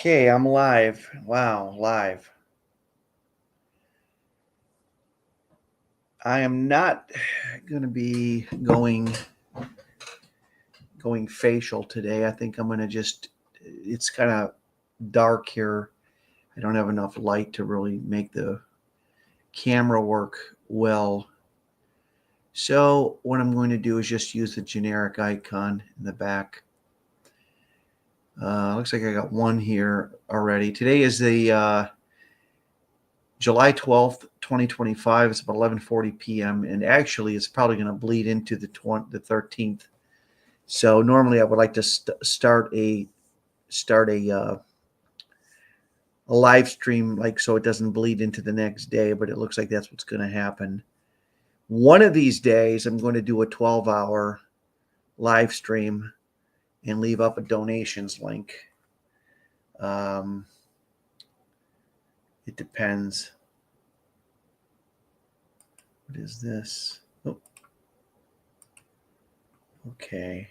Okay, I'm live. Wow, live. I am not going to be going facial today. I think I'm going to just it's kind of dark here. I don't have enough light to really make the camera work well. So, what I'm going to do is just use the generic icon in the back. Looks like I got one here already. Today is the July 12th, 2025. It's about 11:40 p.m. and actually it's probably going to bleed into the 13th. So normally I would like to start a live stream like so it doesn't bleed into the next day, but it looks like that's what's going to happen. One of these days I'm going to do a 12-hour live stream and leave up a donations link. It depends. What is this? Oh. Okay.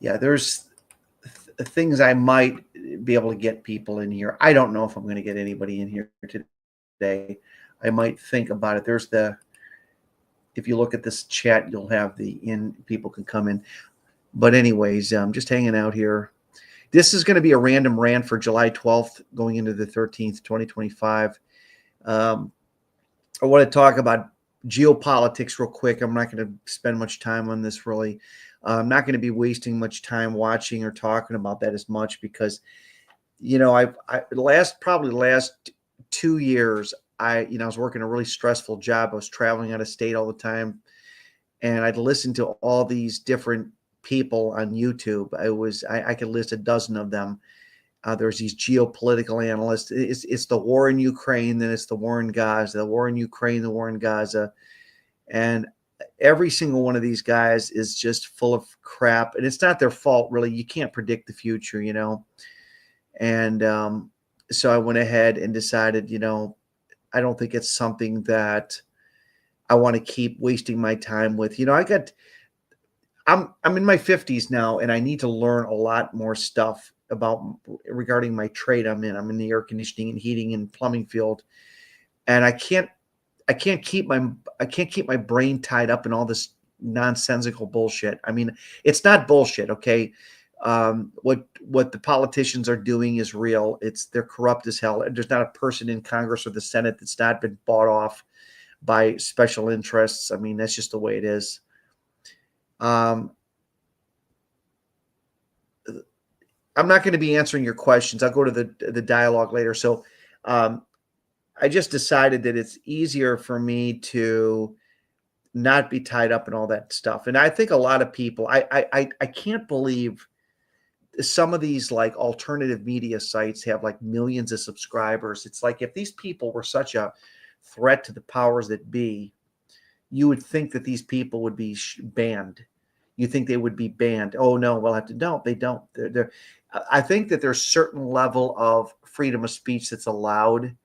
Yeah, there's things I might be able to get people in here. I don't know if I'm going to get anybody in here today. I might think about it. If you look at this chat, you'll have people can come in. But anyways, I'm just hanging out here. This is going to be a random rant for July 12th, going into the 13th, 2025. I want to talk about geopolitics real quick. I'm not going to spend much time on this really. I'm not going to be wasting much time watching or talking about that as much because, probably the last 2 years, I was working a really stressful job. I was traveling out of state all the time, and I'd listen to all these different people on YouTube. I could list a dozen of them. There's these geopolitical analysts. It's the war in Ukraine, then it's the war in Gaza, the war in Ukraine, the war in Gaza, and every single one of these guys is just full of crap, and it's not their fault really. You can't predict the future, and so I went ahead and decided, I don't think it's something that I want to keep wasting my time with. I'm in my 50s now, and I need to learn a lot more stuff regarding my trade I'm in. I'm in the air conditioning and heating and plumbing field, and I can't keep my brain tied up in all this nonsensical bullshit. I mean, it's not bullshit, okay? What the politicians are doing is real. They're corrupt as hell. There's not a person in Congress or the Senate that's not been bought off by special interests. I mean, that's just the way it is. I'm not going to be answering your questions. I'll go to the dialogue later. So I just decided that it's easier for me to not be tied up in all that stuff. And I think a lot of people, I can't believe some of these like alternative media sites have like millions of subscribers. It's like if these people were such a threat to the powers that be, you would think that these people would be banned. You think they would be banned. Oh no, we'll have to. No, they don't. I think that there's certain level of freedom of speech that's allowed.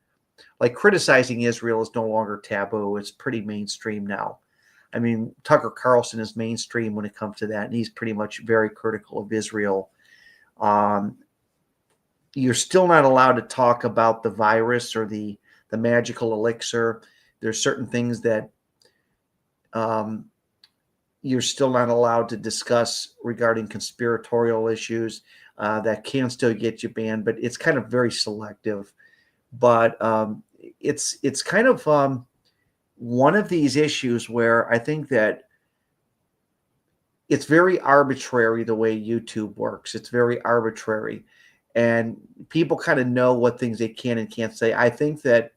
Like criticizing Israel is no longer taboo. It's pretty mainstream now. I mean, Tucker Carlson is mainstream when it comes to that, and he's pretty much very critical of Israel. You're still not allowed to talk about the virus or the magical elixir. There's certain things that you're still not allowed to discuss regarding conspiratorial issues that can still get you banned, but it's kind of very selective. But it's kind of one of these issues where I think that it's very arbitrary the way YouTube works. It's very arbitrary, and people kind of know what things they can and can't say. I think that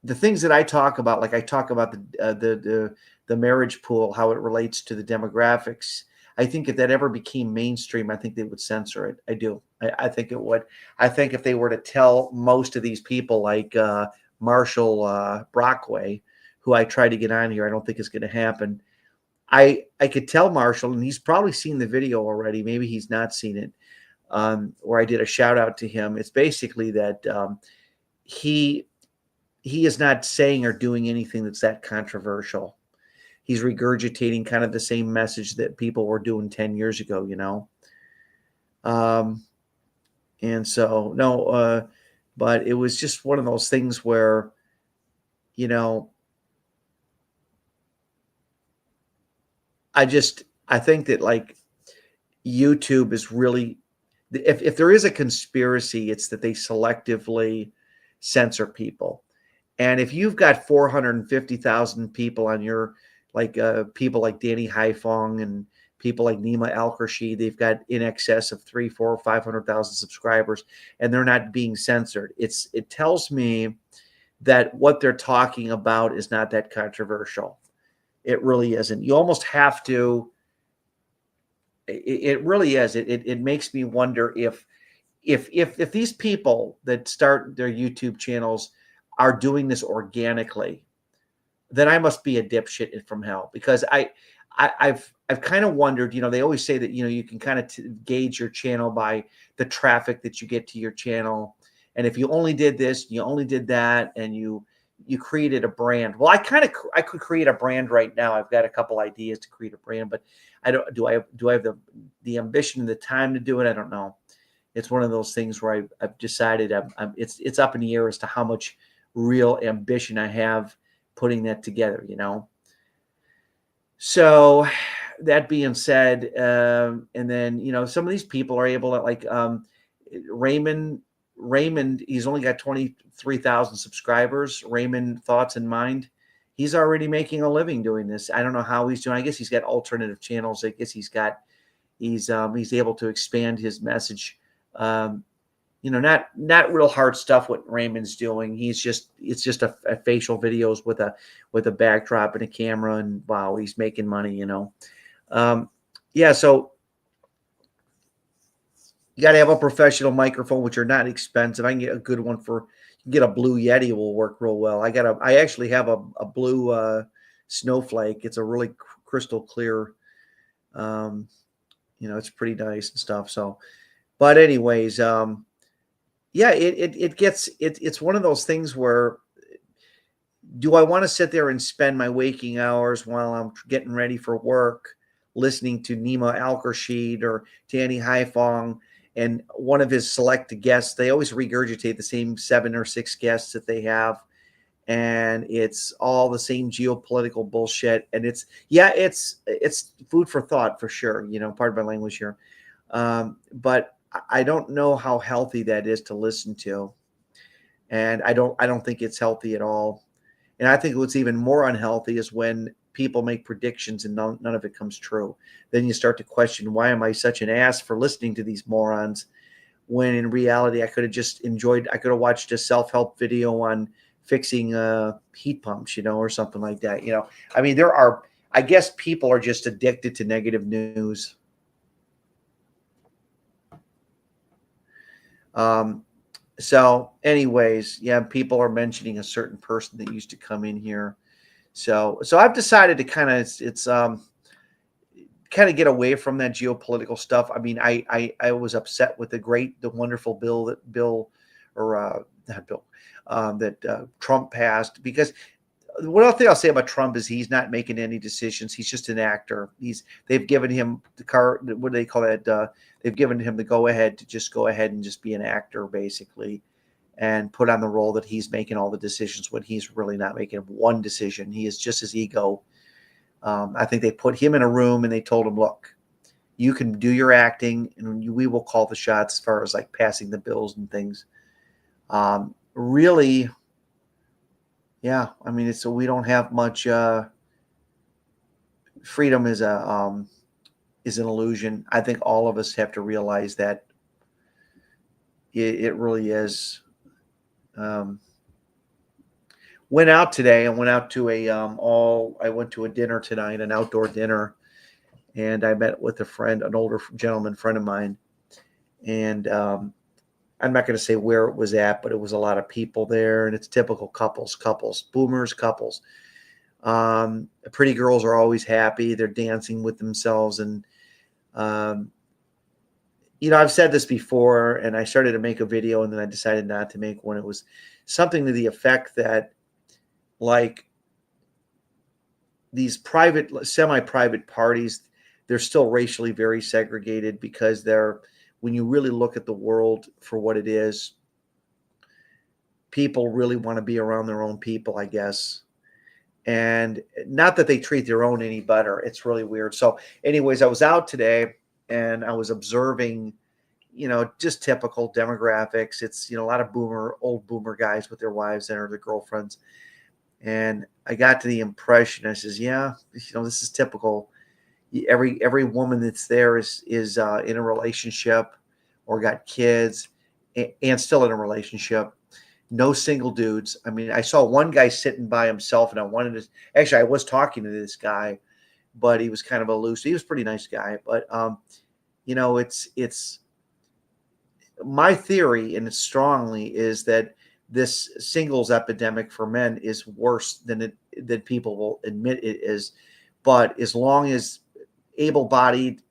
the things that I talk about, like I talk about the marriage pool, how it relates to the demographics. I think if that ever became mainstream, I think they would censor it. I do. I think it would. I think if they were to tell most of these people, like Marshall Brockway, who I tried to get on here, I don't think it's going to happen. I could tell Marshall, and he's probably seen the video already. Maybe he's not seen it, where I did a shout out to him. It's basically that he is not saying or doing anything that's that controversial. he's regurgitating kind of the same message that people were doing 10 years ago, you know. Um, and so no, but it was just one of those things where, you know, I think that like YouTube is really, if there is a conspiracy, it's that they selectively censor people. And if you've got 450,000 people on your, like people like Danny Haifong and people like Nima Al-Khershi, they've got in excess of 3, 4, 500,000 subscribers, and they're not being censored. It tells me that what they're talking about is not that controversial. It really isn't. You almost have to. It really is. It makes me wonder if these people that start their YouTube channels are doing this organically, then I must be a dipshit from hell, because I've kind of wondered, you know, they always say that, you know, you can kind of gauge your channel by the traffic that you get to your channel. And if you only did this, you only did that, and you created a brand. Well, I could create a brand right now. I've got a couple ideas to create a brand, but I don't do I have the ambition and the time to do it? I don't know. It's one of those things where I've decided it's up in the air as to how much real ambition I have putting that together, you know. So that being said, and then, you know, some of these people are able to, like Raymond, he's only got 23,000 subscribers. Raymond Thoughts in Mind, he's already making a living doing this. I don't know how he's doing. I guess he's got alternative channels. I guess he's able to expand his message. You know, not real hard stuff what Raymond's doing. It's just a facial videos with a backdrop and a camera, and wow, he's making money, you know. Yeah, so you got to have a professional microphone, which are not expensive. I can get a good one get a Blue Yeti, will work real well. I actually have a blue Snowflake. It's a really crystal clear. You know, it's pretty nice and stuff. So, but anyways, yeah, it's one of those things where, do I want to sit there and spend my waking hours while I'm getting ready for work listening to Nima Al-Khershi or Danny Haifong and one of his selected guests? They always regurgitate the same 7 or 6 guests that they have, and it's all the same geopolitical bullshit. And it's food for thought for sure. You know, pardon my language here, but I don't know how healthy that is to listen to, and I don't think it's healthy at all. And I think what's even more unhealthy is when people make predictions and none of it comes true. Then you start to question, why am I such an ass for listening to these morons? When in reality, I could have watched a self-help video on fixing heat pumps, you know, or something like that. You know, I mean, I guess people are just addicted to negative news. So anyways, yeah, people are mentioning a certain person that used to come in here. So I've decided to kind of get away from that geopolitical stuff. I mean, I was upset with the wonderful bill that not Bill, that Trump passed, because one thing I'll say about Trump is he's not making any decisions. He's just an actor. They've given him what do they call that? They've given him the go ahead to just go ahead and just be an actor, basically, and put on the role that he's making all the decisions when he's really not making one decision. He is just his ego. I think they put him in a room and they told him, look, you can do your acting and we will call the shots as far as like passing the bills and things. Really, yeah, I mean, we don't have much. Freedom is an illusion. I think all of us have to realize that it really is. Went out today. I went out to I went to a dinner tonight, an outdoor dinner, and I met with an older gentleman friend of mine, and I'm not going to say where it was at, but it was a lot of people there, and it's typical couples, boomers, couples. Pretty girls are always happy. They're dancing with themselves. And, you know, I've said this before, and I started to make a video and then I decided not to make one. It was something to the effect that, like, these private, semi-private parties, they're still racially very segregated because they're, when you really look at the world for what it is, people really want to be around their own people, I guess. And not that they treat their own any better. It's really weird. So, anyways, I was out today and I was observing, just typical demographics. It's, a lot of old boomer guys with their wives and or their girlfriends. And I got to the impression, I says, yeah, this is typical. Every woman that's there is in a relationship or got kids and still in a relationship. No single dudes. I mean, I saw one guy sitting by himself, and I wanted to. Actually, I was talking to this guy, but he was kind of elusive. He was a pretty nice guy, but it's my theory, and it's strongly, is that this singles epidemic for men is worse than people will admit it is. But as long as able-bodied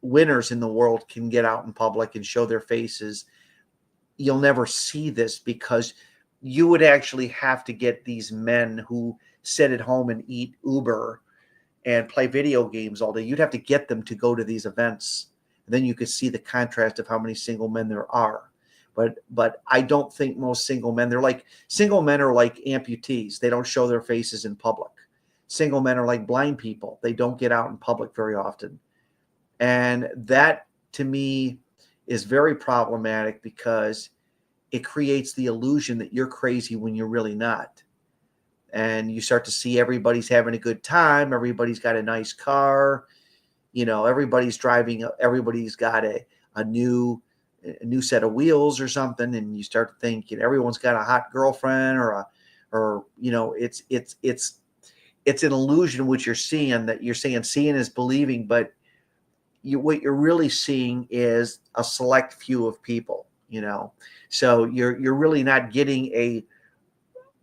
winners in the world can get out in public and show their faces, you'll never see this, because you would actually have to get these men who sit at home and eat Uber and play video games all day. You'd have to get them to go to these events. And then you could see the contrast of how many single men there are. But I don't think most single men, single men are like amputees. They don't show their faces in public. Single men are like blind people. They don't get out in public very often. And that, to me, is very problematic, because it creates the illusion that you're crazy when you're really not. And you start to see everybody's having a good time. Everybody's got a nice car. Everybody's driving. Everybody's got a new set of wheels or something. And you start to think, everyone's got a hot girlfriend it's an illusion which you're seeing, that you're saying seeing is believing, but what you're really seeing is a select few of people, so you're really not getting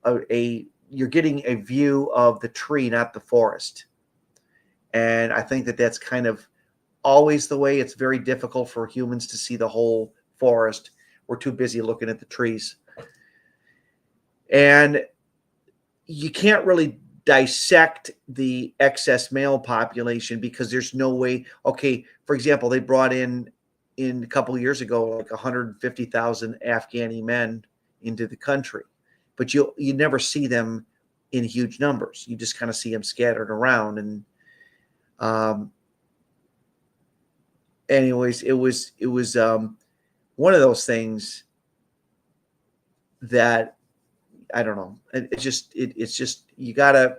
you're getting a view of the tree, not the forest. And I think that that's kind of always the way. It's very difficult for humans to see the whole forest. We're too busy looking at the trees. And you can't really dissect the excess male population, because there's no way. Okay, for example, they brought in a couple of years ago like 150,000 Afghani men into the country, but you never see them in huge numbers. You just kind of see them scattered around. And anyways, it was one of those things that, I don't know. It's just you gotta.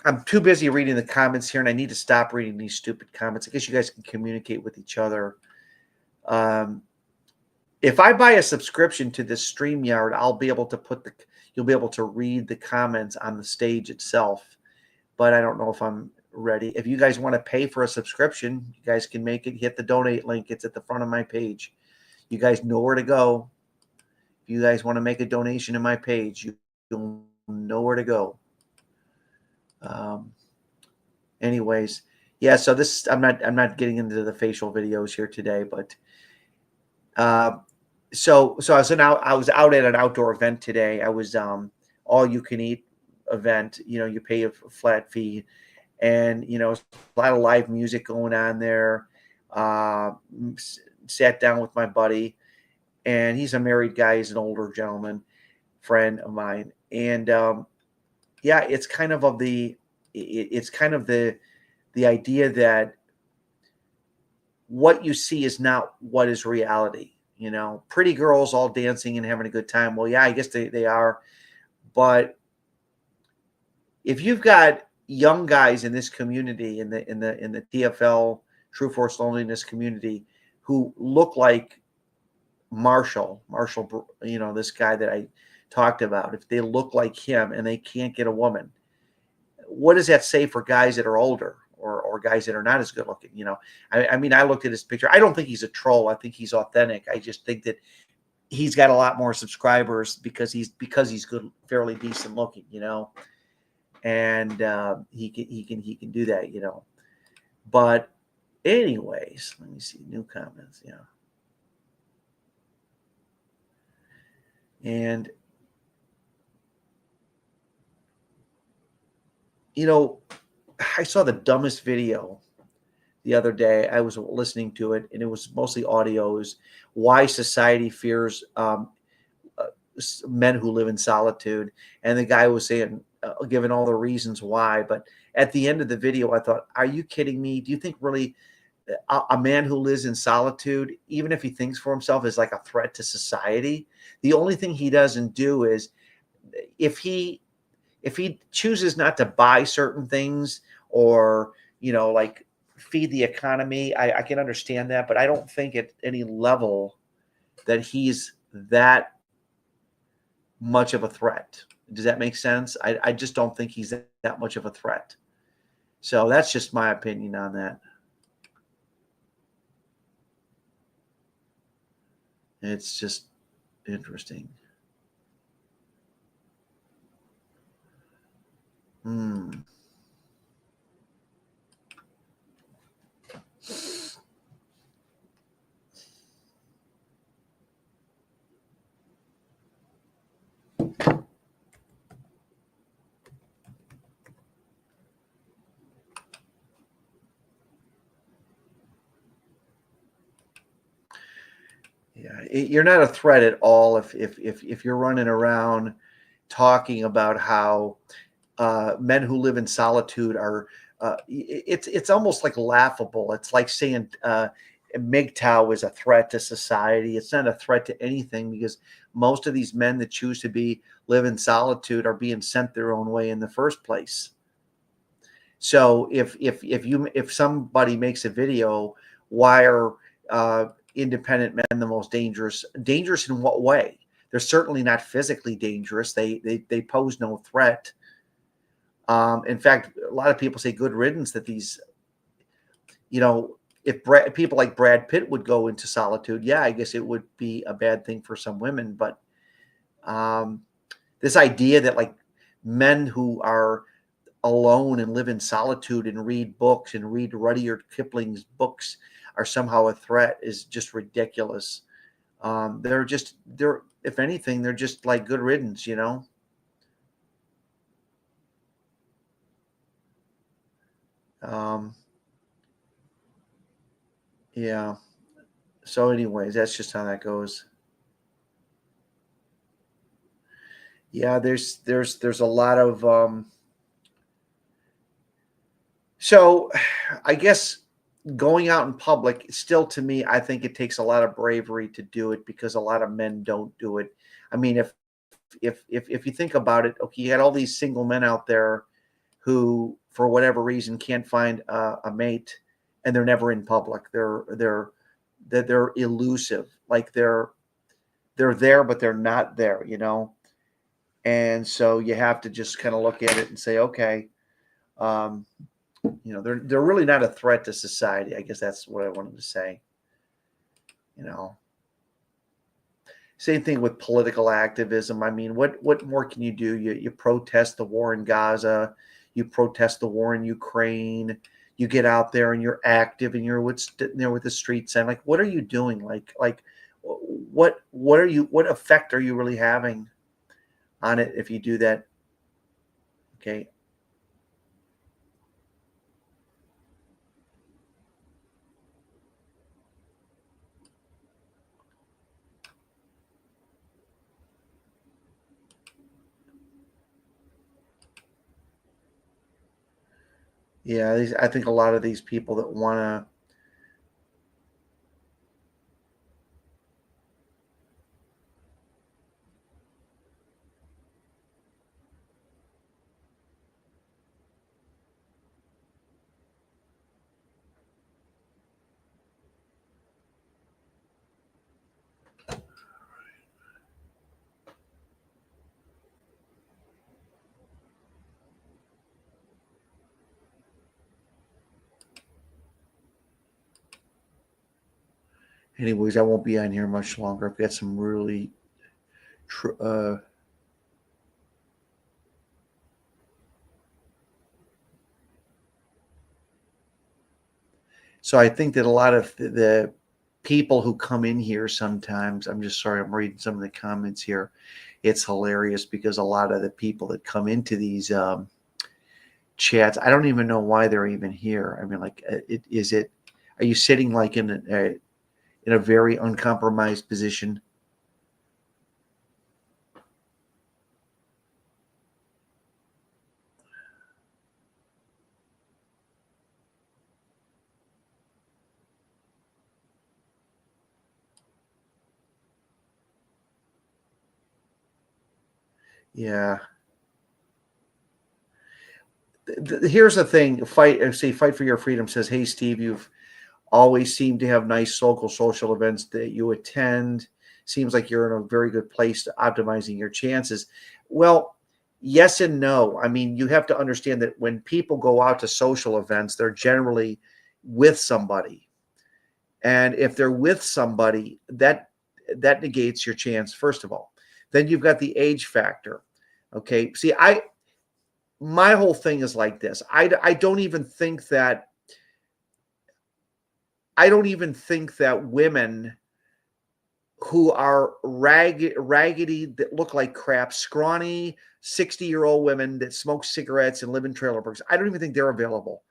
I'm too busy reading the comments here, and I need to stop reading these stupid comments. I guess you guys can communicate with each other. If I buy a subscription to this StreamYard, I'll be able to you'll be able to read the comments on the stage itself. But I don't know if I'm ready. If you guys want to pay for a subscription, you guys can make it. Hit the donate link. It's at the front of my page. You guys know where to go. If you guys want to make a donation in my page, you'll know where to go. Anyways, yeah. So this, I'm not getting into the facial videos here today, but so I was out at an outdoor event today. I was all you can eat event. You pay a flat fee, and a lot of live music going on there. Sat down with my buddy, and he's a married guy. He's an older gentleman, friend of mine, and yeah, it's kind of the idea that what you see is not what is reality. Pretty girls all dancing and having a good time. Well, yeah, I guess they are, but if you've got young guys in this community, in the TFL True Force Loneliness community, who look like Marshall, this guy that I talked about, if they look like him and they can't get a woman, what does that say for guys that are older or guys that are not as good looking? I mean, I looked at his picture. I don't think he's a troll. I think he's authentic. I just think that he's got a lot more subscribers because he's good, fairly decent looking, and he can do that, But anyways, let me see new comments. Yeah. And You know, I saw the dumbest video the other day. I was listening to it, and it was mostly audio. It was why society fears uh, men who live in solitude, and the guy was saying, giving all the reasons why. But at the end of the video, I thought, "Are you kidding me? Do you think really a man who lives in solitude, even if he thinks for himself, is like a threat to society? The only thing he doesn't do is if he chooses not to buy certain things or like feed the economy, I can understand that, but I don't think at any level that he's that much of a threat. Does that make sense? I just don't think he's that much of a threat. So that's just my opinion on that. It's just interesting. Hmm. Yeah, you're not a threat at all if you're running around talking about how men who live in solitude are. It's almost like laughable. It's like saying MGTOW is a threat to society. It's not a threat to anything because most of these men that choose to live in solitude are being sent their own way in the first place. So if somebody makes a video, why are independent men the most dangerous? Dangerous in what way? They're certainly not physically dangerous. They pose no threat. In fact, a lot of people say good riddance that these, if people like Brad Pitt would go into solitude, yeah, I guess it would be a bad thing for some women. But um, this idea that like men who are alone and live in solitude and read books and read Rudyard Kipling's books are somehow a threat is just ridiculous. They're if anything, they're just like good riddance. Um, yeah. So, anyways, that's just how that goes. Yeah, there's a lot of so I guess going out in public still to me, I think it takes a lot of bravery to do it because a lot of men don't do it. I mean, if you think about it, okay, you got all these single men out there who, for whatever reason, can't find a mate, and they're never in public. They're elusive, like they're there, but they're not there. And so you have to just kind of look at it and say, okay, um, they're really not a threat to society. I guess that's what I wanted to say. You know, Same thing with political activism. I mean, what more can you do? You protest the war in Gaza, you protest the war in Ukraine, you get out there and you're active and you're sitting there with the street sign. Like, what are you doing? Like, what effect are you really having on it if you do that? Okay. Yeah, I think a lot of these people that want to. Anyways, I won't be on here much longer. I've got some really. Tr- uh, so I think that a lot of the people who come in here sometimes, I'm just sorry, I'm reading some of the comments here. It's hilarious because a lot of the people that come into chats. I don't even know why they're even here. I mean, like, are you sitting like in a very uncompromised position? Yeah. Here's the thing. Fight for your freedom says, hey, Steve, you've always seem to have nice local social events that you attend. Seems like you're in a very good place to optimizing your chances. Well, yes and no. I mean, you have to understand that when people go out to social events, they're generally with somebody. And if they're with somebody, that negates your chance, first of all. Then you've got the age factor. Okay. See, my whole thing is like this. I don't even think that women who are raggedy, that look like crap, scrawny 60-year-old women that smoke cigarettes and live in trailer parks, I don't even think they're available.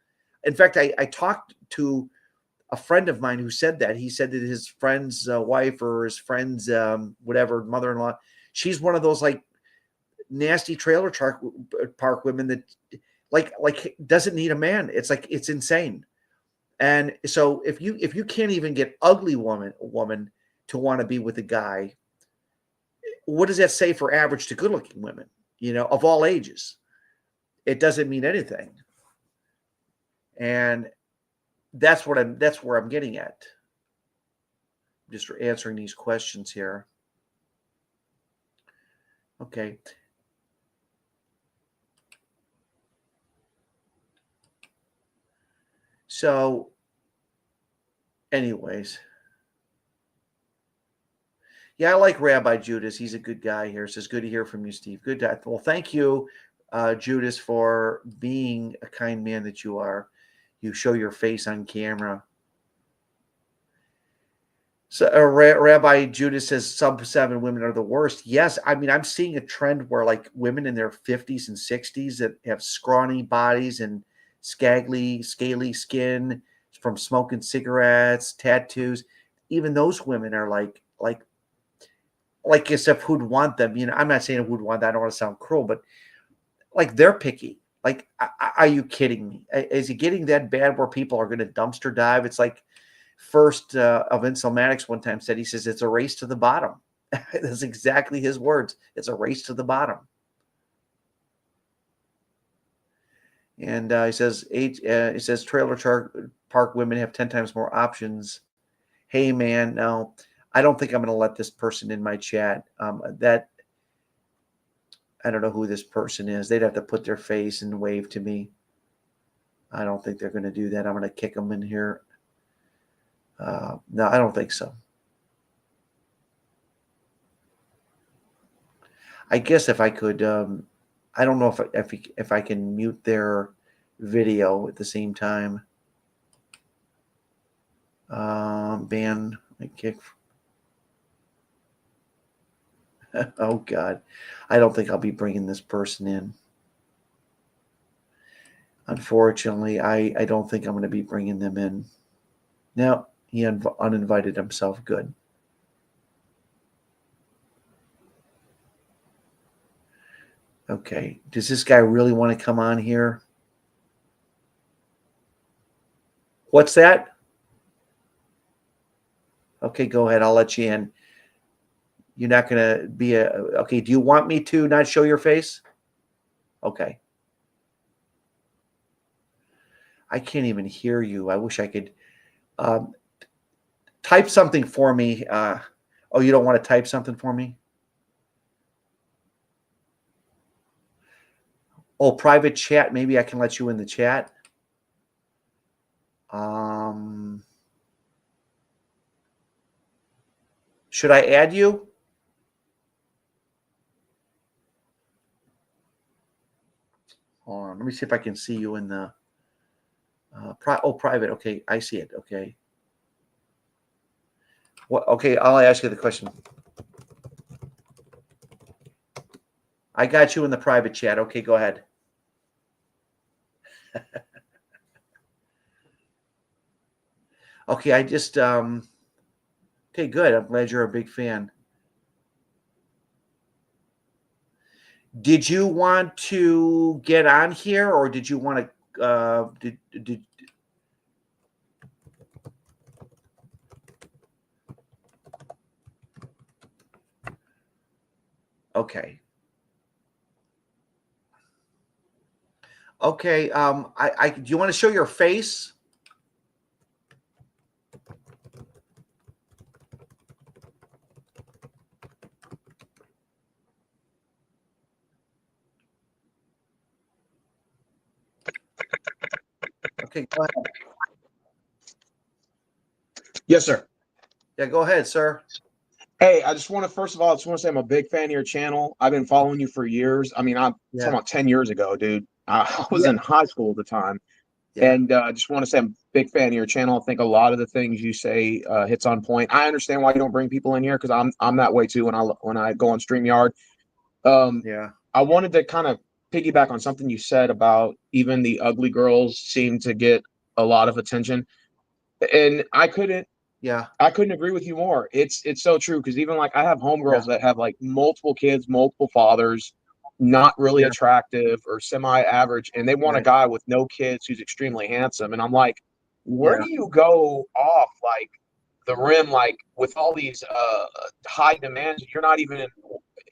In fact, I talked to a friend of mine who said that. He said that his friend's wife or his friend's whatever, mother-in-law, she's one of those like nasty trailer park women that like doesn't need a man. It's like, it's insane. And so if you can't even get ugly woman to want to be with a guy, what does that say for average to good looking women, of all ages? It doesn't mean anything. And that's where I'm getting at. Just answering these questions here. Okay. So anyways, yeah, I like Rabbi Judas. He's a good guy here. Says, good to hear from you, Steve. Good. Well, thank you, Judas, for being a kind man that you are. You show your face on camera. So Rabbi Judas says sub-7 women are the worst. Yes, I mean, I'm seeing a trend where like women in their 50s and 60s that have scrawny bodies and scaly skin from smoking cigarettes, tattoos. Even those women are like as if who'd want them. I'm not saying who'd want that. I don't want to sound cruel, but like they're picky. Like, are you kidding me? Is it getting that bad where people are going to dumpster dive? It's like First of Insomatics one time said, he says, it's a race to the bottom. That's exactly his words. It's a race to the bottom. And he says trailer park women have 10 times more options. Hey, man, no, I don't think I'm going to let this person in my chat. That I don't know who this person is. They'd have to put their face and wave to me. I don't think they're going to do that. I'm going to kick them in here. No, I don't think so. I guess if I could, I don't know if I can mute their video at the same time. Ban, kick. Oh God, I don't think I'll be bringing this person in. Unfortunately, I don't think I'm going to be bringing them in. No, he uninvited himself. Good. Okay. Does this guy really want to come on here? What's that? Okay, go ahead. I'll let you in. You're not going to be okay. Do you want me to not show your face? Okay. I can't even hear you. I wish I could type something for me. Oh, you don't want to type something for me? Oh, private chat. Maybe I can let you in the chat. Should I add you? Hold on. Let me see if I can see you in the private. Okay, I see it. Okay. What? Okay, I'll ask you the question. I got you in the private chat. Okay, go ahead. Okay, I just okay, good. I'm glad you're a big fan. Did you want to get on here, or did you want to? Did okay. Okay. I do you want to show your face? Okay, go ahead. Yes, sir. Yeah, go ahead, sir. Hey, I just want to first of all, I just want to say I'm a big fan of your channel. I've been following you for years. I mean, I'm Yeah. talking about 10 years ago, dude. I was Yeah. in high school at the time. Yeah. And I just want to say I'm a big fan of your channel. I think a lot of the things you say hits on point. I understand why you don't bring people in here because I'm that way too when I go on StreamYard. Yeah. I wanted to kind of piggyback on something you said about even the ugly girls seem to get a lot of attention. And Yeah. I couldn't agree with you more. It's so true because even like I have Yeah. homegirls that have like multiple kids, multiple fathers, not really Yeah. attractive or semi-average, and they want a Right. guy with no kids who's extremely handsome. And I'm like, where Yeah. do you go off like the rim, like with all these high demands? You're not even in,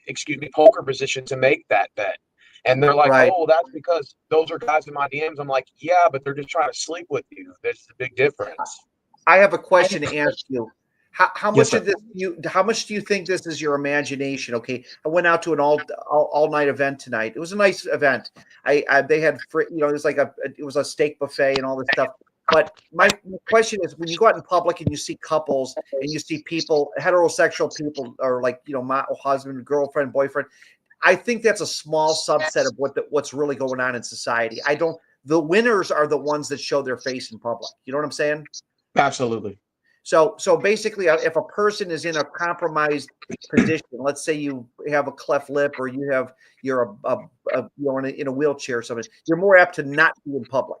excuse me, poker position to make that bet. And they're like, Right. oh, that's because those are guys in my DMs. I'm like, yeah, but they're just trying to sleep with you. There's a big difference. I have a question to ask you. How Yes, much sir. of this how much do you think this is your imagination? Okay, I went out to an all night event tonight. It was a nice event. I they had free, it was like it was a steak buffet and all this stuff. But my question is, when you go out in public and you see couples and you see people, heterosexual people, or like my husband, girlfriend, boyfriend, I think that's a small subset of what's really going on in society. I don't. The winners are the ones that show their face in public. You know what I'm saying? Absolutely. So basically, if a person is in a compromised position, let's say you have a cleft lip or you're in a wheelchair or something, you're more apt to not be in public.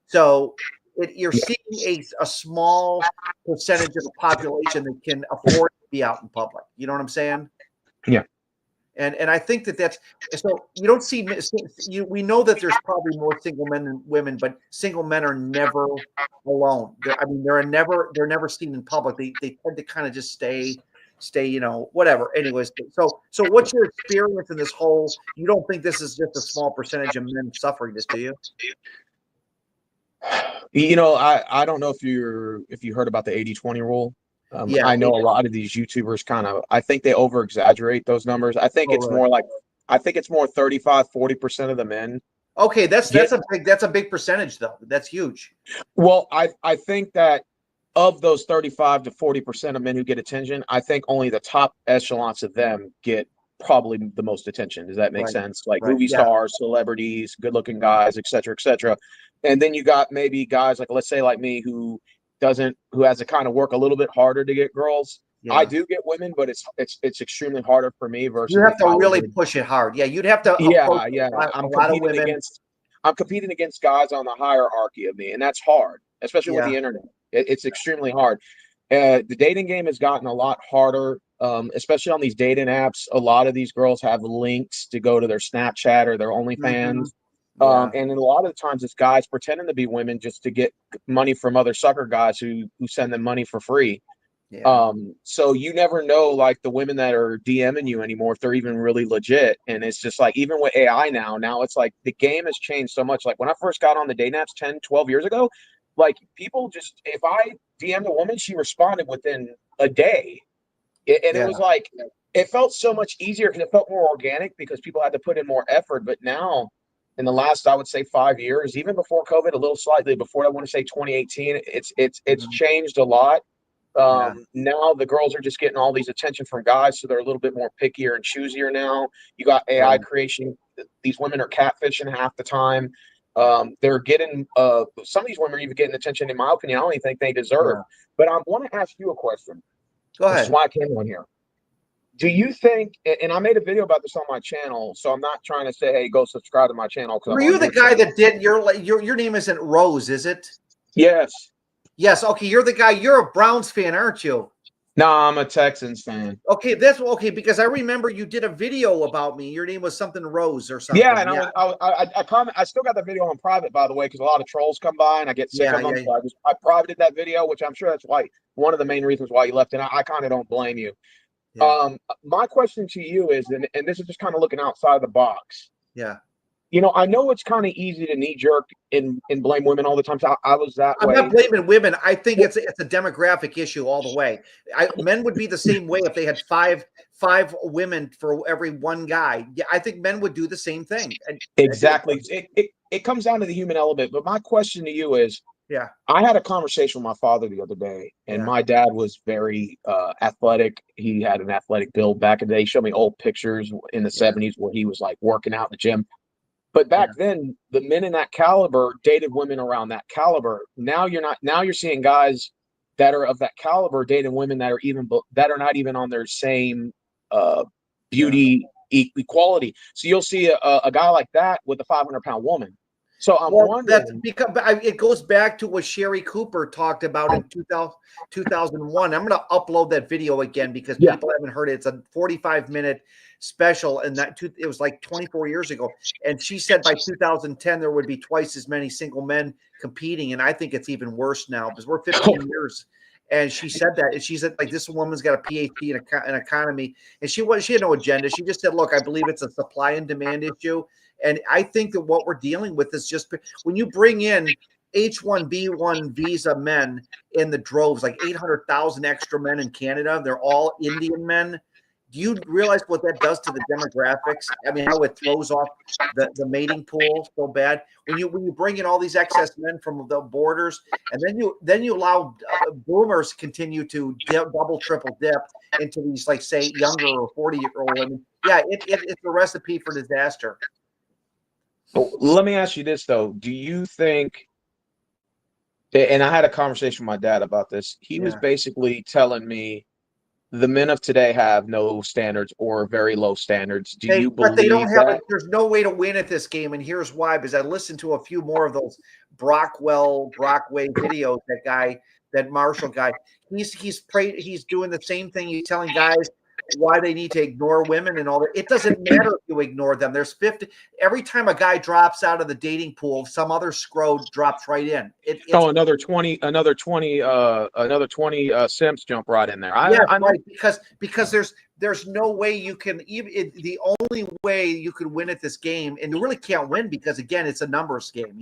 So you're Yeah. seeing a small percentage of the population that can afford to be out in public. You know what I'm saying? Yeah. And I think that's so you don't see we know that there's probably more single men than women, but single men are never alone. They're never seen in public. They tend to kind of just stay whatever. Anyways, so what's your experience in this whole? You don't think this is just a small percentage of men suffering this, do you? I don't know if you heard about the 80/20 rule. Yeah. I know a lot of these YouTubers I think they over exaggerate those numbers. Oh, really? I think it's more 35-40% of the men Okay, that's get. that's a big percentage though. That's huge. Well, I think that of those 35 to 40% of men who get attention, I think only the top echelons of them get probably the most attention. Does that make Right. sense? Like Right. movie Yeah. stars, celebrities, good-looking guys, et cetera, et cetera. And then you got maybe guys like, let's say like me, who has to kind of work a little bit harder to get girls. I Yeah. do get women, but it's extremely harder for me You versus have if to I was really a. push it hard. Yeah, you'd have to approach Yeah, yeah. a lot of women. I'm competing against guys on the hierarchy of me, and that's hard, especially with Yeah. the internet. It's extremely hard. The dating game has gotten a lot harder, especially on these dating apps. A lot of these girls have links to go to their Snapchat or their Mhm. OnlyFans. Yeah. And then a lot of the times it's guys pretending to be women just to get money from other sucker guys who send them money for free. Yeah. So you never know, like the women that are DMing you anymore, if they're even really legit. And it's just like, even with AI now it's like the game has changed so much. Like when I first got on the dating apps 10, 12 years ago, like people just, if I DM'd a woman, she responded within a day. And it Yeah. was like, it felt so much easier because it felt more organic because people had to put in more effort. But now, in the last, I would say 5 years, even before COVID, a little slightly before, I want to say 2018, it's Mhm. changed a lot. Yeah. Now the girls are just getting all these attention from guys, so they're a little bit more pickier and choosier now. You got AI Right. creation. These women are catfishing half the time. They're getting some of these women are even getting attention, in my opinion, I don't even think they deserve. Yeah. But I want to ask you a question, Go which is ahead. why I came on here. Do you think, and I made a video about this on my channel, so I'm not trying to say, hey, go subscribe to my channel because Were I'm you on the your guy channel. that did your name isn't Rose, is it? Yes. Yes. Okay, you're the guy. You're a Browns fan, aren't you? No, I'm a Texans fan. Okay, that's okay because I remember you did a video about me. Your name was something Rose or Yeah, something. and Yeah, I comment. I still got the video on private, by the way, because a lot of trolls come by and I get sick yeah, of them. yeah, So I privated that video, which I'm sure that's why one of the main reasons why you left. And I kind of don't blame you. yeah, My question to you is, and this is just kind of looking outside the box. yeah. I know it's kind of easy to knee jerk and blame women all the time. So I was that I'm not way. blaming women. I think Well, it's a demographic issue all the way. Men would be the same way if they had five women for every one guy. Yeah, I think men would do the same thing. I do. exactly. It comes down to the human element. But my question to you is, Yeah, I had a conversation with my father the other day, and yeah, my dad was very athletic. He had an athletic build back in the day. He showed me old pictures in the yeah, 70s where he was like working out in the gym. But back yeah. then, the men in that caliber dated women around that caliber. Now you're not. Now you're seeing guys that are of that caliber dating women that are not even on their same uh, Yeah. beauty equality. So you'll see a guy like that with a 500-pound woman. So I'm Well, that's wondering. because it goes back to what Sherry Cooper talked about in 2001. I'm going to upload that video again because Yeah. people haven't heard it. It's a 45-minute special, and it was like 24 years ago. And she said by 2010 there would be twice as many single men competing, and I think it's even worse now because we're 15 years. And she said that, and she said like this woman's got a PhD in economy, and she had no agenda. She just said, "Look, I believe it's a supply and demand issue." And I think that what we're dealing with is just when you bring in H-1B1 visa men in the droves, like 800,000 extra men in Canada, they're all Indian men. Do you realize what that does to the demographics? I mean, how it throws off the mating pool so bad when you bring in all these excess men from the borders, and then you allow boomers continue to double triple dip into these like say younger or 40-year-old women. Yeah, it's a recipe for disaster. Well, let me ask you this though. Do you think, and I had a conversation with my dad about this. He was Yeah. basically telling me the men of today have no standards or very low standards. Do you But they don't believe have that? there's no way to win at this game, and here's why. Because I listened to a few more of those Brockway videos. That Marshall guy, he's doing the same thing. He's telling guys why they need to ignore women and all that. It doesn't matter if you ignore them. There's 50 every time a guy drops out of the dating pool, some other scroll drops right in. It's Oh, another 20 simps jump right in there. Yes, I know. right. Because there's no way you can even the only way you could win at this game, and you really can't win because again, it's a numbers game.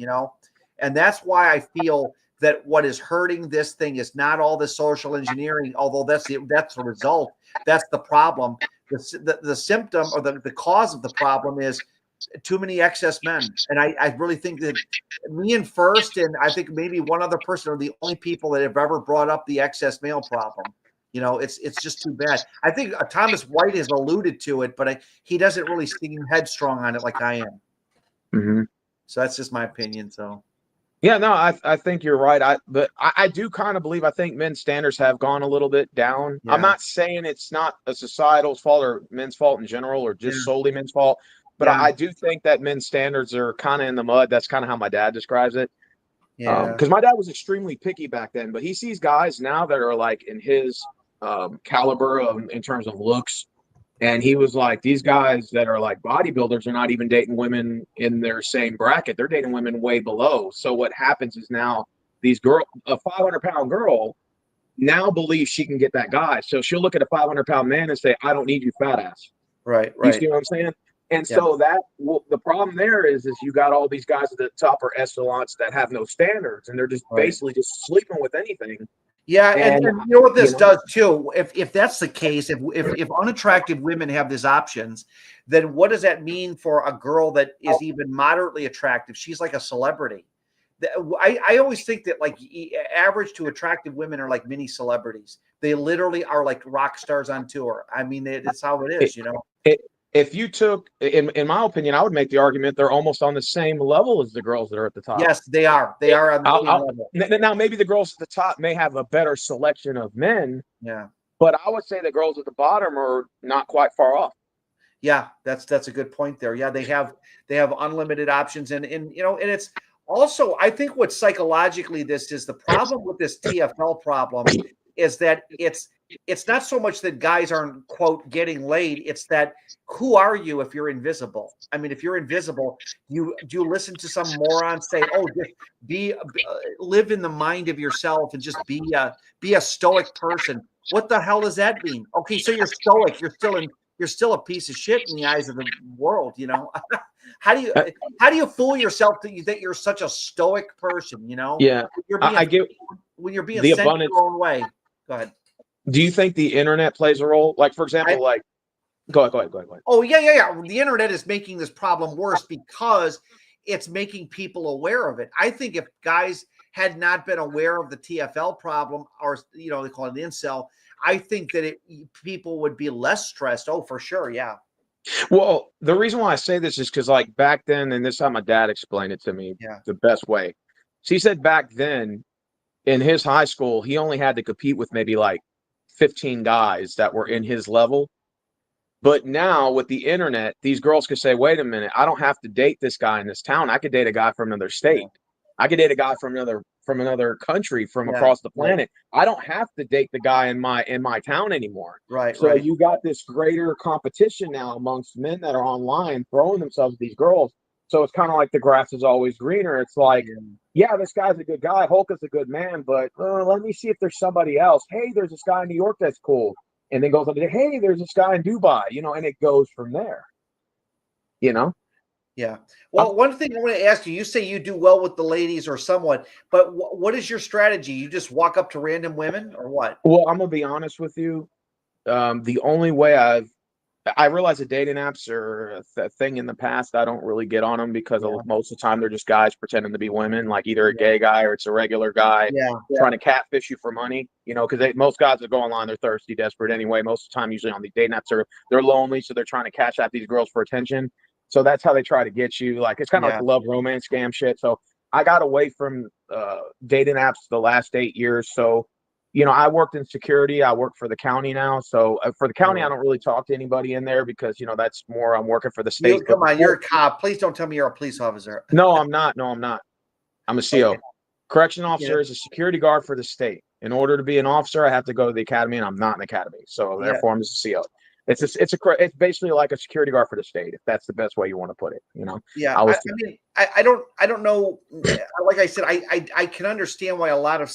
And that's why I feel that what is hurting this thing is not all the social engineering, although that's the result. That's the problem. The symptom or the cause of the problem is too many excess men. And I really think that me and First, and I think maybe one other person are the only people that have ever brought up the excess male problem. It's just too bad. I think Thomas White has alluded to it, but he doesn't really seem headstrong on it like I am. Mhm. So that's just my opinion. So Yeah, no, I think you're right. But I do kind of believe I think men's standards have gone a little bit down. I'm yeah, not saying it's not a societal's fault or men's fault in general or yeah, just solely men's fault, but yeah, I do think that men's standards are kind of in the mud. That's kind of how my dad describes it. yeah, Because my dad was extremely picky back then, but he sees guys now that are like in his caliber in terms of looks. And he was like, these guys that are like bodybuilders are not even dating women in their same bracket. They're dating women way below. So what happens is now a 500-pound girl now believes she can get that guy. So she'll look at a 500-pound man and say, I don't need you, fat ass. right, You right, see what I'm saying? And yeah, so the problem there is you got all these guys at the top or echelons that have no standards and they're just right. basically just sleeping with anything. Yeah, and And, you know what you this know, does too. If that's the case, if unattractive women have these options, then what does that mean for a girl that is even moderately attractive? She's like a celebrity. I always think that like average to attractive women are like mini celebrities. They literally are like rock stars on tour. I mean, it's how it it, is. it, if you took, in my opinion, I would make the argument they're almost on the same level as the girls that are at the top. Yes, they are. They are on the same I'll, level. now, maybe the girls at the top may have a better selection of men, Yeah. But I would say the girls at the bottom are not quite far off. Yeah, that's a good point there. Yeah, they have unlimited options, and and it's also, I think what psychologically this is the problem with this TFL problem is that it's not so much that guys aren't quote getting laid, it's that who are you if you're invisible? I mean, if you're invisible, you do you listen to some moron say, "Oh, just live in the mind of yourself and just be a stoic person." What the hell does that mean? Okay, so you're stoic, you're still a piece of shit in the eyes of the world, how do you how do you fool yourself that you're such a stoic person, Yeah, you're I being get when you're being the sent abundance. your own way. Go ahead. Do you think the internet plays a role? Like, for I example, like, go ahead. Oh, yeah. The internet is making this problem worse because it's making people aware of it. I think if guys had not been aware of the TFL problem, or they call it an incel, I think that people would be less stressed. Oh, for sure, yeah. Well, the reason why I say this is because, like, back then, and this is how my dad explained it to me Yeah. the best way. So he said back then in his high school, he only had to compete with maybe like 15 guys that were in his level. But now with the internet, these girls could say, wait a minute, I don't have to date this guy in this town. I could date a guy from another Yeah. state. I could date a guy from another country, from Yeah. across the Right. planet. I don't have to date the guy in my town anymore. Right. So Right. you got this greater competition now amongst men that are online throwing themselves at these girls. So it's kind of like the grass is always greener. It's like, Yeah. yeah, this guy's a good guy. Hulk is a good man, but let me see if there's somebody else. Hey, there's this guy in New York that's cool, and then goes on to, hey, there's this guy in Dubai, and it goes from there, you know. Yeah. Um, Well, one thing I want to ask you, you say you do well with the ladies or someone, but what is your strategy? You just walk up to random women or what? well, I'm gonna be honest with you. The only way I realize that dating apps are a thing in the past. I don't really get on them because Yeah. most of the time they're just guys pretending to be women, like either a Yeah. gay guy or it's a regular guy Yeah. trying to catfish you for money. Because most guys that go online, they're thirsty, desperate anyway. Most of the time, usually on these dating apps, they're lonely, so they're trying to cash out these girls for attention. So that's how they try to get you. Like it's kind of like Yeah. the love romance scam shit. So I got away from dating apps the last 8 years. So I worked in security. I work for the county now. So for the county, I Yeah. don't really talk to anybody in there because, that's more I'm working for the You state. But come on, you're before, a cop. Please don't tell me you're a police officer. no, I'm not. No, I'm not. I'm a CO. Okay. Correction Yeah. officer is a security guard for the state. In order to be an officer, I have to go to the academy, and I'm not an academy. So Yeah. therefore, I'm just a CO. It's basically like a security guard for the state, if that's the best way you want to put it. Yeah. I I, was, I mean, I don't know. Like I said, I can understand why a lot of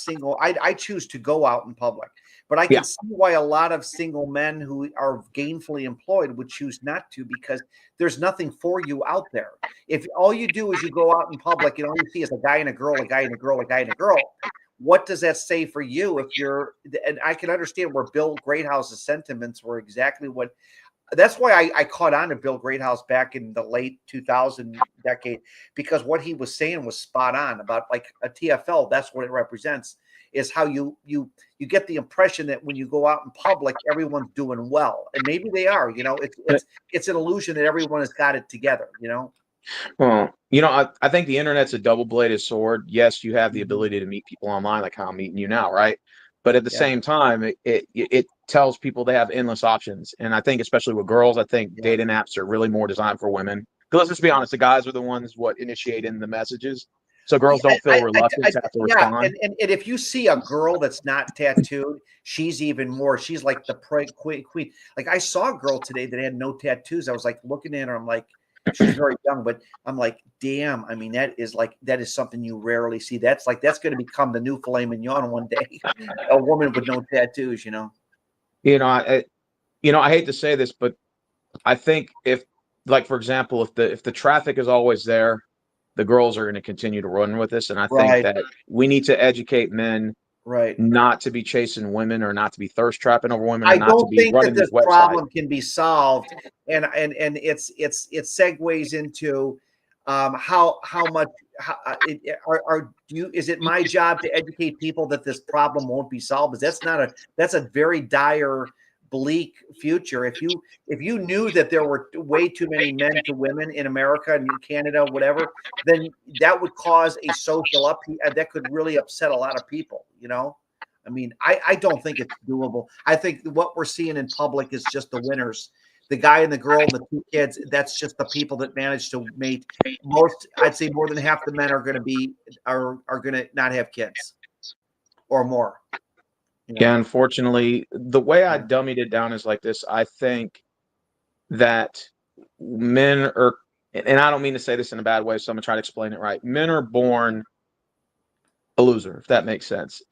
I choose to go out in public, but I yeah, can see why a lot of single men who are gainfully employed would choose not to because there's nothing for you out there. If all you do is you go out in public and all you see is a guy and a girl, a guy and a girl, a guy and a girl, what does that say for you if you're, and I can understand where Bill Greathouse's sentiments were exactly what that's why I caught on to Bill Greathouse back in the late 2000 decade because what he was saying was spot on about like a TFL. That's what it represents is how you get the impression that when you go out in public, everyone's doing well, and maybe they are. It's an illusion that everyone has got it together. well, I think the internet's a double-bladed sword. Yes, you have the Mhm. ability to meet people online, like how I'm meeting you now, right? But at the Yeah, same time, it tells people they have endless options. And I think, especially with girls, I think yeah, dating apps are really more designed for women. Because let's just be yeah. honest, the guys are the ones what initiate in the messages, so Yeah, girls don't feel reluctant to have to yeah, respond. and if you see a girl that's not tattooed, she's even more. She's like the queen. Like I saw a girl today that had no tattoos. I was like looking at her. I'm like, she's very young, but I'm like, damn. I mean, that is something you rarely see. That's going to become the new filet mignon one day. A woman with no tattoos. You know, I, I hate to say this, but I think if, like, for example, if the traffic is always there, the girls are going to continue to run with this. And I think Right, that we need to educate men right. not to be chasing women or not to be thirst trapping over women or I not to don't be think that running this these websites. problem can be solved, and it segues into how much are you is it my job to educate people that this problem won't be solved? Because that's a very dire, bleak future. If you knew that there were way too many men to women in America and in Canada, whatever, then that would cause a social up that could really upset a lot of people. I mean, I don't think it's doable. I think what we're seeing in public is just the winners. The guy and the girl and the two kids, that's just the people that manage to mate. Most, I'd say more than half the men are going to not have kids or more. Yeah, unfortunately, the way I Yeah. dummied it down is like this. I think that men are, and I don't mean to say this in a bad way, so I'm gonna try to explain it right. Men are born a loser, if that makes sense.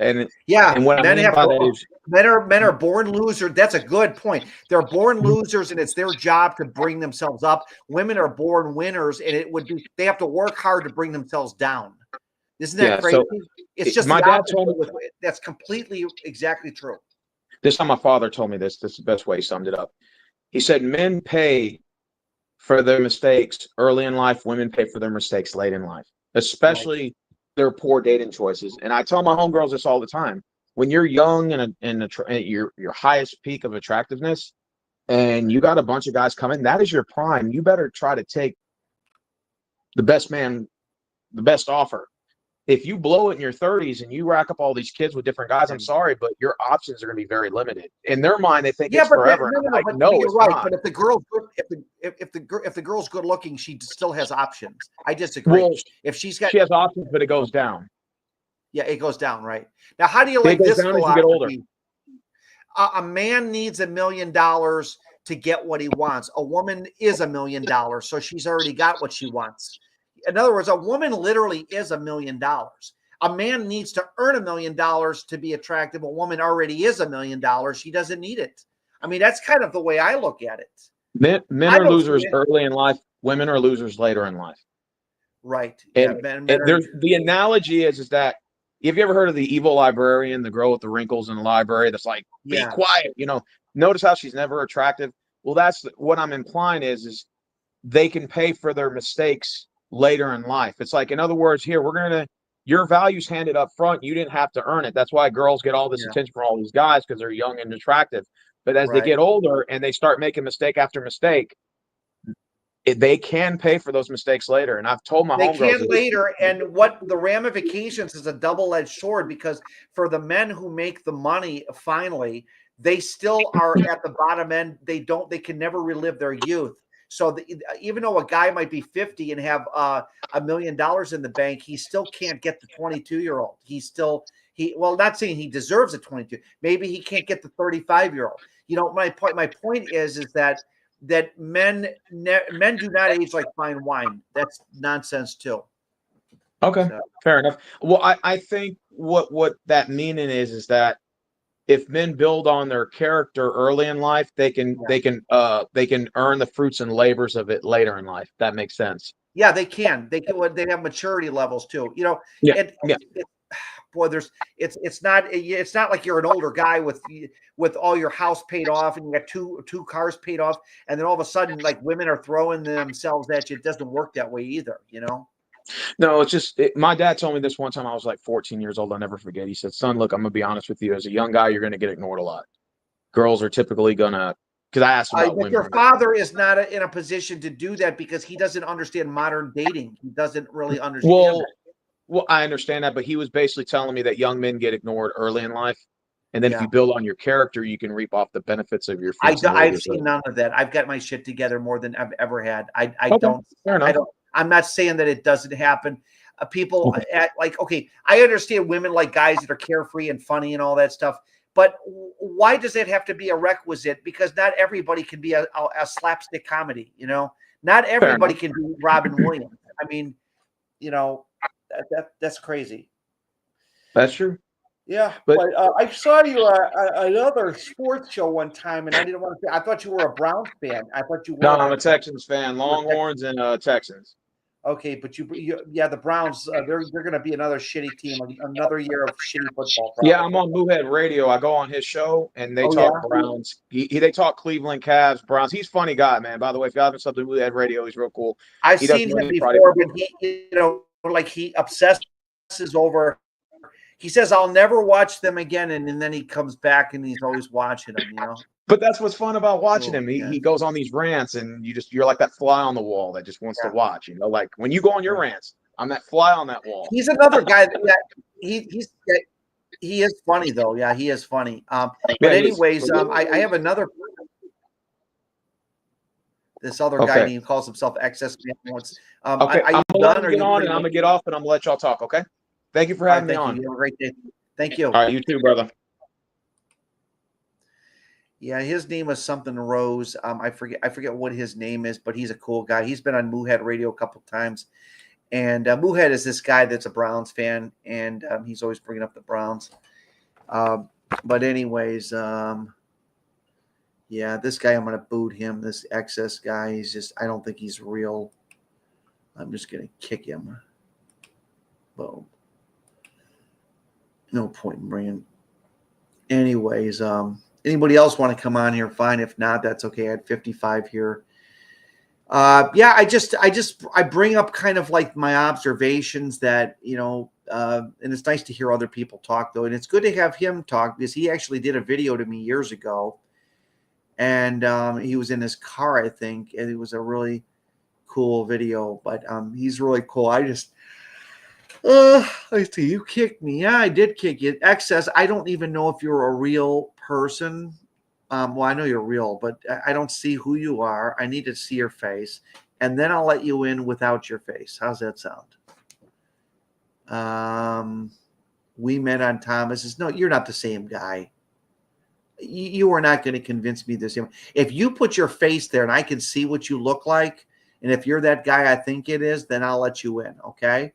Yeah, And what I mean by that is men are born losers. That's a good point. They're born losers, and it's their job to bring themselves up. Women are born winners, and they have to work hard to bring themselves down. Isn't that crazy? so It's just my the dad opposite. told me That's completely exactly true. this. How my father told me this. This is the best way he summed it up. He said, "Men pay for their mistakes early in life. Women pay for their mistakes late in life, especially their poor dating choices." And I tell my homegirls this all the time. When you're young and at your highest peak of attractiveness, and you got a bunch of guys coming, that is your prime. You better try to take the best man, the best offer. If you blow it in your 30s and you rack up all these kids with different guys, I'm sorry, but your options are going to be very limited. In their mind, they think it's forever. No, And I'm like, but no, you're it's right. not. But if the girl's good, if the girl's good looking, she still has options. I disagree. Well, If she has options, but it goes down. Yeah, it goes down, right? Now, how do you It like goes this down as you get older. philosophy? A man needs $1 million to get what he wants. A woman is $1 million, so she's already got what she wants. In other words, a woman literally is $1 million. A man needs to earn $1 million to be attractive. A woman already is $1 million. She doesn't need it. I mean, that's kind of the way I look at it. Men are losers early in life. Women are losers later in life. Right. And, the analogy is that, have you ever heard of the evil librarian, the girl with the wrinkles in the library that's like, be quiet, notice how she's never attractive? Well, that's what I'm implying is they can pay for their mistakes later in life. It's like, in other words, your value's handed up front. You didn't have to earn it. That's why girls get all this attention from all these guys, because they're young and attractive. But as they get older and they start making mistake after mistake, they can pay for those mistakes later. And I've told my homegirls they can later, and what the ramifications is a double-edged sword, because for the men who make the money finally, they still are at the bottom end. They can never relive their youth. So even though a guy might be 50 and have $1 million in the bank, he still can't get the 22-year-old. Well, not saying he deserves a 22. Maybe he can't get the 35-year-old. My point is that men do not age like fine wine. That's nonsense too. Okay, fair enough. Well, I think what that meaning is that if men build on their character early in life, they can earn the fruits and labors of it later in life. That makes sense. Yeah, they can. They have maturity levels too. Boy, it's not like you're an older guy with all your house paid off and you got two cars paid off, and then all of a sudden like women are throwing themselves at you. It doesn't work that way either, No, it's just my dad told me this one time. I was like 14 years old. I'll never forget. He said, "Son, look, I'm gonna be honest with you. As a young guy, you're gonna get ignored a lot. Girls are typically gonna." Because I asked him about women. Your father is not in a position to do that because he doesn't understand modern dating. He doesn't really understand that. Well, I understand that, but he was basically telling me that young men get ignored early in life, and then if you build on your character, you can reap off the benefits of your. I've seen none of that. I've got my shit together more than I've ever had. I don't. I'm not saying that it doesn't happen. People I understand women like guys that are carefree and funny and all that stuff, but why does it have to be a requisite? Because not everybody can be a slapstick comedy. Not everybody can be Robin Williams. I mean, that's crazy. That's true. Yeah, but I saw you another sports show one time, and I didn't want to. I thought you were a Browns fan. I thought you were. No, I'm a Texans fan. Longhorns and Texans. Okay, but the Browns. They're going to be another shitty team, another year of shitty football. Probably. Yeah, I'm on Moohead Radio. I go on his show, and they talk Browns. They talk Cleveland Cavs, Browns. He's a funny guy, man. By the way, if you haven't subbed to Moohead Radio, he's real cool. I've seen him before, but he obsesses over. He says, "I'll never watch them again," and then he comes back and he's always watching them. But that's what's fun about watching him. He goes on these rants, and you're like that fly on the wall that just wants to watch. Like when you go on your rants, I'm that fly on that wall. He's another guy that he is funny though. Yeah, he is funny. Yeah, But he is. anyways, I have another. This other guy Okay. named calls himself Excess Man once. Okay. Are I'm you gonna let done? him Or are get you on, pretty and I'm much? gonna get off, and I'm gonna let y'all talk. Okay. Thank you for All right. having me Thank you. on. You have a great day. Thank you. All right, you too, brother. Yeah, his name is something Rose. I forget what his name is, but he's a cool guy. He's been on Moohead Radio a couple times, and Moohead is this guy that's a Browns fan, and he's always bringing up the Browns. Um, but anyways, yeah, this guy, I'm gonna boot him. This excess guy, I don't think he's real. I'm just gonna kick him. Boom. No point in bringing. Anyways, anybody else want to come on here? Fine. If not, that's okay. I had 55 here. Yeah, I bring up kind of like my observations that, and it's nice to hear other people talk though. And it's good to have him talk because he actually did a video to me years ago. And he was in his car, I think, and it was a really cool video, but he's really cool. I see you kicked me. Yeah, I did kick you. Excess. I don't even know if you're a real person. Well, I know you're real, but I don't see who you are. I need to see your face, and then I'll let you in without your face. How's that sound? We met on Thomas's. No, you're not the same guy. You are not going to convince me the same. If you put your face there and I can see what you look like, and if you're that guy I think it is, then I'll let you in. Okay.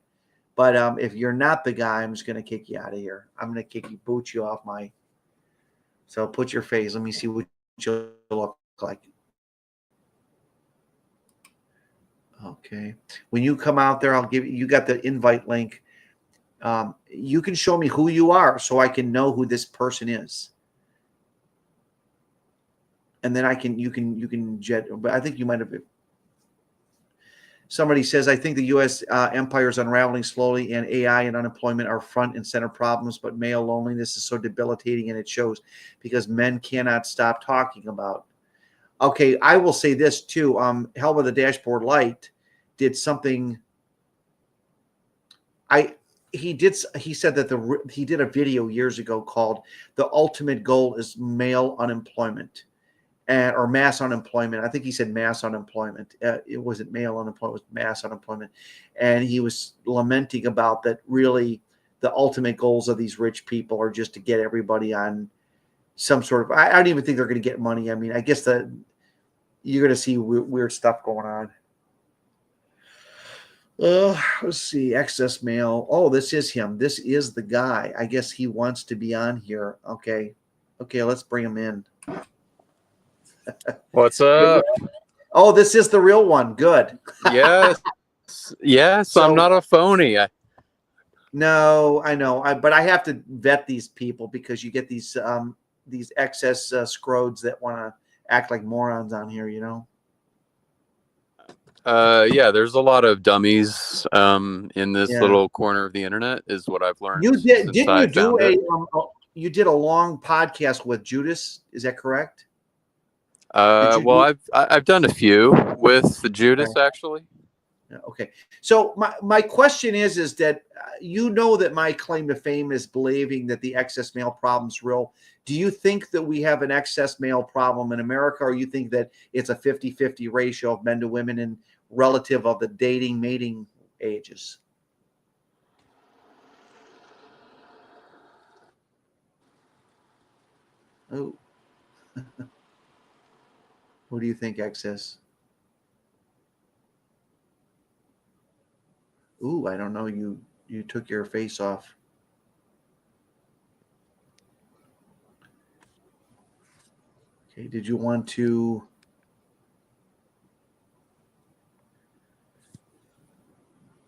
But if you're not the guy, I'm just going to kick you out of here. I'm going to kick you, boot you off my. So put your face. Let me see what you look like. Okay. When you come out there, I'll give you got the invite link. You can show me who you are so I can know who this person is. And then you can jet, but I think you might have. Somebody says, I think the U.S. Empire is unraveling slowly, and AI and unemployment are front and center problems, but male loneliness is so debilitating, and it shows because men cannot stop talking about. Okay, I will say this too. Hell with a Dashboard Light did something. He said that he did a video years ago called "The Ultimate Goal is Male Unemployment." Or mass unemployment. I think he said mass unemployment. It wasn't male unemployment, it was mass unemployment. And he was lamenting about that really the ultimate goals of these rich people are just to get everybody on some sort of, I don't even think they're going to get money. I mean, I guess that you're going to see weird stuff going on. Let's see. Excess mail. Oh, this is him. This is the guy. I guess he wants to be on here. Okay. Okay, let's bring him in. What's up? Oh, this is the real one. Good. Yes. Yes, I'm not a phony. No, I know. But I have to vet these people because you get these excess scrodes that want to act like morons on here, Yeah, there's a lot of dummies in this Yeah. little corner of the internet is what I've learned. You did since didn't I you do found it. you did a long podcast with Judas, is that correct? Well, I've done a few with Judas Okay. actually. Okay. So my question is that you know that my claim to fame is believing that the excess male problem is real. Do you think that we have an excess male problem in America, or you think that it's a 50-50 ratio of men to women and relative of the dating, mating ages? Oh. What do you think, excess? Ooh, I don't know. You took your face off. Okay, did you want to?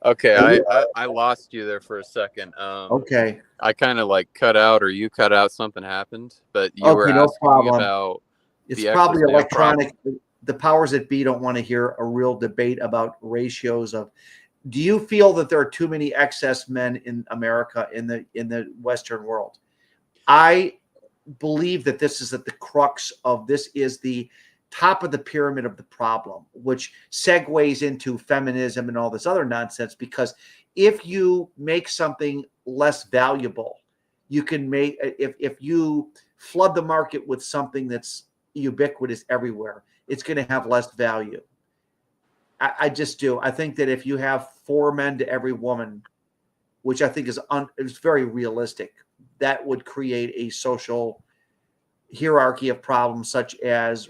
Okay, I lost you there for a second. Okay. I kind of like cut out, or you cut out. Something happened, but you were Okay, no asking me problem. about It's the excess probably male electronic. problem. The powers that be don't want to hear a real debate about ratios of. Do you feel that there are too many excess men in America in the Western world? I believe that this is at the crux of this is the top of the pyramid of the problem, which segues into feminism and all this other nonsense. Because if you make something less valuable, you can make, if you flood the market with something that's ubiquitous everywhere, it's going to have less value. I just do. I think that if you have 4 men to every woman, which I think is very realistic, that would create a social hierarchy of problems, such as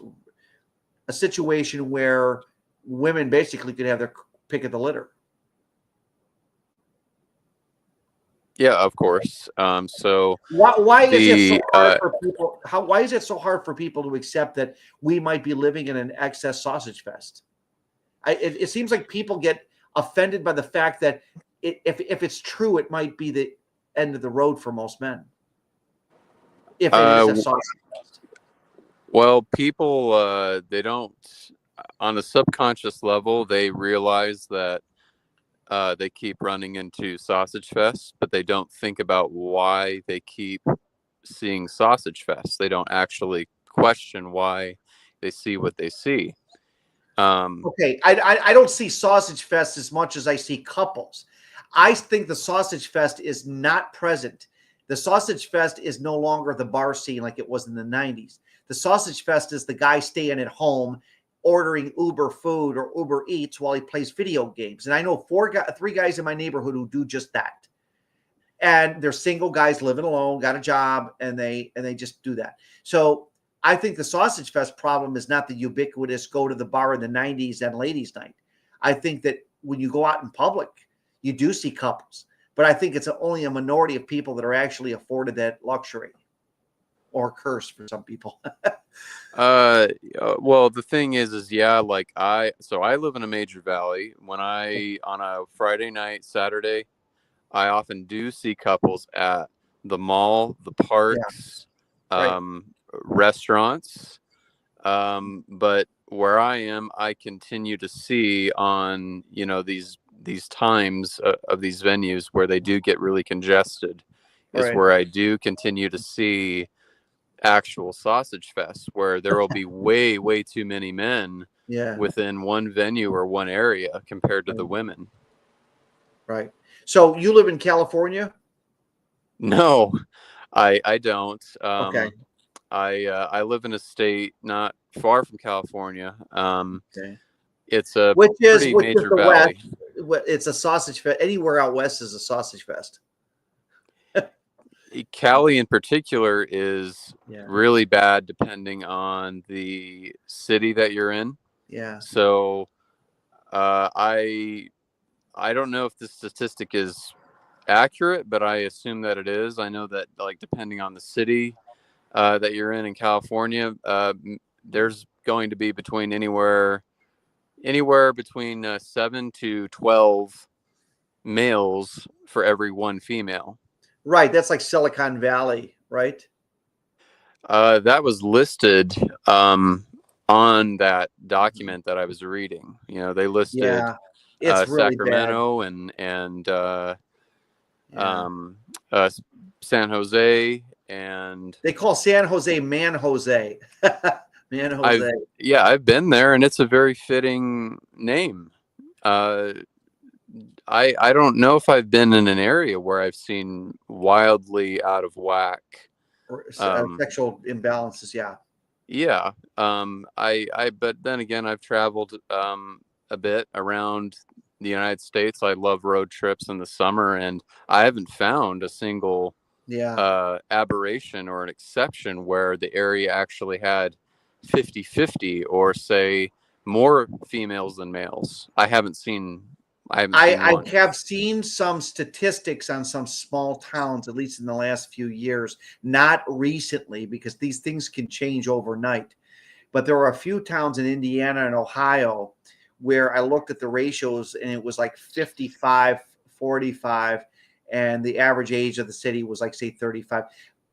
a situation where women basically could have their pick of the litter. Yeah, of course. So why is it so hard the for people? Why is it so hard for people to accept that we might be living in an excess sausage fest? It seems like people get offended by the fact that if it's true, it might be the end of the road for most men. If it is a sausage fest. Well, people they don't, on a subconscious level, they realize that they keep running into sausage fest, but they don't think about why they keep seeing sausage fest. They don't actually question why they see what they see. Okay, I don't see sausage fest as much as I see couples. I think the sausage fest is not present. The sausage fest is no longer the bar scene like it was in the 90s. The sausage fest is the guy staying at home ordering Uber food or Uber Eats while he plays video games. And I know 3 guys in my neighborhood who do just that. And they're single guys living alone, got a job, and they just do that. So I think the sausage fest problem is not the ubiquitous go to the bar in the 90s and ladies' night. I think that when you go out in public, you do see couples. But I think it's only a minority of people that are actually afforded that luxury, or curse for some people. Well, the thing is yeah, like I live in a major valley. When on a Friday night, Saturday, I often do see couples at the mall, the parks, Right. restaurants. But where I am, I continue to see on, these times of these venues where they do get really congested, is Right. where I do continue to see actual sausage fest, where there will be way, way too many men Yeah. within one venue or one area compared to the women. Right. So you live in California? No, I don't. Okay. I live in a state not far from California. Okay. It's a Which is pretty major the valley. West. It's a sausage fest. Anywhere out west is a sausage fest. Cali in particular is Yeah. really bad depending on the city that you're in. Yeah. So I don't know if this statistic is accurate, but I assume that it is. I know that, like, depending on the city that you're in California, there's going to be anywhere between 7 to 12 males for every 1 female. Right. That's like Silicon Valley, right? That was listed on that document that I was reading. They listed it's really Sacramento and San Jose, and they call San Jose Man Jose. Man Jose. I've been there, and it's a very fitting name. I don't know if I've been in an area where I've seen wildly out of whack sexual imbalances. Yeah. But then again, I've traveled a bit around the United States. I love road trips in the summer, and I haven't found a single aberration or an exception where the area actually had 50-50, or say more females than males. I haven't seen one. have seen some statistics on some small towns, at least in the last few years, not recently, because these things can change overnight. But there were a few towns in Indiana and Ohio where I looked at the ratios, and it was like 55-45, and the average age of the city was like, say, 35.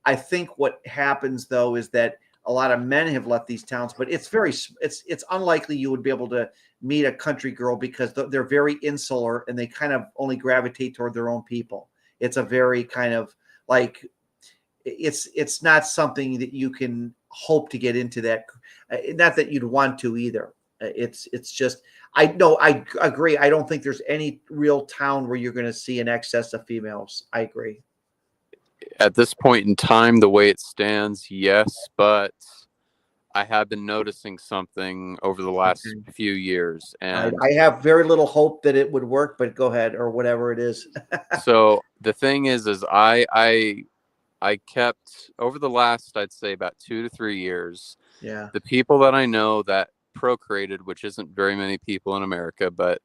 I think what happens, though, is that a lot of men have left these towns, but it's unlikely you would be able to meet a country girl, because they're very insular and they kind of only gravitate toward their own people. It's a very kind of like, it's not something that you can hope to get into that. Not that you'd want to either. It's just, I agree. I don't think there's any real town where you're going to see an excess of females. I agree. At this point in time, the way it stands, yes, but I have been noticing something over the last Okay. few years, and I have very little hope that it would work, but go ahead, or whatever it is. so the thing is I kept over the last, I'd say, about 2 to 3 years, Yeah. the people that I know that procreated, which isn't very many people in America, but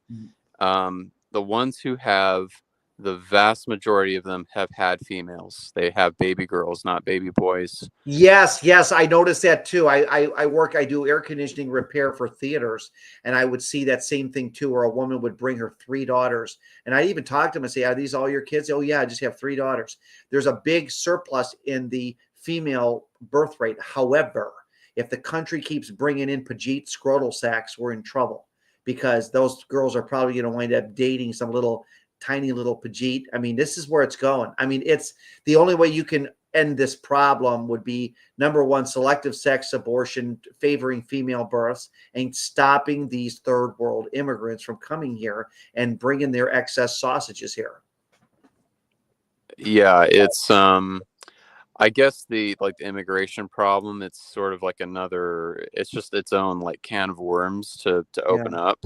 the ones who have, the vast majority of them have had females. They have baby girls, not baby boys. Yes, I noticed that too. I do air conditioning repair for theaters, and I would see that same thing too, where a woman would bring her 3 daughters, and I even talked to them and say, "Are these all your kids?" "Oh yeah, I just have 3 daughters." There's a big surplus in the female birth rate. However, if the country keeps bringing in Pajit scrotal sacs, we're in trouble because those girls are probably going to wind up dating some little tiny little Pajit. I mean, this is where it's going. I mean, it's the only way you can end this problem would be, number one, selective sex abortion favoring female births and stopping these third world immigrants from coming here and bringing their excess sausages here. Yeah, it's I guess the immigration problem, it's sort of like another, it's just its own like can of worms to Yeah. open up.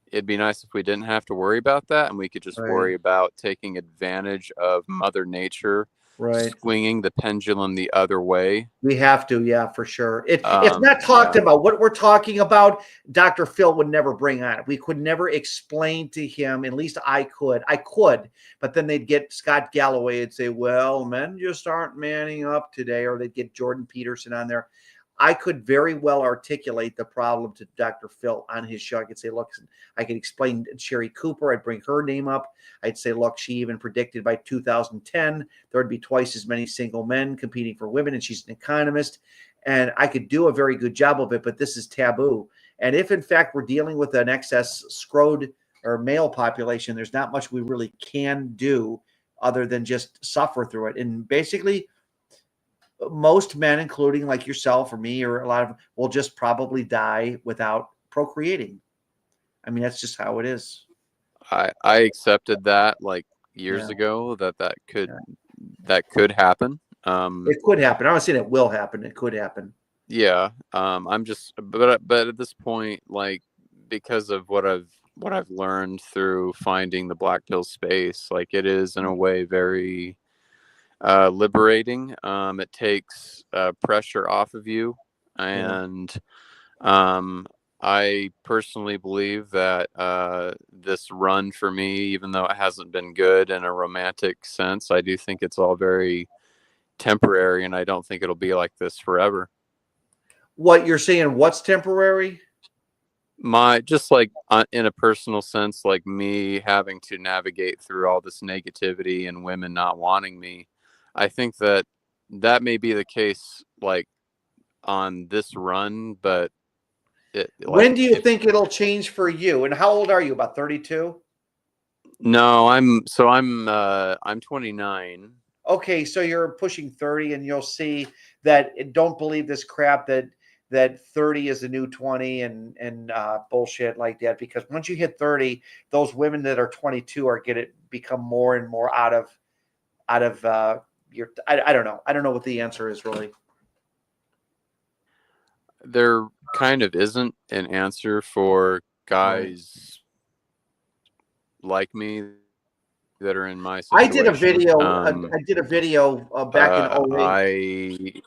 It'd be nice if we didn't have to worry about that and we could just Right. worry about taking advantage of Mother Nature, Right. swinging the pendulum the other way. We have to, yeah, for sure. It's not talked Yeah. about. What we're talking about, Dr. Phil would never bring on. We could never explain to him, at least I could, but then they'd get Scott Galloway and say, well, men just aren't manning up today, or they'd get Jordan Peterson on there. I could very well articulate the problem to Dr. Phil on his show. I could say, look, I could explain Sherry Cooper. I'd bring her name up. I'd say, look, she even predicted by 2010, there would be twice as many single men competing for women, and she's an economist. And I could do a very good job of it, but this is taboo. And if, in fact, we're dealing with an excess scrowed or male population, there's not much we really can do other than just suffer through it. And basically, most men, including like yourself or me or a lot of them, will just probably die without procreating. I mean, that's just how it is. I accepted that like years Yeah. ago that could happen. It could happen. I'm not saying it will happen. It could happen. Yeah. I'm just, but at this point, like, because of what I've learned through finding the black pill space, like, it is in a way very liberating. It takes pressure off of you, and I personally believe that this run for me, even though it hasn't been good in a romantic sense, I do think it's all very temporary, and I don't think it'll be like this forever. What you're saying, what's temporary? My, just like in a personal sense, like me having to navigate through all this negativity and women not wanting me, I think that may be the case, like, on this run, but When do you think it'll change for you? And how old are you? About 32? No, I'm 29. Okay, so you're pushing 30, and you'll see that don't believe this crap that 30 is the new 20 and bullshit like that, because once you hit 30, those women that are 22 are going to become more and more out of your I don't know. I don't know what the answer is really. There kind of isn't an answer for guys like me that are in my situation. I did a video back in 08.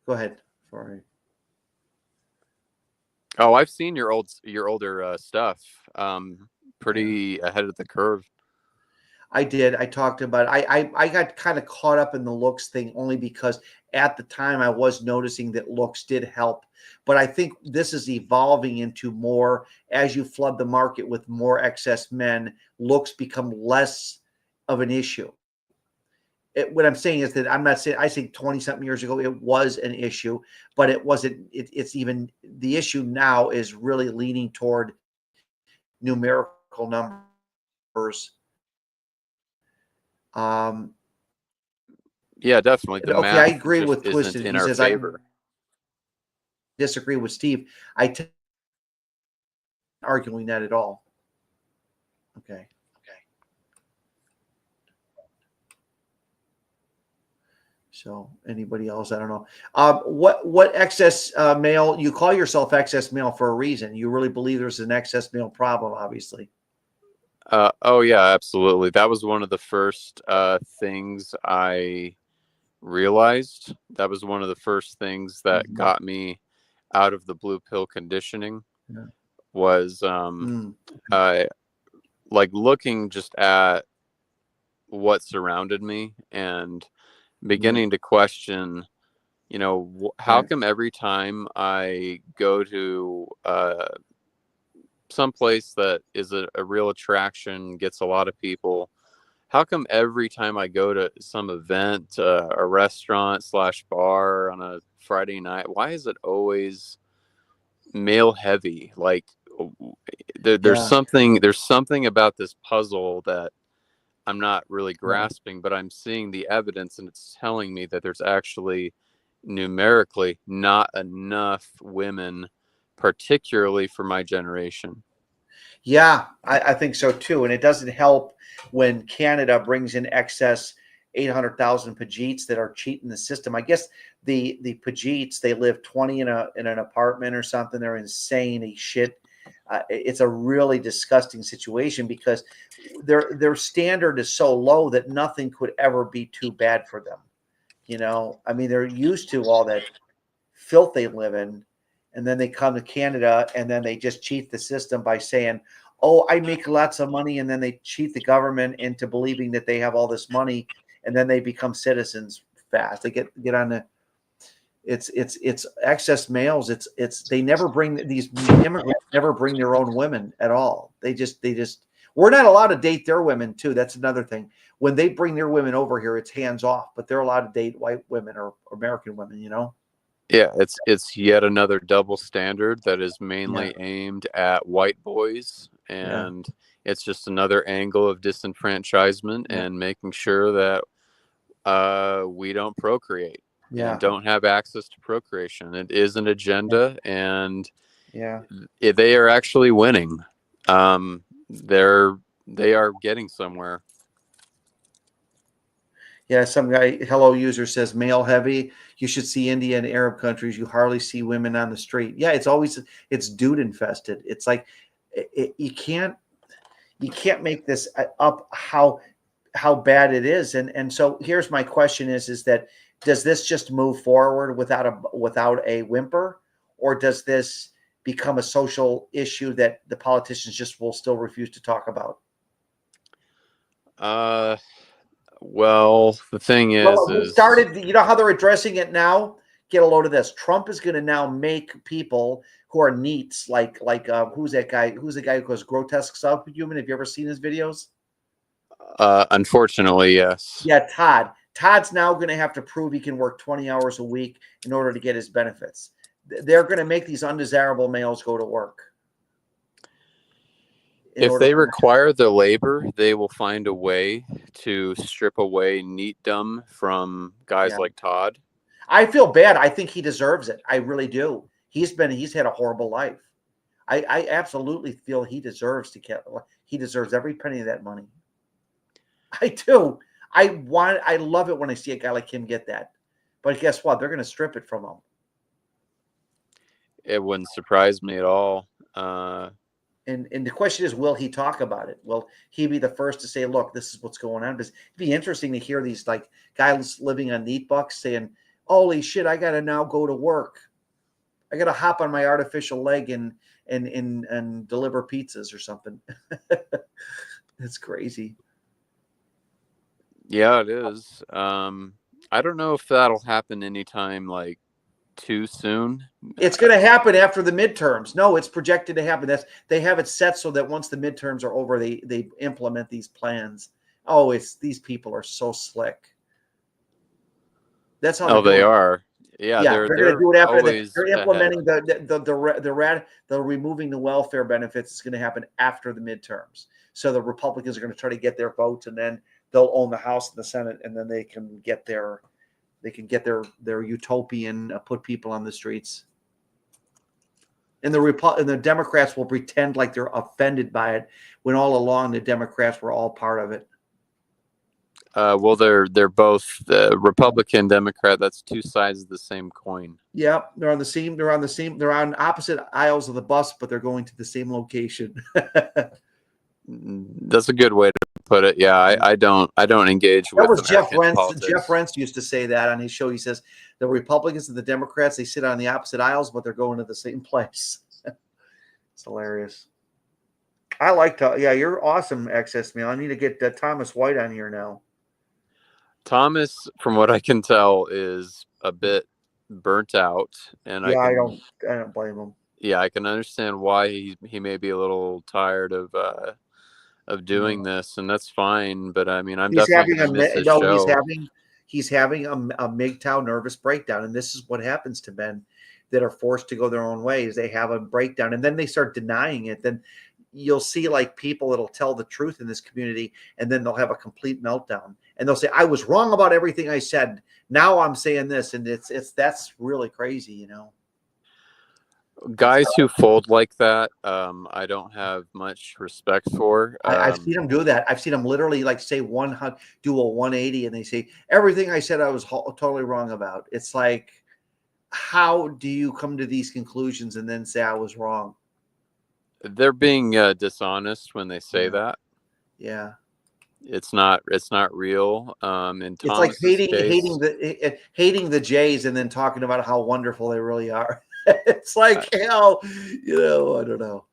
Go ahead. Sorry. Oh, I've seen your older stuff. Pretty ahead of the curve. I did. I talked about I got kind of caught up in the looks thing only because at the time I was noticing that looks did help. But I think this is evolving into more, as you flood the market with more excess men, looks become less of an issue. What I'm saying is that I'm not saying, I think 20 something years ago it was an issue, but it wasn't. It's even, the issue now is really leaning toward numerical numbers. Yeah, definitely. The Okay, I math agree just with isn't Twisted. in He our says I favor. disagree with Steve. Arguing that at all. Okay. So anybody else? I don't know. What excess male? You call yourself excess male for a reason. You really believe there's an excess male problem, obviously. Oh yeah, absolutely. That was one of the first things I realized. That was one of the first things that got me out of the blue pill conditioning. Yeah. Was like looking just at what surrounded me and beginning to question, you know, how come every time I go to some place that is a real attraction, gets a lot of people, how come every time I go to some event, a restaurant / bar on a Friday night, why is it always male heavy? Like there's something about this puzzle that I'm not really grasping, but I'm seeing the evidence and it's telling me that there's actually numerically not enough women, particularly for my generation. Yeah, I think so too. And it doesn't help when Canada brings in excess 800,000 Pajeets that are cheating the system. I guess the Pajeets, they live 20 in an apartment or something. They're insane as shit. It's a really disgusting situation because their standard is so low that nothing could ever be too bad for them. You know, I mean, they're used to all that filth they live in, and then they come to Canada and then they just cheat the system by saying, "Oh, I make lots of money," and then they cheat the government into believing that they have all this money, and then they become citizens fast. They get on the it's excess males. It's they never bring these immigrants never bring their own women at all. They just we're not allowed to date their women too. That's another thing. When they bring their women over here, it's hands off, but they're allowed to date white women or American women, you know? Yeah, it's yet another double standard that is mainly aimed at white boys, and it's just another angle of disenfranchisement and making sure that we don't procreate and don't have access to procreation. It is an agenda, and they are actually winning. They are getting somewhere. Yeah, some guy, hello user says male heavy. You should see India and Arab countries. You hardly see women on the street. Yeah, it's dude infested. It's like you can't make this up how bad it is. And so here's my question is that does this just move forward without a whimper, or does this become a social issue that the politicians just will still refuse to talk about? Well, the thing Well, we is started, you know how they're addressing it now? Get a load of this. Trump is going to now make people who are neats, like who's that guy? Who's the guy who goes grotesque subhuman? Have you ever seen his videos? Unfortunately, yes. Yeah, Todd. Todd's now going to have to prove he can work 20 hours a week in order to get his benefits. They're going to make these undesirable males go to work. If they require the labor, they will find a way to strip away neatdom from guys like Todd. I feel bad. I think he deserves it. I really do. He's had a horrible life. I absolutely feel he deserves he deserves every penny of that money. I do. I love it when I see a guy like him get that. But guess what? They're going to strip it from him. It wouldn't surprise me at all. And the question is, will he talk about it? Will he be the first to say, look, this is what's going on? Because it'd be interesting to hear these like guys living on neat bucks saying, holy shit, I got to now go to work. I got to hop on my artificial leg and deliver pizzas or something. It's crazy. Yeah, it is. I don't know if that'll happen anytime like too soon. It's going to happen after the midterms. No, it's projected to happen. They have it set so that once the midterms are over, they implement these plans. Oh, these people are so slick. That's how they are. Yeah, they're going to do it after they're implementing ahead. the removing the welfare benefits is going to happen after the midterms. So the Republicans are going to try to get their votes, and then they'll own the House and the Senate, and then they can get their utopian put people on the streets. And the Democrats will pretend like they're offended by it when all along the Democrats were all part of it. Well, they're both Republican, Democrat. That's two sides of the same coin. Yeah, they're on the same. They're on opposite aisles of the bus, but they're going to the same location. That's a good way to put it. Yeah, I don't engage That with was Jeff American Rents. politics. Jeff Rents used to say that on his show. He says the Republicans and the Democrats, they sit on the opposite aisles, but they're going to the same place. It's hilarious. I like to. Yeah, you're awesome, Access Mail. I need to get Thomas White on here now. Thomas, from what I can tell, is a bit burnt out, and Yeah, I don't blame him. Yeah, I can understand why he may be a little tired of doing this, and that's fine. But I mean, I'm He's definitely having gonna miss his no. show. He's having a MGTOW nervous breakdown, and this is what happens to men that are forced to go their own ways. They have a breakdown, and then they start denying it. Then you'll see like people that'll tell the truth in this community, and then they'll have a complete meltdown, and they'll say, "I was wrong about everything I said. Now I'm saying this," and that's really crazy, you know. Guys who fold like that, I don't have much respect for. I've seen them do that. I've seen them literally like say do a 180, and they say everything I said I was totally wrong about. It's like, how do you come to these conclusions and then say I was wrong? They're being dishonest when they say that. Yeah, it's not real. In it's like Thomas's hating the Jays and then talking about how wonderful they really are. It's like hell, you know. I don't know.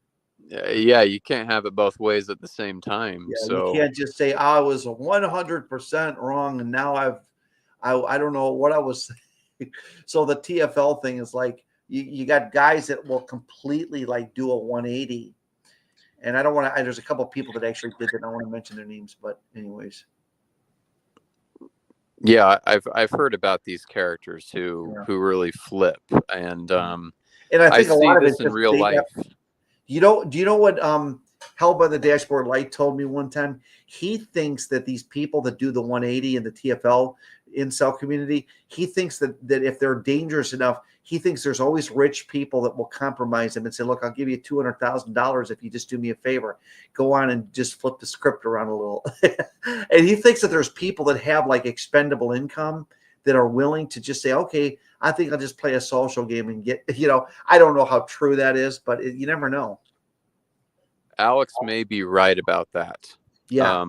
Yeah, you can't have it both ways at the same time. Yeah, So you can't just say I was 100% wrong, and now I don't know what I was saying. So the TFL thing is like you got guys that will completely like do a 180, and I don't want to. There's a couple of people that actually did that. I don't want to mention their names, but anyways. Yeah, I've heard about these characters who really flip, and I think a lot of this in real life. Do you know what Hell by the Dashboard Light told me one time? He thinks that these people that do the 180 in the TFL incel community, he thinks that if they're dangerous enough, he thinks there's always rich people that will compromise them and say, look, I'll give you $200,000 if you just do me a favor. Go on and just flip the script around a little. And he thinks that there's people that have like expendable income that are willing to just say, okay, I think I'll just play a social game and get, you know, I don't know how true that is, but you never know. Alex may be right about that. Yeah.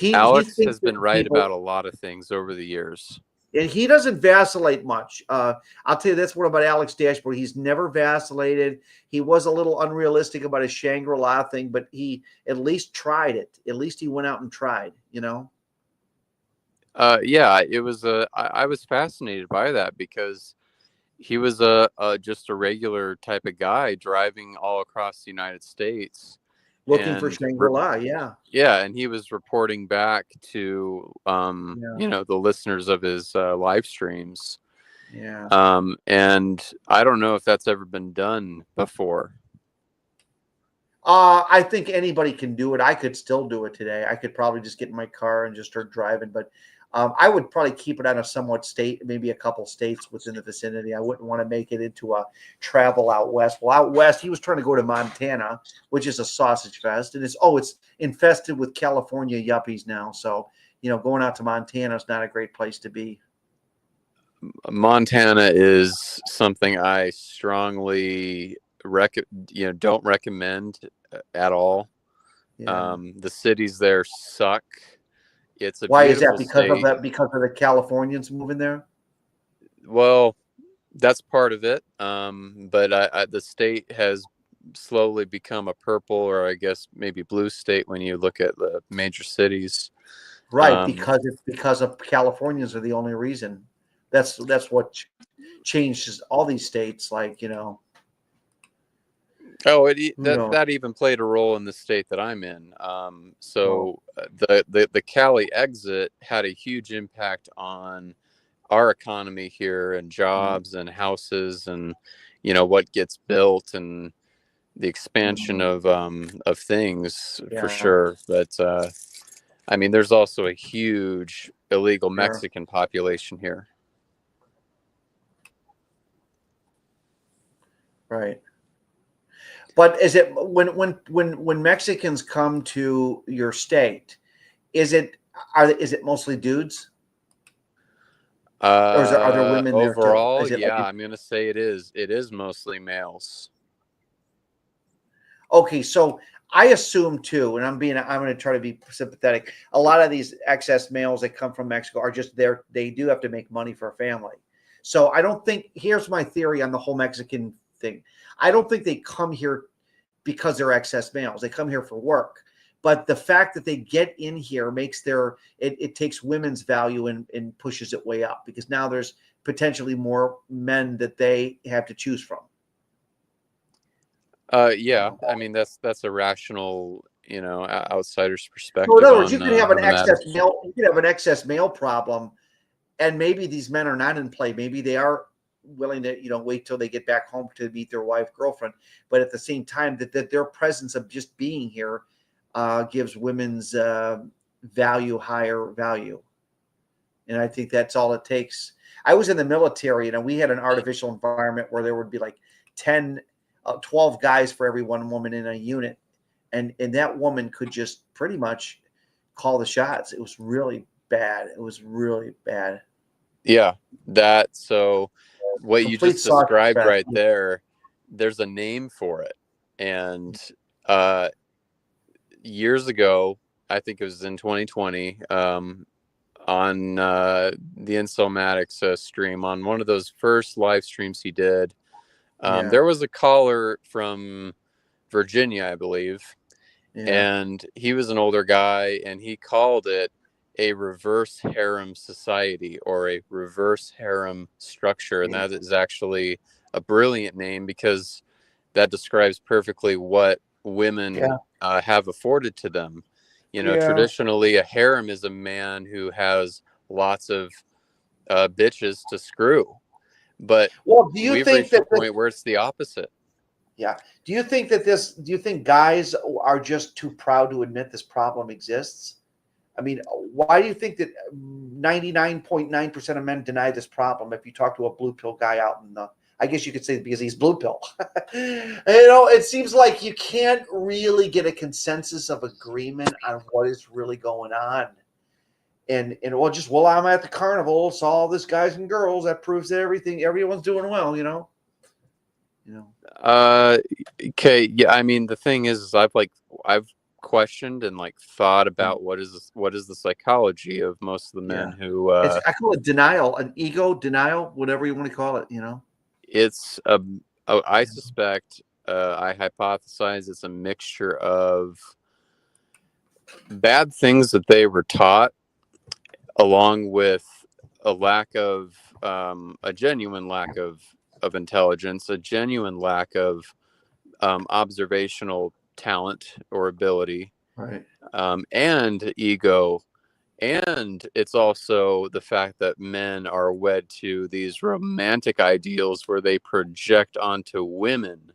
Alex has been right about a lot of things over the years. And he doesn't vacillate much. I'll tell you, that's what about Alex Dashboard. He's never vacillated. He was a little unrealistic about his Shangri-La thing, but he at least tried it. At least he went out and tried, you know? Yeah, it was I was fascinated by that because he was just a regular type of guy driving all across the United States. Looking for Shangri-La, yeah. Yeah, and he was reporting back to you know, the listeners of his live streams. Yeah. And I don't know if that's ever been done before. I think anybody can do it. I could still do it today. I could probably just get in my car and just start driving, but I would probably keep it on a somewhat state, maybe a couple states within the vicinity. I wouldn't want to make it into a travel out west. Well, out west, he was trying to go to Montana, which is a sausage fest, and it's infested with California yuppies now. So, you know, going out to Montana is not a great place to be. Montana is something I strongly don't recommend at all. Yeah. The cities there suck. It's a Why is that? because of that? Because of the Californians moving there? Well, that's part of it. But the state has slowly become a purple, or I guess maybe blue state when you look at the major cities. Right, because of Californians are the only reason. That's what changes all these states. Like, you know. Oh, that even played a role in the state that I'm in. The Cali exit had a huge impact on our economy here and jobs and houses and, you know, what gets built and the expansion of things for sure. But I mean, there's also a huge illegal Mexican population here. Right. But is it when Mexicans come to your state, is it Is it mostly dudes, or are there women there too? Overall, Is it yeah, like I'm gonna say it is. It is mostly males. okay? So I assume too, and I'm going to try to be sympathetic. A lot of these excess males that come from Mexico are just there. They do have to make money for a family. So I don't think. Here's my theory on the whole Mexican thing. I don't think they come here because they're excess males. They come here for work. But the fact that they get in here makes it takes women's value and pushes it way up, because now there's potentially more men that they have to choose from. Yeah, I mean that's a rational, outsider's So in perspective other words, you could have on an the matter. excess male problem, and maybe these men are not in play. Maybe they are willing to, wait till they get back home to meet their wife, girlfriend. But at the same time, that their presence of just being here gives women's higher value. And I think that's all it takes. I was in the military, and we had an artificial environment where there would be like 10, 12 guys for every one woman in a unit. And that woman could just pretty much call the shots. It was really bad. It was really bad. Yeah, so what you Complete just soccer described fest. right there, there's a name for it. And uh, years ago, I think it was in 2020, on the Insomatics stream, on one of those first live streams he did, Yeah. there was a caller from Virginia, I believe, Yeah. and he was an older guy, and he called it a reverse harem society, or a reverse harem structure. And that is actually a brilliant name, because that describes perfectly what women have afforded to them. Traditionally, a harem is a man who has lots of bitches to screw. But Well, do you we've think reached a that point where it's the opposite. yeah. Do you think guys are just too proud to admit this problem exists? I mean, why do you think that 99.9% of men deny this problem? If you talk to a blue pill guy out in the, I guess you could say because he's blue pill. It seems like you can't really get a consensus of agreement on what is really going on. And I'm at the carnival, saw all this guys and girls. That proves that everyone's doing well, Okay, yeah, I mean, the thing is I've questioned and thought about what is the psychology of most of the men who I call it denial, an ego denial, whatever you want to call it. It's I suspect, I hypothesize it's a mixture of bad things that they were taught, along with a genuine lack of intelligence, a genuine lack of observational talent or ability, Right. and ego. And it's also the fact that men are wed to these romantic ideals where they project onto women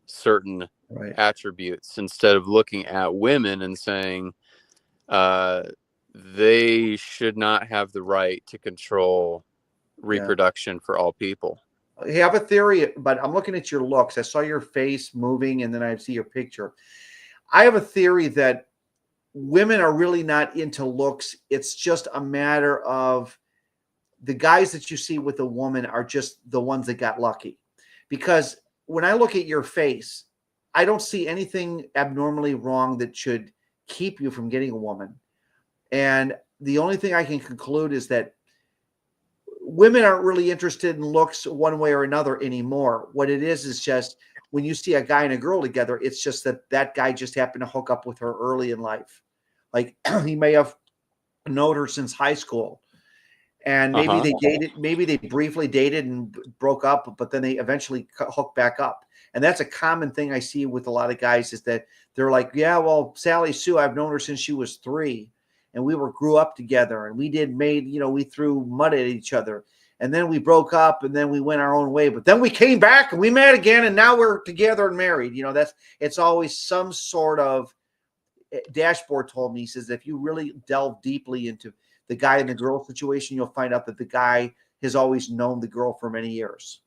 certain attributes, instead of looking at women and saying they should not have the right to control reproduction for all people. You have a theory, but I'm looking at your looks. I saw your face moving, and then I see your picture. I have a theory that women are really not into looks. It's just a matter of the guys that you see with a woman are just the ones that got lucky. Because when I look at your face, I don't see anything abnormally wrong that should keep you from getting a woman. And the only thing I can conclude is that women aren't really interested in looks one way or another anymore. What it is just when you see a guy and a girl together, it's just that guy just happened to hook up with her early in life. Like he may have known her since high school, and maybe they dated, maybe they briefly dated and broke up, but then they eventually hooked back up. And that's a common thing I see with a lot of guys, is that they're like, yeah, well, Sally Sue, I've known her since she was 3, and we grew up together, and we threw mud at each other, and then we broke up, and then we went our own way, but then we came back and we met again, and now we're together and married. It's always some sort of dashboard. Told me, he says, if you really delve deeply into the guy and the girl situation, you'll find out that the guy has always known the girl for many years.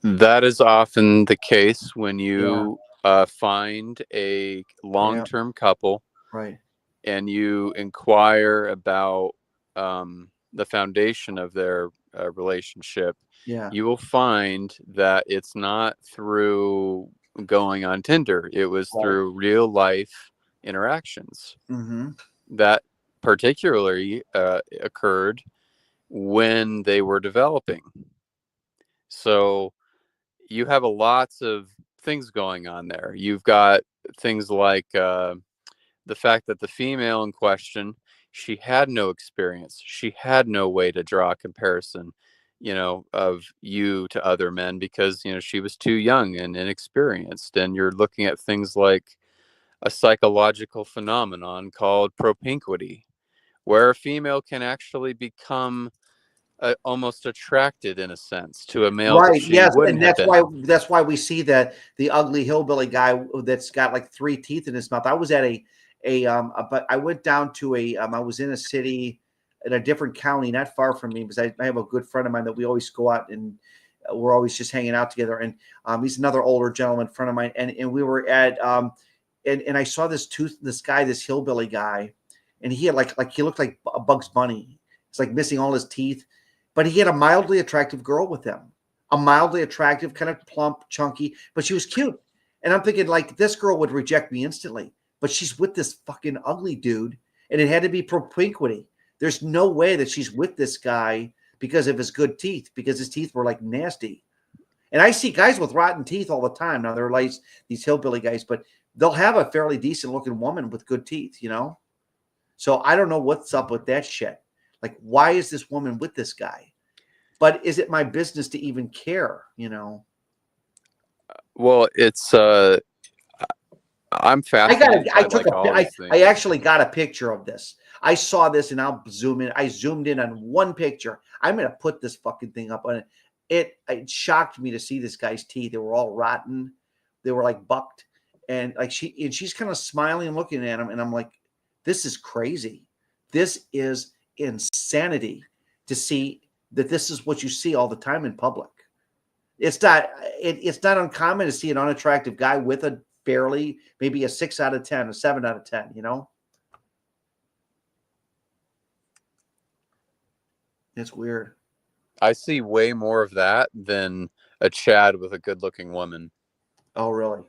That is often the case when you find a long-term couple, right? and you inquire about the foundation of their relationship, Yeah. you will find that it's not through going on Tinder. It was Right. through real life interactions Mm-hmm. that particularly occurred when they were developing. So you have lots of things going on there. You've got things like the fact that the female in question, she had no experience. She had no way to draw a comparison, of you to other men because, she was too young and inexperienced. And you're looking at things like a psychological phenomenon called propinquity, where a female can actually become almost attracted in a sense to a male that Right. she Yes, wouldn't and have been. that's why we see that the ugly hillbilly guy that's got like 3 teeth in his mouth. I was at but I went down to I was in a city in a different county, not far from me, because I have a good friend of mine that we always go out and we're always just hanging out together. And he's another older gentleman friend of mine, and we were at and I saw this guy, this hillbilly guy, and he had like he looked like a Bugs Bunny. It's like missing all his teeth, but he had a mildly attractive girl with him, a mildly attractive, kind of plump, chunky, but she was cute. And I'm thinking, like, this girl would reject me instantly, but she's with this fucking ugly dude, and it had to be propinquity. There's no way that she's with this guy because of his good teeth, because his teeth were like nasty. And I see guys with rotten teeth all the time. Now they're like these hillbilly guys, but they'll have a fairly decent looking woman with good teeth, So I don't know what's up with that shit. Like, why is this woman with this guy? But is it my business to even care? Well, it's I'm fascinated by like all I these things. actually got a picture of this. I saw this and I'll zoom in. I zoomed in on one picture. I'm gonna put this fucking thing up on it. It shocked me to see this guy's teeth. They were all rotten. They were like bucked. And like she's kind of smiling and looking at him, and I'm like, this is crazy. This is insanity to see that this is what you see all the time in public. It's not uncommon to see an unattractive guy with a fairly, maybe a 6 out of 10, a 7 out of 10, It's weird. I see way more of that than a Chad with a good-looking woman. Oh, really?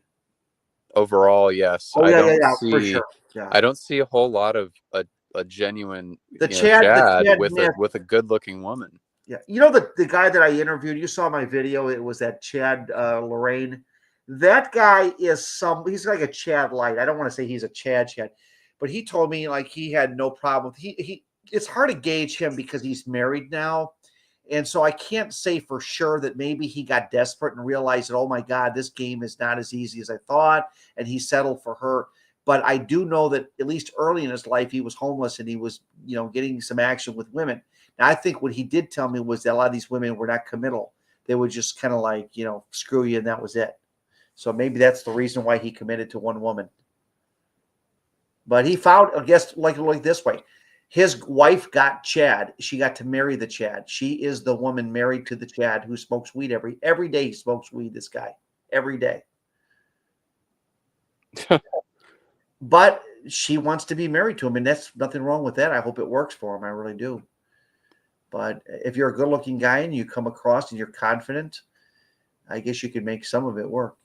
Overall, yes. Oh, yeah, for sure. Yeah. I don't see a whole lot of a genuine, The Chad Chad with a good-looking woman. Yeah. The guy that I interviewed, you saw my video. It was that Chad Lorraine. That guy he's like a Chad light. I don't want to say he's a Chad, but he told me like he had no problem. It's hard to gauge him because he's married now. And so I can't say for sure that maybe he got desperate and realized that, oh my God, this game is not as easy as I thought. And he settled for her. But I do know that at least early in his life, he was homeless and he was, getting some action with women. Now, I think what he did tell me was that a lot of these women were not committal. They would just kind of like, screw you, and that was it. So maybe that's the reason why he committed to one woman. But he found, I guess, like this way. His wife got Chad. She got to marry the Chad. She is the woman married to the Chad who smokes weed every day. He smokes weed, this guy, every day. But she wants to be married to him, and that's nothing wrong with that. I hope it works for him. I really do. But if you're a good-looking guy and you come across and you're confident, I guess you could make some of it work,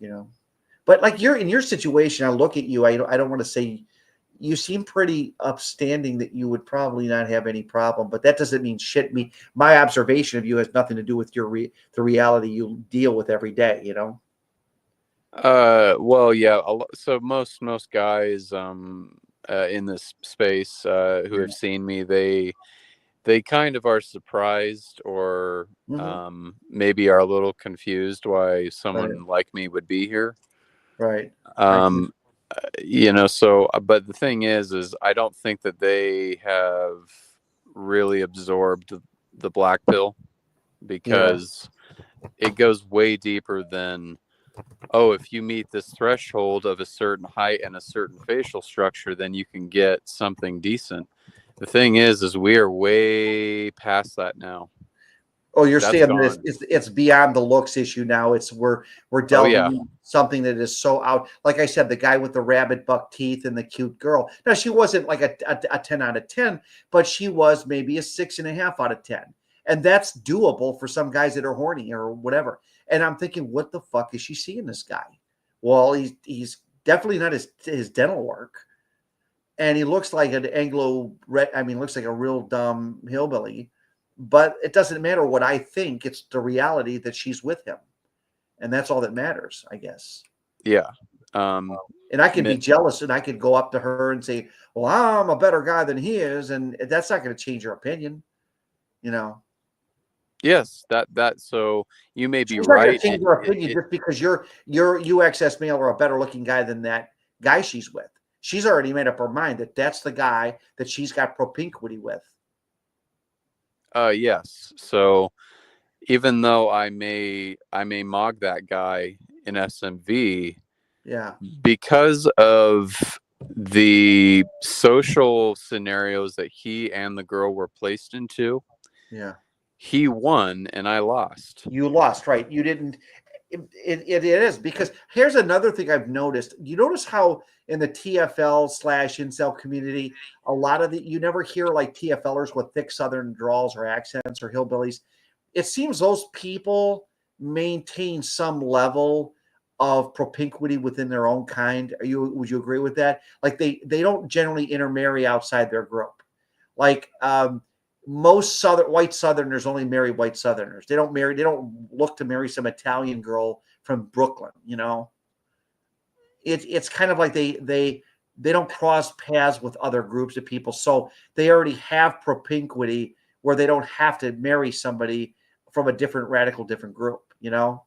But like you're in your situation, I look at you. I don't want to say you seem pretty upstanding that you would probably not have any problem, but that doesn't mean shit. My observation of you has nothing to do with the reality you deal with every day, Well, yeah. So most guys in this space who have seen me, they kind of are surprised or maybe are a little confused why someone like me would be here. Right. So, but the thing is I don't think that they have really absorbed the black pill because it goes way deeper than, oh, if you meet this threshold of a certain height and a certain facial structure, then you can get something decent. The thing is we are way past that now. Oh, you're That's saying this? gone. It's beyond the looks issue now. It's we're Oh yeah. delving into something that is so out. Like I said, the guy with the rabbit buck teeth and the cute girl. Now she wasn't like a 10 out of 10, but she was maybe a 6.5 out of 10, and that's doable for some guys that are horny or whatever. And I'm thinking, what the fuck is she seeing this guy? Well, he's definitely not his dental work, and he looks like an Anglo. I mean, looks like a real dumb hillbilly. But it doesn't matter what I think. It's the reality that she's with him, and that's all that matters, I guess. Yeah. And I could be jealous, and I could go up to her and say, "Well, I'm a better guy than he is," and that's not going to change her opinion, you know. Yes, that so you may be She's not going right. to change her opinion just because you're UXS male or a better looking guy than that guy she's with. She's already made up her mind that that's the guy that she's got propinquity with. Yes. So even though I may mog that guy in SMV, Yeah, because of the social scenarios that he and the girl were placed into, yeah. he won and I lost. You lost, right? You didn't. It is because here's another thing I've noticed. You notice how in the TFL slash incel community, a lot of you never hear like TFLers with thick Southern drawls or accents or hillbillies. It seems those people maintain some level of propinquity within their own kind. Would you agree with that? Like they don't generally intermarry outside their group. Like most white Southerners only marry white Southerners. They don't look to marry some Italian girl from Brooklyn, you know. It's kind of like they don't cross paths with other groups of people. So they already have propinquity where they don't have to marry somebody from a different group, you know?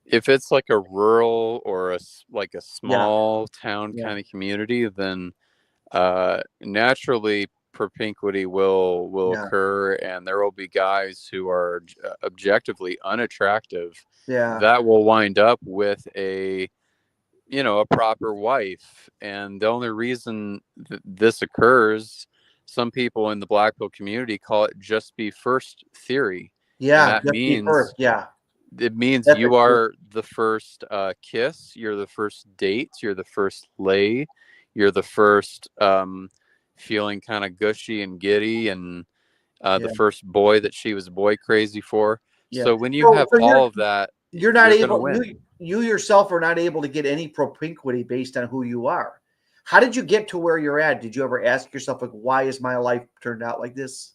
If it's like a rural or like a Yeah, small town yeah, kind of community, then naturally propinquity will yeah, occur, and there will be guys who are objectively unattractive yeah, that will wind up with a proper wife. And the only reason this occurs, some people in the black pill community call it just be first theory, and yeah. that Just be means first. Yeah, it means that's a you good. are the first kiss, you're the first date, you're the first lay, you're the first feeling kind of gushy and giddy, and the Yeah, first boy that she was boy crazy for. yeah. So when you So, have so all of that, you're not you're going to able. win. You yourself are not able to get any propinquity based on who you are. How did you get to where you're at? Did you ever ask yourself, like, why is my life turned out like this?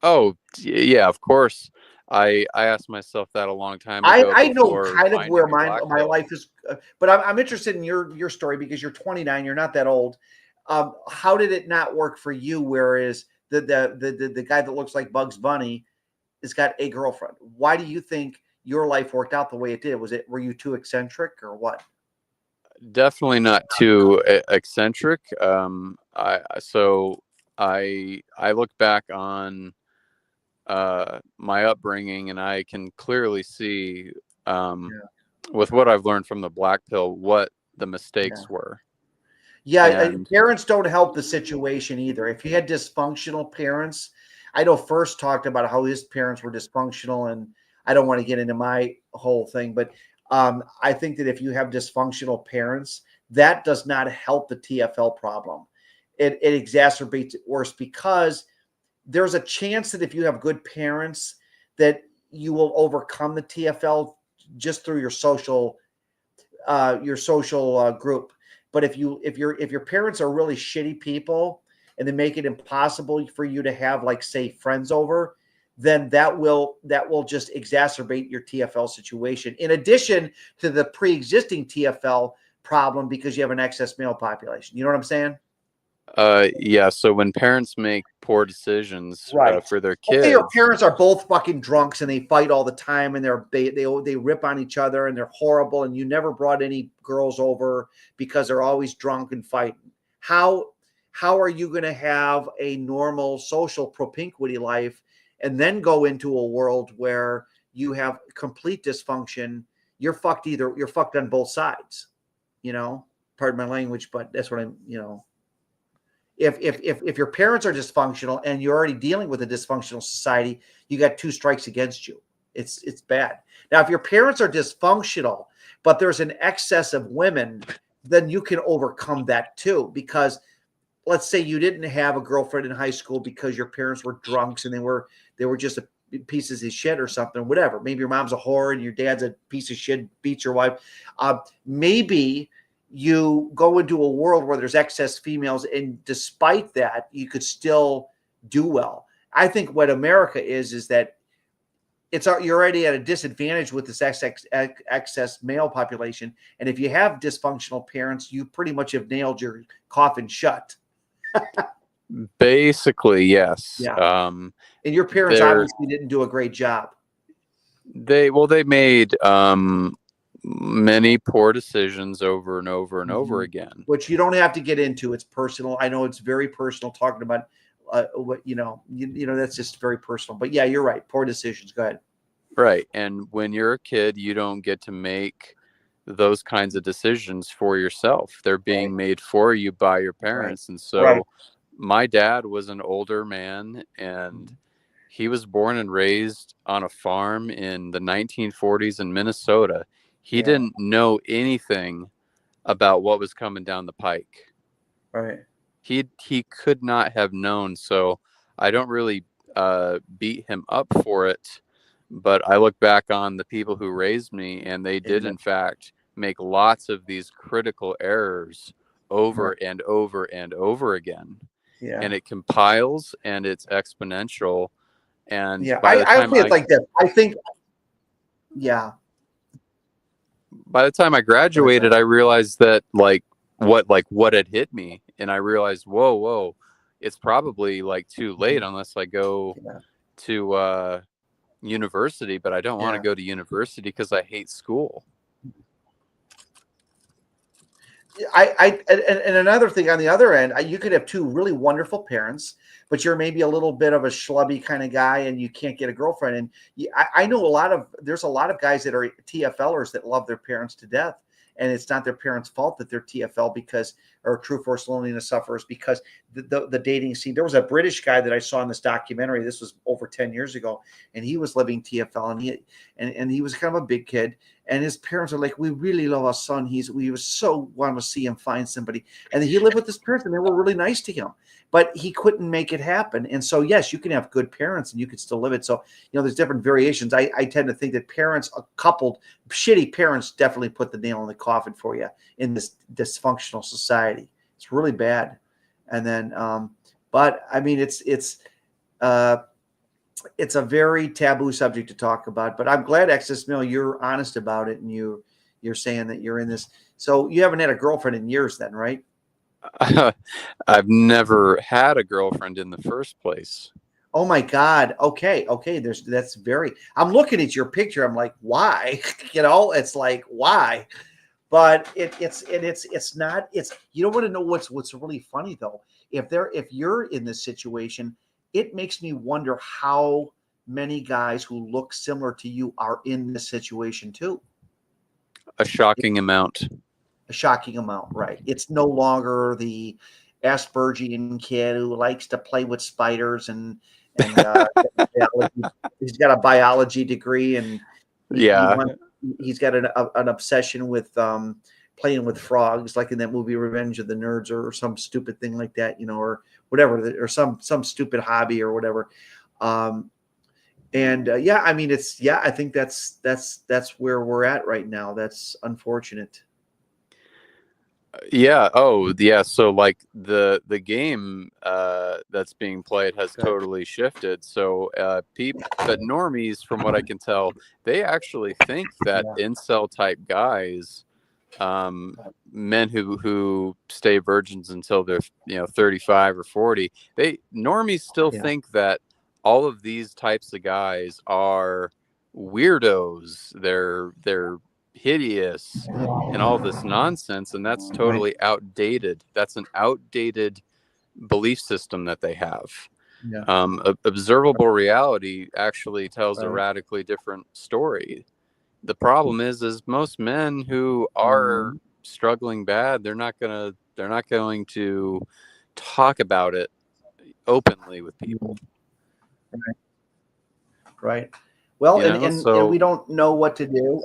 Oh, yeah, of course. I asked myself that a long time ago I know before kind of where finding the my black my pill. life is, but I'm interested in your story because you're 29. You're not that old. How did it not work for you? Whereas the guy that looks like Bugs Bunny has got a girlfriend. Why do you think your life worked out the way it did? Were you too eccentric or what? Definitely not too eccentric. I look back on my upbringing, and I can clearly see, um, Yeah, with what I've learned from the black pill, what the yeah. mistakes were. Yeah, And parents don't help the situation either. If you had dysfunctional parents, I know First talked about how his parents were dysfunctional, and I don't want to get into my whole thing, but I think that if you have dysfunctional parents, that does not help the TFL problem. It exacerbates it worse because there's a chance that if you have good parents, that you will overcome the TFL just through your social group. But if your parents are really shitty people and they make it impossible for you to have, like, say, friends over, then that will just exacerbate your TFL situation. In addition to the pre-existing TFL problem because you have an excess male population. You know what I'm saying? yeah, so when parents make poor decisions Right. for their Let's say your kids, parents are both fucking drunks and they fight all the time and they rip on each other and they're horrible and you never brought any girls over because they're always drunk and fighting. How are you going to have a normal social propinquity life and then go into a world where you have complete dysfunction? You're fucked on both sides, you know? Pardon my language, but that's what I'm. If your parents are dysfunctional and you're already dealing with a dysfunctional society, you got 2 strikes against you. It's bad. Now, if your parents are dysfunctional, but there's an excess of women, then you can overcome that too. Because let's say you didn't have a girlfriend in high school because your parents were drunks and they were just pieces of shit or something, whatever. Maybe your mom's a whore and your dad's a piece of shit, beats your wife. Maybe you go into a world where there's excess females, and despite that, you could still do well. I think what America is that you're already at a disadvantage with this excess male population, and if you have dysfunctional parents, you pretty much have nailed your coffin shut. Basically, yes. Yeah. And your parents obviously didn't do a great job. They made many poor decisions over and over and over again, which you don't have to get into. It's personal. I know it's very personal talking about what that's just very personal. But yeah, you're right. Poor decisions. Go ahead. Right. And when you're a kid, you don't get to make those kinds of decisions for yourself. They're being made for you by your parents. And so my dad was an older man, and he was born and raised on a farm in the 1940s in Minnesota. He didn't know anything about what was coming down the pike. Right. He could not have known. So I don't really beat him up for it. But I look back on the people who raised me, and they did, in fact, make lots of these critical errors over and over and over again. Yeah. And it compiles, and it's exponential. And by the time I like that. I think, by the time I graduated, I realized that what had hit me, and I realized, whoa, it's probably like too late unless I go to university, but I don't want to go to university because I hate school. And another thing on the other end, you could have 2 really wonderful parents, but you're maybe a little bit of a schlubby kind of guy and you can't get a girlfriend. And I know there's a lot of guys that are TFLers that love their parents to death. And it's not their parents' fault that they're TFL or true forced loneliness sufferers, because the dating scene. There was a British guy that I saw in this documentary. This was over 10 years ago, and he was living TFL, and he was kind of a big kid. And his parents are like, "We really love our son. We was so want to see him find somebody." And he lived with his parents, and they were really nice to him, but he couldn't make it happen. And so, yes, you can have good parents, and you can still live it. So, there's different variations. I tend to think that shitty parents definitely put the nail in the coffin for you in this dysfunctional society. It's really bad. And then, but I mean, it's a very taboo subject to talk about, but I'm glad, Excess Mill, you're honest about it, and you're saying that you're in this. So you haven't had a girlfriend in years then, right? I've never had a girlfriend in the first place. Oh my God. Okay. I'm looking at your picture. I'm like, why? It's like, why? But it's not, you don't want to know what's really funny though. If you're in this situation, it makes me wonder how many guys who look similar to you are in this situation too. A shocking amount. Right? It's no longer the Aspergian kid who likes to play with spiders and he's got a biology degree, and he's got an obsession with playing with frogs, like in that movie Revenge of the Nerds, or some stupid thing like that, or whatever, or some stupid hobby or whatever. I mean, I think that's where we're at right now. That's unfortunate. Yeah. Oh, yeah. So like the game that's being played has totally shifted. So but normies, from what I can tell, they actually think that incel type guys, men who stay virgins until they're 35 or 40, normies still think that all of these types of guys are weirdos. They're hideous and all this nonsense, and that's totally outdated. That's an outdated belief system that they have. Observable reality actually tells a radically different story. The problem is most men who are struggling bad, they're not going to talk about it openly with people. Right. Well, You know, and we so don't know what to do.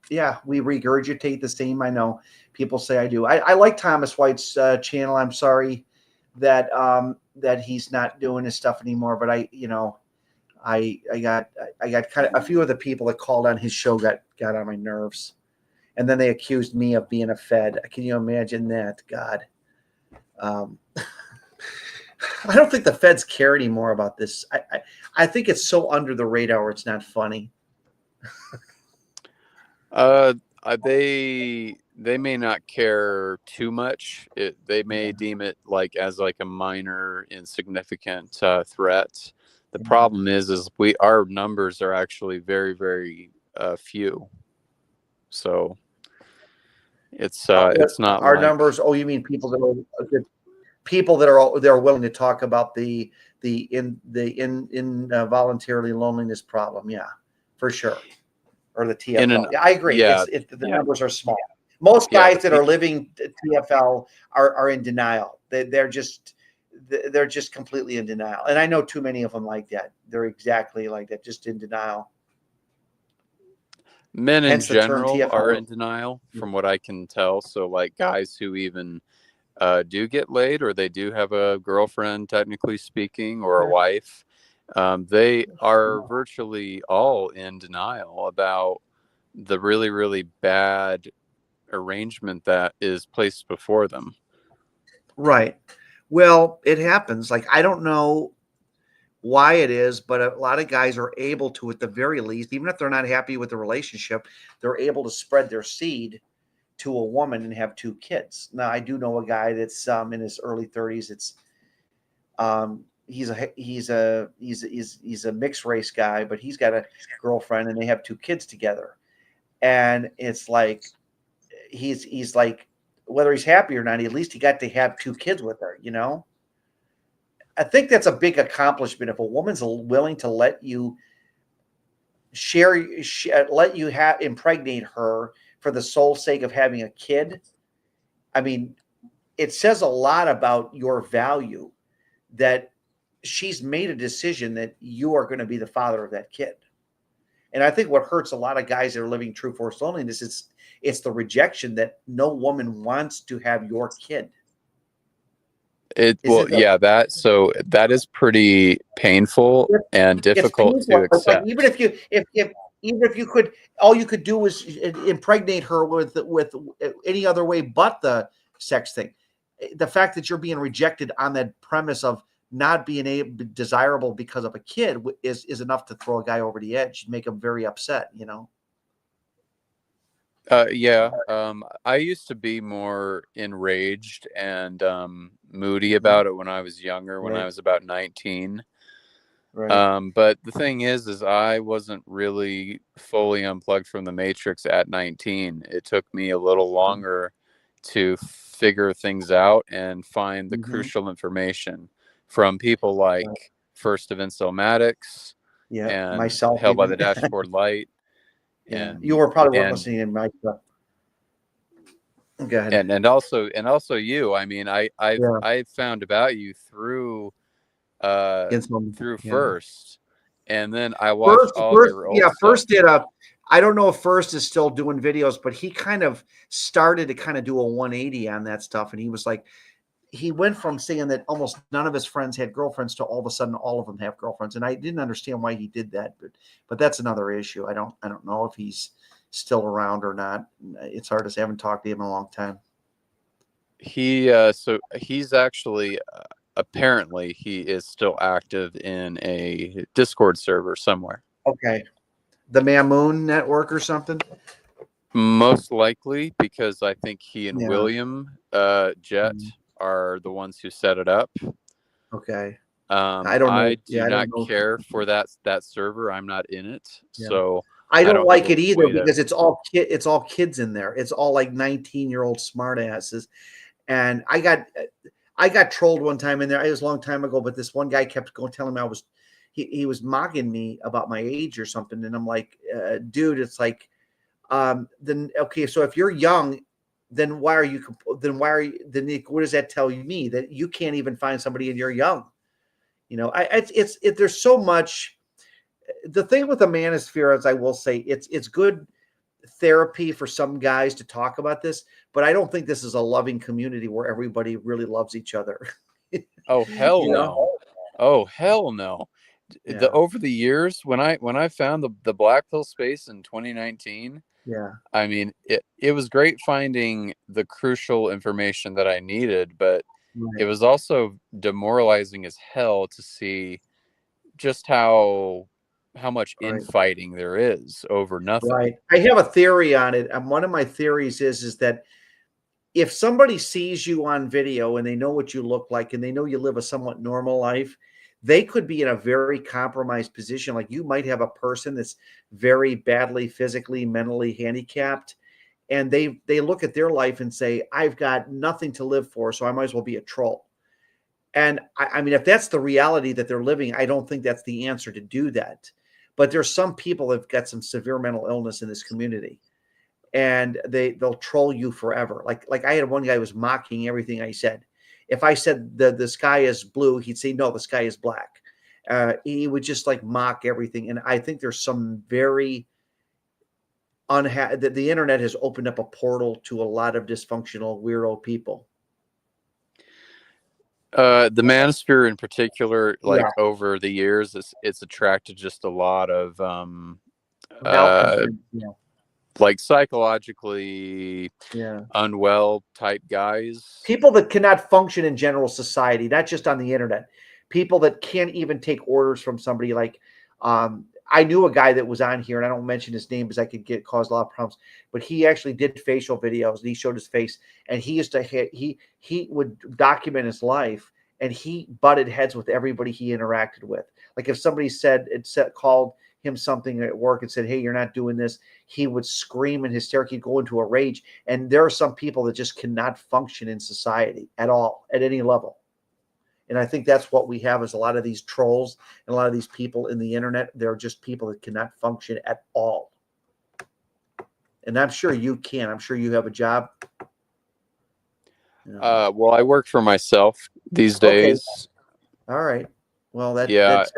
Yeah, we regurgitate the same. I know people say I do. I like Thomas White's channel. I'm sorry that he's not doing his stuff anymore. But I got kind of a few of the people that called on his show got on my nerves, and then they accused me of being a Fed. Can you imagine that? God. Um, I don't think the feds care anymore about this. I think it's so under the radar. It's not funny. uh, they may not care too much. They may deem it like as like a minor, insignificant threat. The problem is our numbers are actually very, very few. So it's not Our like numbers. Oh, you mean people that are willing to talk about the involuntarily loneliness problem? Yeah, for sure. Or the in an TFL. Yeah, I agree. yeah The yeah numbers are small. Most yeah guys that are living TFL are in denial. They're just completely in denial. And I know too many of them like that. They're exactly like that, just in denial. men in Hence the term general are TFL. in denial from what I can tell. So like guys who even do get laid or they do have a girlfriend, technically speaking, or a wife, they are virtually all in denial about the really, really bad arrangement that is placed before them. Right. Well, it happens. Like, I don't know why it is, but a lot of guys are able to, at the very least, even if they're not happy with the relationship, they're able to spread their seed to a woman and have 2 kids. Now, I do know a guy that's in his early 30s. It's he's a mixed race guy, but he's got a girlfriend and they have 2 kids together. And it's like he's like, whether he's happy or not, at least he got to have 2 kids with her, you know? I think that's a big accomplishment if a woman's willing to let you let you impregnate her for the sole sake of having a kid. I mean, it says a lot about your value that she's made a decision that you are going to be the father of that kid. And I think what hurts a lot of guys that are living true forced loneliness is it's the rejection that no woman wants to have your kid. That is pretty painful and difficult to accept. Like even if you could, all you could do was impregnate her with any other way but the sex thing. The fact that you're being rejected on that premise of not being desirable because of a kid is enough to throw a guy over the edge, make him very upset, you know? I used to be more enraged and moody about it when I was younger, when I was about 19. Right. But the thing is I wasn't really fully unplugged from the matrix at 19. It took me a little longer to figure things out and find the crucial information from people like First of Insomatics and myself. Held by the Dashboard Light. Yeah, And you were probably and listening in my stuff. Go ahead. and also you. I mean, I found about you through First, and then I watched all your old stuff. First did I don't know if First is still doing videos, but he kind of started to kind of do a 180 on that stuff, and he was like, he went from saying that almost none of his friends had girlfriends to all of a sudden all of them have girlfriends, and I didn't understand why he did that, but that's another issue. I don't know if he's still around or not. It's hard to say. I haven't talked to him in a long time. So he's actually apparently he is still active in a Discord server somewhere. Okay, the Mamoon Network or something. Most likely, because I think he and Yeah. William Jet are the ones who set it up. Okay. I do not care for that server. I'm not in it, so I don't like it either because it's all kids in there. It's all like 19-year-old smartasses, and I got trolled one time in there. It was a long time ago, but this one guy kept telling me he was mocking me about my age or something, and I'm like, dude, it's like, then okay, so if you're young, then why are you? What does that tell me? That you can't even find somebody and you're young. There's so much. The thing with the manosphere, as I will say, it's good therapy for some guys to talk about this, but I don't think this is a loving community where everybody really loves each other. Oh hell You know? no. Oh hell no. Yeah. Over the years, when I found the black pill space in 2019, Yeah. I mean, it was great finding the crucial information that I needed, but it Right. was also demoralizing as hell to see just how much Right. infighting there is over nothing. Right. I have a theory on it. And one of my theories is that if somebody sees you on video and they know what you look like and they know you live a somewhat normal life, they could be in a very compromised position. Like you might have a person that's very badly physically, mentally handicapped, and they look at their life and say, I've got nothing to live for, so I might as well be a troll. And I mean, if that's the reality that they're living, I don't think that's the answer to do that. But there's some people that've got some severe mental illness in this community, and they'll troll you forever. Like I had one guy who was mocking everything I said. If I said the sky is blue, he'd say no, the sky is black. He would just like mock everything, and I think there's some very unhappy that the internet has opened up a portal to a lot of dysfunctional weirdo people. The manosphere in particular, like Yeah, over the years, it's attracted just a lot of malcontent. Yeah, like psychologically yeah. unwell type guys. People that cannot function in general society, not just on the internet. People that can't even take orders from somebody. Like, I knew a guy that was on here, and I don't mention his name because I could cause a lot of problems. But he actually did facial videos, and he showed his face, and he used to he would document his life, and he butted heads with everybody he interacted with. Like if somebody called him something at work and said, "Hey, you're not doing this," he would scream in hysterics. He'd go into a rage. And there are some people that just cannot function in society at all, at any level. And I think that's what we have is a lot of these trolls and a lot of these people in the internet. They're just people that cannot function at all. And I'm sure you can. I'm sure you have a job. Well, I work for myself these Okay. days. All right. Well, Yeah, that's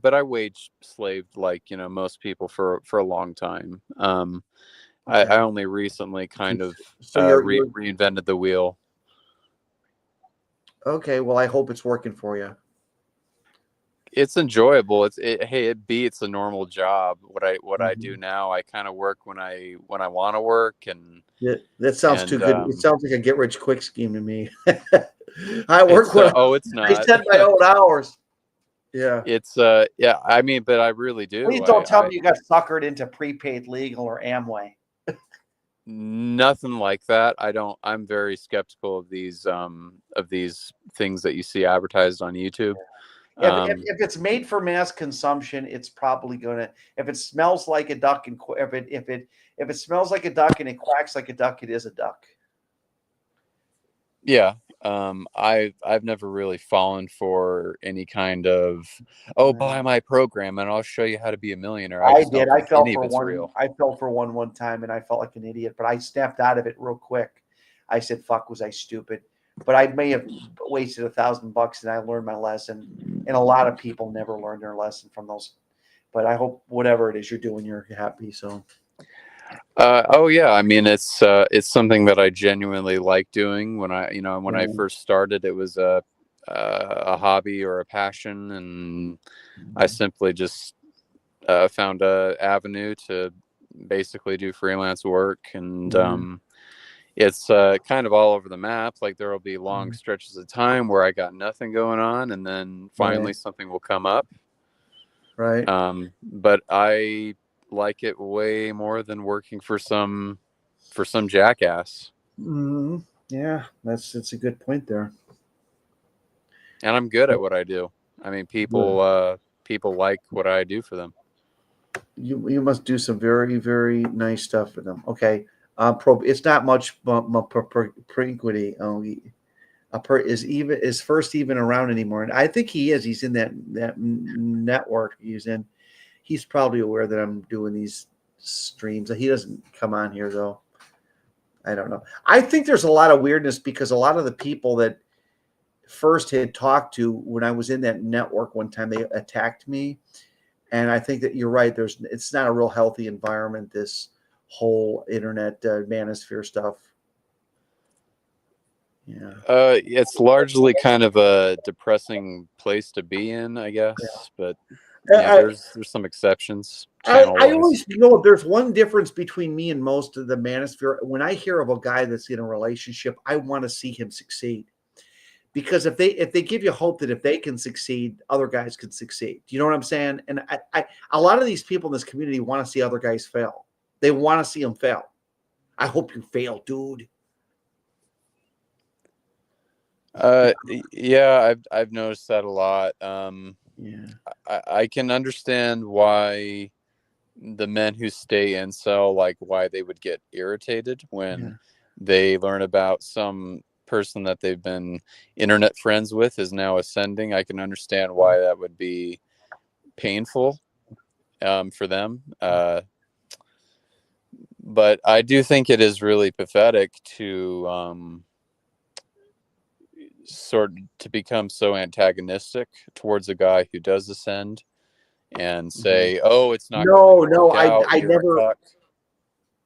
but I wage slaved like most people for a long time. okay. I only recently kind of So you're reinvented the wheel. okay. Well, I hope it's working for you. It's enjoyable. Hey, it beats a normal job. What I do Mhm. now, I kind of work when I want to work, and That sounds too good. It um, sounds like a get rich quick scheme to me. I work it's when it's I not. set my own hours. Yeah. It's yeah. I mean, but I really do. Please don't tell me you got suckered into prepaid legal or Amway. Nothing like that. I don't. I'm very skeptical of these things that you see advertised on YouTube. If it's made for mass consumption, it's probably gonna. If it smells like a duck and if it smells like a duck and it quacks like a duck, it is a duck. Yeah. I've never really fallen for any kind of buy my program and I'll show you how to be a millionaire. I I just did. don't I think fell any of for it's one. real. I fell for one time, and I felt like an idiot. But I snapped out of it real quick. I said, "Fuck, was I stupid?" But I may have wasted $1,000, and I learned my lesson. And a lot of people never learn their lesson from those. But I hope whatever it is you're doing, you're happy. So Oh yeah, I mean it's something that I genuinely like doing. When I first started, it was a hobby or a passion, and I simply just found a avenue to basically do freelance work, and it's kind of all over the map. Like there will be long stretches of time where I got nothing going on, and then finally something will come up. right. But I like it way more than working for some jackass. Yeah, that's a good point there. And I'm good at what I do. I mean, people like what I do for them. You must do some very very nice stuff for them. Okay, it's not much propinquity. Is first even around anymore? And I think he is. He's in that network he's in. He's probably aware that I'm doing these streams. He doesn't come on here though. I don't know. I think there's a lot of weirdness because a lot of the people that first had talked to when I was in that network one time, they attacked me. And I think that you're right. It's not a real healthy environment, this whole internet manosphere stuff. Yeah. It's largely kind of a depressing place to be in, I guess. Yeah. But yeah, I, there's some exceptions. I Channel-wise. always know there's one difference between me and most of the manosphere. When I hear of a guy that's in a relationship, I want to see him succeed. Because if they give you hope that if they can succeed, other guys can succeed. Do you know what I'm saying? And a lot of these people in this community want to see other guys fail. They want to see them fail. I hope you fail, dude. Yeah, I've noticed that a lot. Yeah. I can understand why the men who stay incel, like why they would get irritated when they learn about some person that they've been internet friends with is now ascending. I can understand why that would be painful for them. But I do think it is really pathetic to sort of to become so antagonistic towards a guy who does ascend and say, "Oh, it's not going to work out. I You're a never. cuck."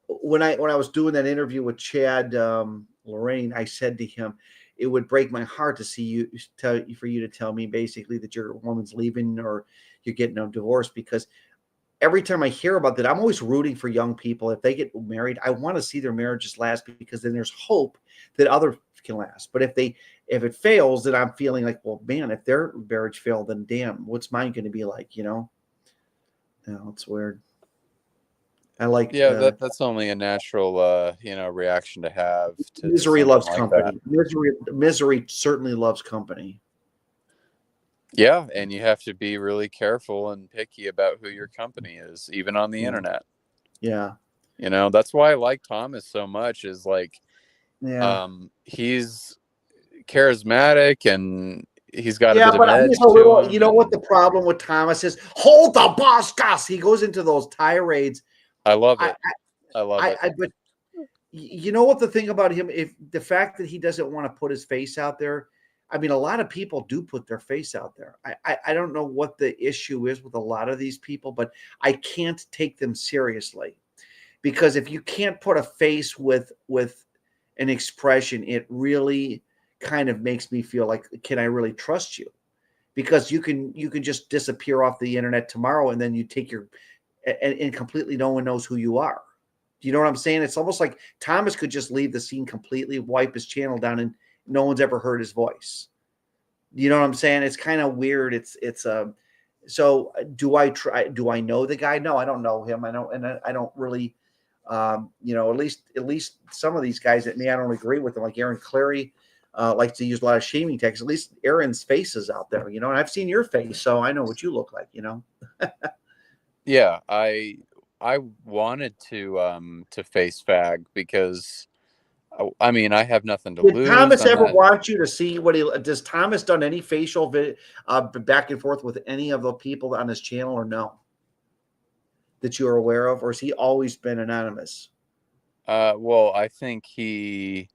When I was doing that interview with Chad Lorraine, I said to him, "It would break my heart to see for you to tell me basically that your woman's leaving or you're getting a divorce because." Every time I hear about that, I'm always rooting for young people. If they get married, I want to see their marriages last because then there's hope that others can last. But if it fails, then I'm feeling like, well, man, if their marriage failed, then damn, what's mine going to be like? It's weird. I like that's only a natural reaction to have to misery something loves like company. that. Misery certainly loves company. Yeah, and you have to be really careful and picky about who your company is, even on the internet. Yeah. That's why I like Thomas so much is like, he's charismatic and he's got a bit of but edge he's a to little, him. what the problem with Thomas is? Hold the boss, Gus. He goes into those tirades. I love it. I love it. But you know what the thing about him, if the fact that he doesn't want to put his face out there, I mean, a lot of people do put their face out there. I don't know what the issue is with a lot of these people, but I can't take them seriously because if you can't put a face with an expression, it really kind of makes me feel like, can I really trust you? Because you can just disappear off the internet tomorrow and then you take and completely no one knows who you are. Do you know what I'm saying? It's almost like Thomas could just leave the scene completely, wipe his channel down, and no one's ever heard his voice. You know what I'm saying? It's kind of weird. So do I try? Do I know the guy? No, I don't know him. I don't really, at least some of these guys that I don't agree with them, like Aaron Clary, likes to use a lot of shaming texts. At least Aaron's face is out there, and I've seen your face, so I know what you look like, Yeah, I wanted to face fag because I mean I have nothing to Did lose. Thomas ever want you to see does Thomas done any facial back and forth with any of the people on his channel or no? That you are aware of, or has he always been anonymous? Well, I think he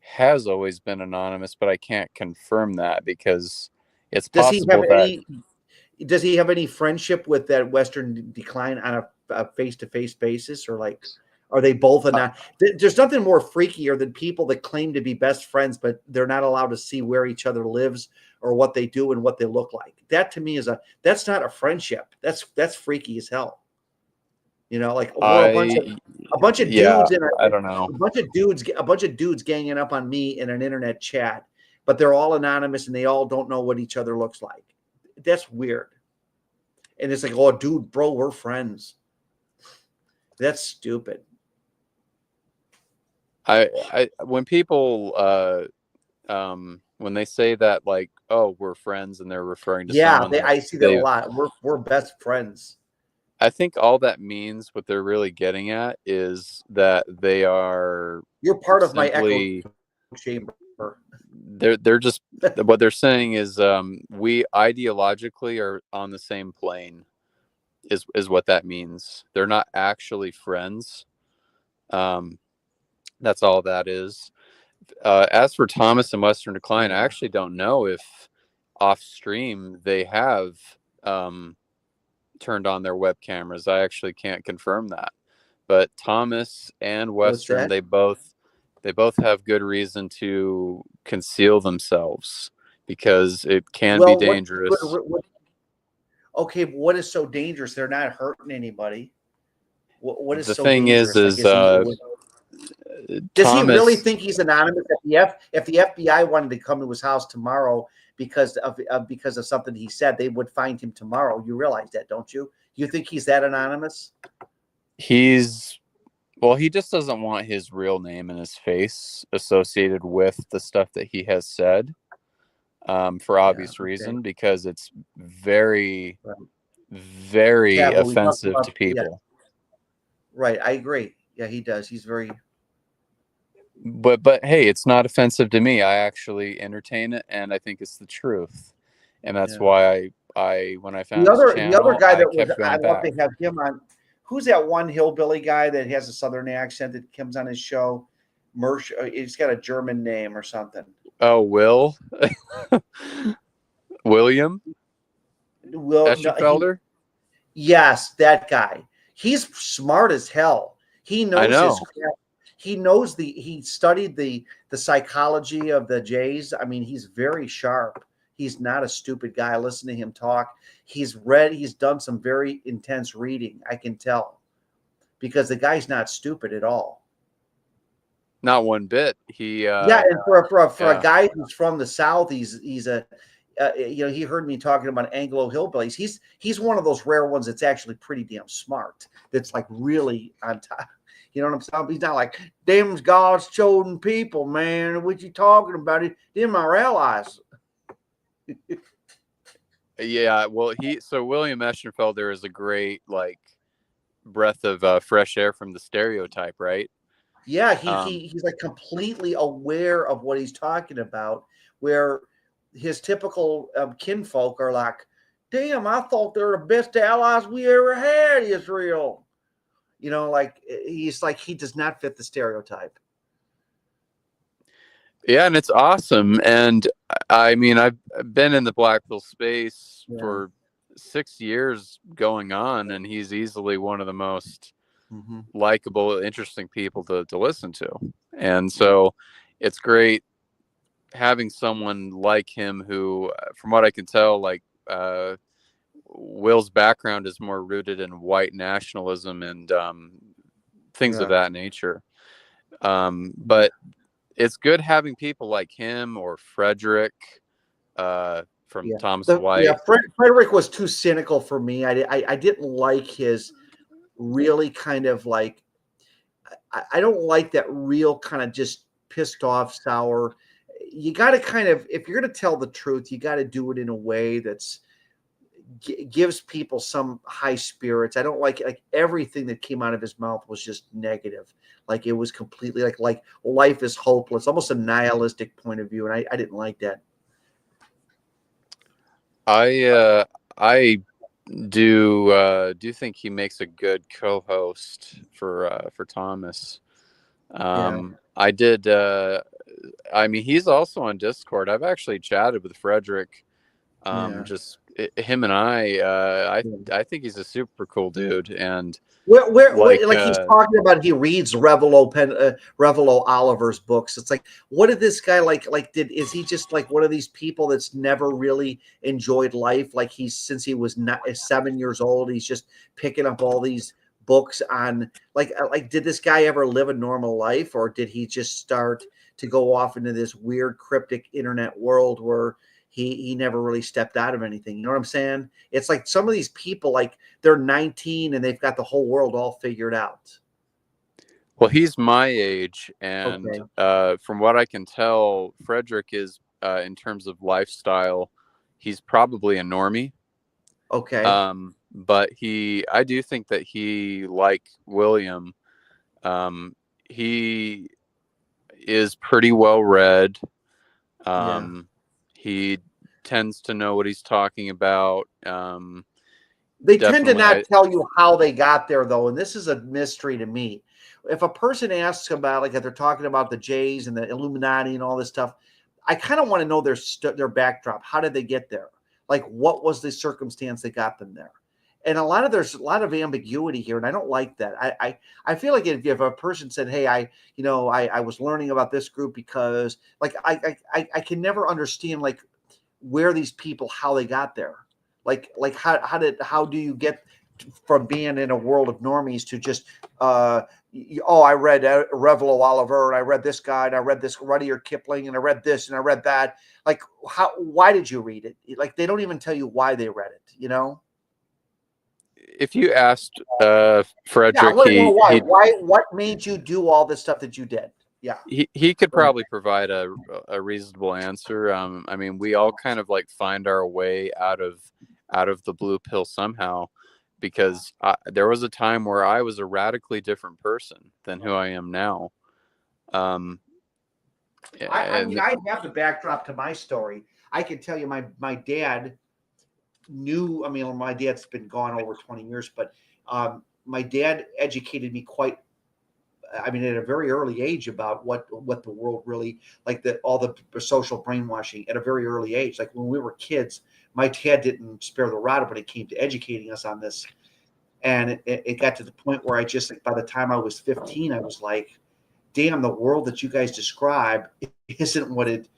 has always been anonymous, but I can't confirm that because it's possible that. Does he have any friendship with that Western Decline on a face-to-face basis, or like, are they both there's nothing more freakier than people that claim to be best friends, but they're not allowed to see where each other lives or what they do and what they look like. That to me that's not a friendship. That's freaky as hell. Like we're a bunch of dudes I don't know. a bunch of dudes ganging up on me in an internet chat, but they're all anonymous and they all don't know what each other looks like. That's weird. And it's like, oh, dude, bro, we're friends. That's stupid. I when people when they say that, like, oh, we're friends, and they're referring to someone I see that a lot. We're best friends. I think all that means, what they're really getting at, is that they are. You're part of my echo chamber. They're just what they're saying is we ideologically are on the same plane. Is what that means. They're not actually friends. That's all that is. As for Thomas and Western Decline, I actually don't know if off stream they have turned on their web cameras. I actually can't confirm that. But Thomas and What's Western, that? they both have good reason to conceal themselves because it can be Well, dangerous. okay, what is so dangerous? They're not hurting anybody. What is The so thing dangerous? Like, is is he? Does he really Thomas, think he's anonymous? If the FBI wanted to come to his house tomorrow because of something he said, they would find him tomorrow. You realize that, don't you? You think he's that anonymous? well, he just doesn't want his real name and his face associated with the stuff that he has said, for Yeah. obvious Okay. reason, because it's very, Right. very Taboo. We talked offensive to about, yeah. people. Right. I agree. Yeah, he does. He's very. But hey, it's not offensive to me. I actually entertain it, and I think it's the truth, and that's Yeah. why I when I The found his other channel, guy I that was, kept going I'd love back. to have him on. Who's that one hillbilly guy that has a southern accent that comes on his show? Mersh. He's got a German name or something. Oh, William Well, no, Eschenfelder. yes, that guy. He's smart as hell. He I knows his know. crap. He studied the psychology of the Jays. I mean, he's very sharp. He's not a stupid guy. Listen to him talk. He's done some very intense reading. I can tell because the guy's not stupid at all. Not one bit. Yeah, and for a Yeah. guy who's from the South, he's a he heard me talking about Anglo hillbillies. He's one of those rare ones that's actually pretty damn smart. That's like really on top. You know what I'm saying? He's not like them's God's chosen people, man. What you talking about? Them our allies. Yeah, well, William Eschenfelder is a great breath of fresh air from the stereotype, right? Yeah, Um, he's like completely aware of what he's talking about. Where his typical kinfolk are like, "Damn, I thought they're the best allies we ever had, Israel." Like he's like he does not fit the stereotype. yeah, and it's awesome. And I mean, I've been in the Blackville space Yeah. for 6 years going on, and he's easily one of the most Mm-hmm. likable, interesting people to listen to. And so it's great having someone like him who, from what I can tell, Will's background is more rooted in white nationalism and things of Yeah. that nature. But it's good having people like him or Frederick from Yeah. Thomas Yeah. White. Frederick was too cynical for me. I didn't like his really kind of like. I don't like that real kind of just pissed off, sour. You got to kind of, if you're going to tell the truth, you got to do it in a way that's gives people some high spirits. I don't like everything that came out of his mouth was just negative. Like it was completely like life is hopeless, almost a nihilistic point of view, and I didn't like that. I do think he makes a good co-host for Thomas. Yeah. I did. I mean, he's also on Discord. I've actually chatted with Frederick. Yeah. Just him and I think he's a super cool dude. And Like he's talking about, he reads Revelo Oliver's books. It's like, what did this guy is he just like one of these people that's never really enjoyed life? Like since he was 7 years old, he's just picking up all these books on did this guy ever live a normal life, or did he just start to go off into this weird cryptic internet world where he never really stepped out of anything? You know what I'm saying? It's like some of these people, like they're 19 and they've got the whole world all figured out. Well, he's my age, and Okay. from what I can tell, Frederick is in terms of lifestyle, he's probably a normie. Okay. But I do think that he, like William, he is pretty well read. Yeah. He tends to know what he's talking about. They tend to Definitely, not tell you how they got there, though, and this is a mystery to me. if a person asks about, like, if they're talking about the Jays and the Illuminati and all this stuff, I kind of want to know their backdrop. How did they get there? Like, what was the circumstance that got them there? And there's a lot of ambiguity here, and I don't like that. I feel like if a person said, "Hey, I was learning about this group because," like, I can never understand, like, where these people, how they got there. Like how do you get from being in a world of normies to just I read Revelo Oliver, and I read this guy, and I read this Rudyard Kipling, and I read this and I read that. Like, why did you read it? Like, they don't even tell you why they read it, you know? If you asked Frederick, Yeah, why what made you do all this stuff that you did? Yeah. He could probably provide a reasonable answer. I mean, we all kind of like find our way out of the blue pill somehow, because there was a time where I was a radically different person than who I am now. I mean, I have the backdrop to my story. I can tell you my dad knew, I mean, my dad's been gone over 20 years, but my dad educated me at a very early age about what the world really, like, all the social brainwashing at a very early age. Like, when we were kids, my dad didn't spare the rod when it came to educating us on this. And it got to the point where I just, like, by the time I was 15, I was like, damn, the world that you guys describe isn't what the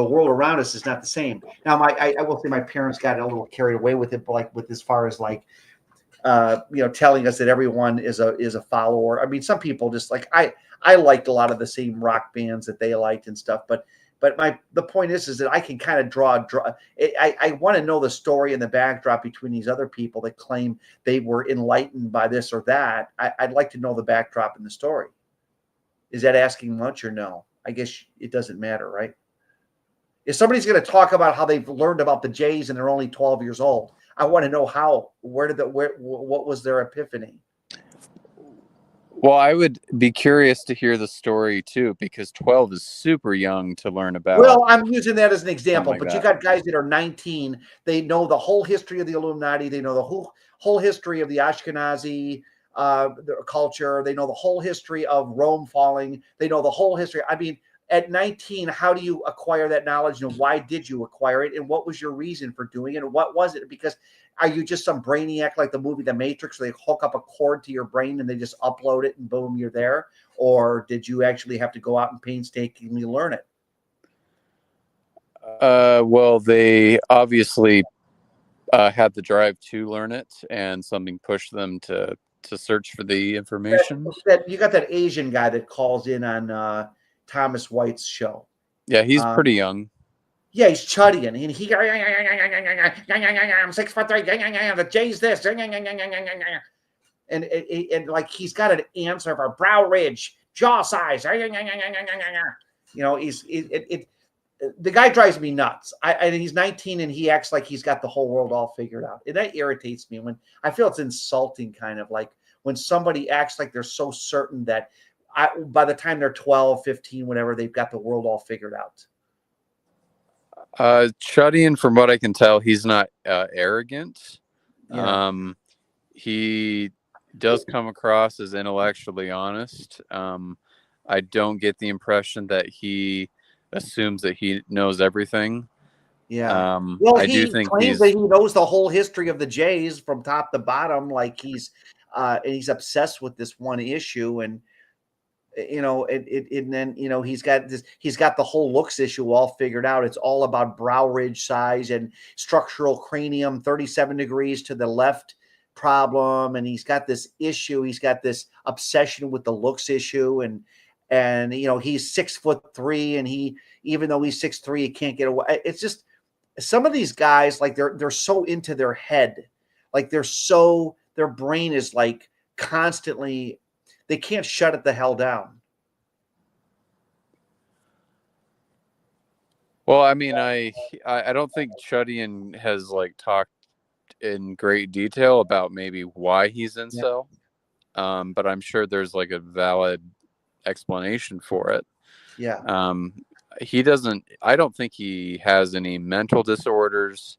world around us is not the same. Now, I will say my parents got a little carried away with it, but, like, with as far as, like, telling us that everyone is a follower. I mean, some people just, like, I liked a lot of the same rock bands that they liked and stuff, but the point is that I can kind of draw. I want to know the story and the backdrop between these other people that claim they were enlightened by this or that. I'd like to know the backdrop in the story. Is that asking much or no? I guess it doesn't matter, right? If somebody's going to talk about how they've learned about the Jays and they're only 12 years old, I want to know what was their epiphany? Well, I would be curious to hear the story too, because 12 is super young to learn about. Well, I'm using that as an example, but that. You got guys that are 19. They know the whole history of the Illuminati. They know the whole history of the Ashkenazi culture. They know the whole history of Rome falling. They know the whole history. I mean, at 19, how do you acquire that knowledge, and why did you acquire it, and what was your reason for doing it, and what was it? Because are you just some brainiac like the movie The Matrix, where they hook up a cord to your brain and they just upload it and boom, you're there? Or did you actually have to go out and painstakingly learn it? Well, they obviously had the drive to learn it, and something pushed them to search for the information. You got that Asian guy that calls in on Thomas White's show. Yeah, he's pretty young. Yeah, he's chuddy, and he I'm 6'3", the Jay's this, and like, he's got an answer for brow ridge, jaw size, the guy drives me nuts. He's 19 and he acts like he's got the whole world all figured out. And that irritates me. When I feel it's insulting, kind of like when somebody acts like they're so certain that by the time they're 12, 15, whatever, they've got the world all figured out. Chudian, from what I can tell, he's not arrogant. Yeah. He does come across as intellectually honest. I don't get the impression that he assumes that he knows everything. Yeah. Well, I do think claims that he knows the whole history of the Jays from top to bottom. Like, he's obsessed with this one issue, and and then he's got the whole looks issue all figured out. It's all about brow ridge size and structural cranium 37 degrees to the left problem, and he's got this issue. He's got this obsession with the looks issue, and he's 6'3", and even though he's 6'3", he can't get away. It's just some of these guys, like, they're so into their head, like their brain is like constantly. They can't shut it the hell down. Well, I mean, I don't think Chudian has like talked in great detail about maybe why he's incel, but I'm sure there's like a valid explanation for it. Yeah. He doesn't. I don't think he has any mental disorders.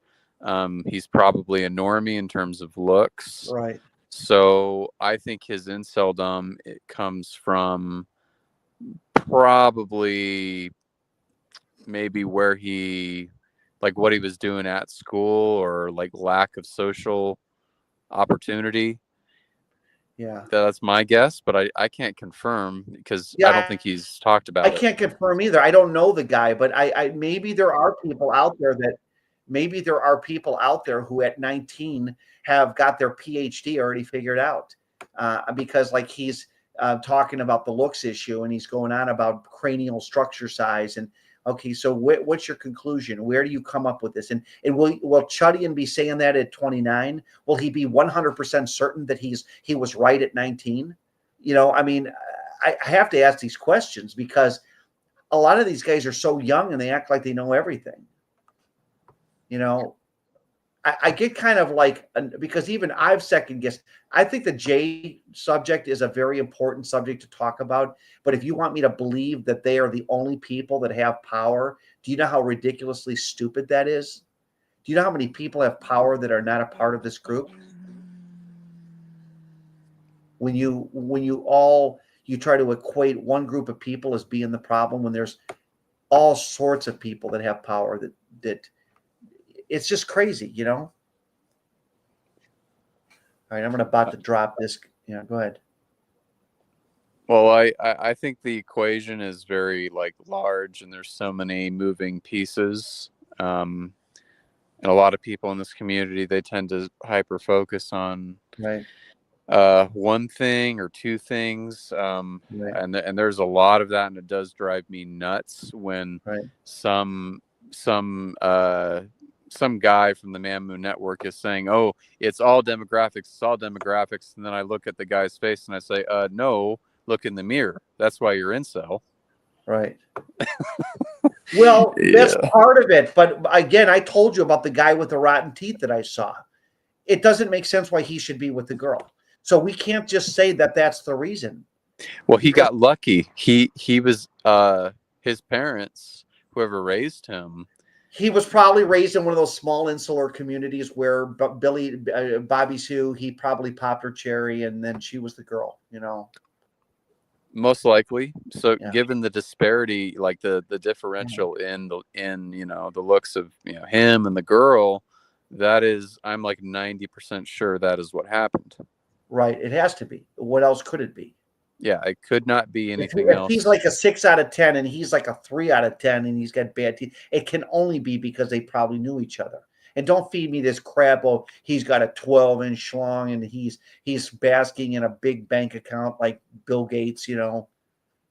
He's probably a normie in terms of looks. Right. So I think his inceldom, it comes from probably maybe where he, like what he was doing at school, or like lack of social opportunity. Yeah. That's my guess, but I can't confirm because I don't Yeah, think he's talked I about it. can't confirm either. I don't know the guy, but I maybe there are people out there who at 19 have got their PhD already figured out, because like he's talking about the looks issue and he's going on about cranial structure size and okay, so what's your conclusion? Where do you come up with this? And will Chudian be saying that at 29? Will he be 100% certain that he was right at 19? I mean, I have to ask these questions because a lot of these guys are so young and they act like they know everything. You know, I get kind of like, because even I've second guessed. I think the J subject is a very important subject to talk about. But if you want me to believe that they are the only people that have power, do you know how ridiculously stupid that is? Do you know how many people have power that are not a part of this group? When you try to equate one group of people as being the problem when there's all sorts of people that have power that it's just crazy. All right, I'm about to drop this. Yeah, go ahead. Well, I think the equation is very like large, and there's so many moving pieces. And a lot of people in this community, they tend to hyper focus on Right, one thing or two things, right, and there's a lot of that, and it does drive me nuts when right. some some uh, some guy from the Man Moon Network is saying, "Oh, it's all demographics," and then I look at the guy's face and I say, "No, look in the mirror. That's why you're incel." Right. Well, that's Yeah. part of it. But again, I told you about the guy with the rotten teeth that I saw. It doesn't make sense why he should be with the girl. So we can't just say that that's the reason. Well, he Because got lucky. He was his parents, whoever raised him. he was probably raised in one of those small insular communities where Bobby Sue, he probably popped her cherry and then she was the girl. Most likely. So Yeah. given the disparity, like the differential in the looks of him and the girl, I'm like 90% sure that is what happened. Right. It has to be. What else could it be? Yeah, it could not be If, anything if he's else. like a 6 out of 10 and he's like a 3 out of 10 and he's got bad teeth, it can only be because they probably knew each other. And don't feed me this crap. Oh, he's got a 12-inch schlong and he's basking in a big bank account like Bill Gates.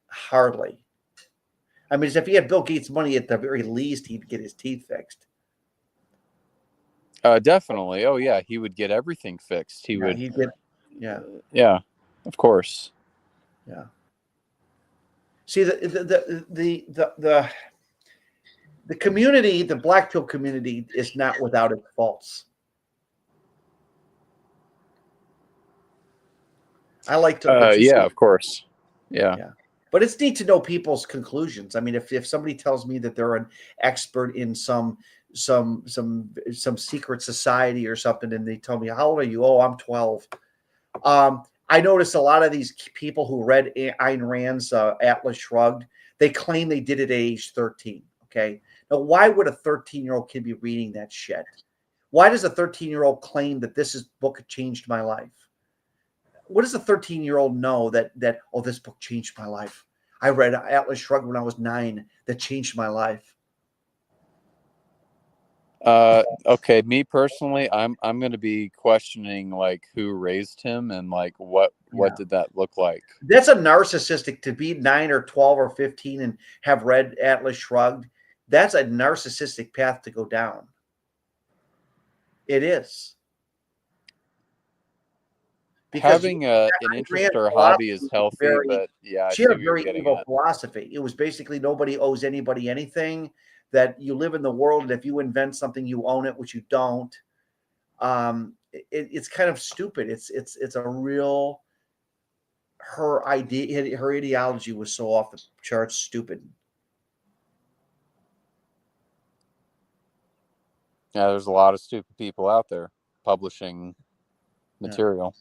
Hardly. I mean, if he had Bill Gates' money, at the very least, he'd get his teeth fixed. Definitely. Oh yeah, he would get everything fixed. He Yeah, would. he'd get. Yeah, Yeah, of course. yeah. See, the community, the black pill community, is not without its faults. I like to, but you Yeah, see, of course. Yeah. yeah. But it's neat to know people's conclusions. I mean, if somebody tells me that they're an expert in some secret society or something, and they tell me, "How old are you?" "Oh, I'm 12." I noticed a lot of these people who read Ayn Rand's Atlas Shrugged, they claim they did it at age 13. Okay. Now, why would a 13-year-old kid be reading that shit? Why does a 13-year-old claim that book changed my life? What does a 13-year-old know that oh, this book changed my life? I read Atlas Shrugged when I was 9. That changed my life. Okay, me personally, I'm going to be questioning like who raised him and like what Yeah. did that look like? That's a narcissistic to be 9 or 12 or 15 and have read Atlas Shrugged. That's a narcissistic path to go down. It is. Because Having an Ayn interest Rand's or a hobby philosophy is was healthy, but yeah, I she had see a what you're very getting evil at. philosophy. It was basically nobody owes anybody anything, that you live in the world, and if you invent something, you own it, which you don't. It's kind of stupid. It's a real, her idea, her ideology was so off the charts stupid. Yeah, there's a lot of stupid people out there publishing Yeah. material.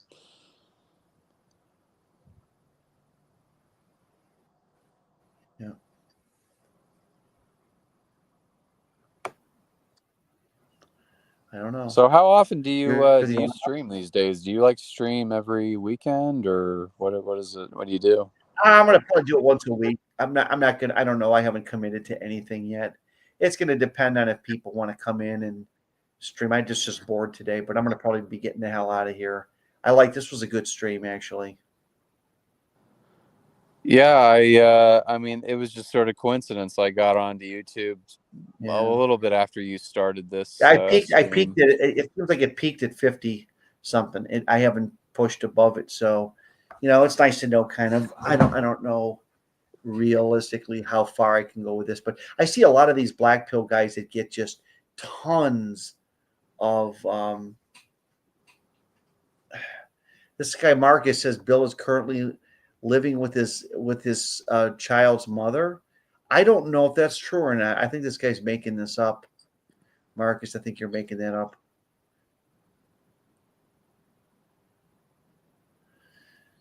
I don't know. So how often do Because you stream these days? Do you like stream every weekend, or what is it? What do you do? I'm gonna probably do it once a week. I'm not gonna. I don't know. I haven't committed to anything yet. It's gonna depend on if people want to come in and stream. I just bored today, but I'm gonna probably be getting the hell out of here. This was a good stream actually. Yeah, I mean, it was just sort of coincidence. I got onto YouTube a Yeah. little bit after you started this I peaked stream. it seems like it peaked at 50 something. I haven't pushed above it, so it's nice to know kind of. I don't know realistically how far I can go with this, but I see a lot of these black pill guys that get just tons of this guy Marcus says Bill is currently living with his child's mother. I don't know if that's true or not. I think this guy's making this up. Marcus, I think you're making that up.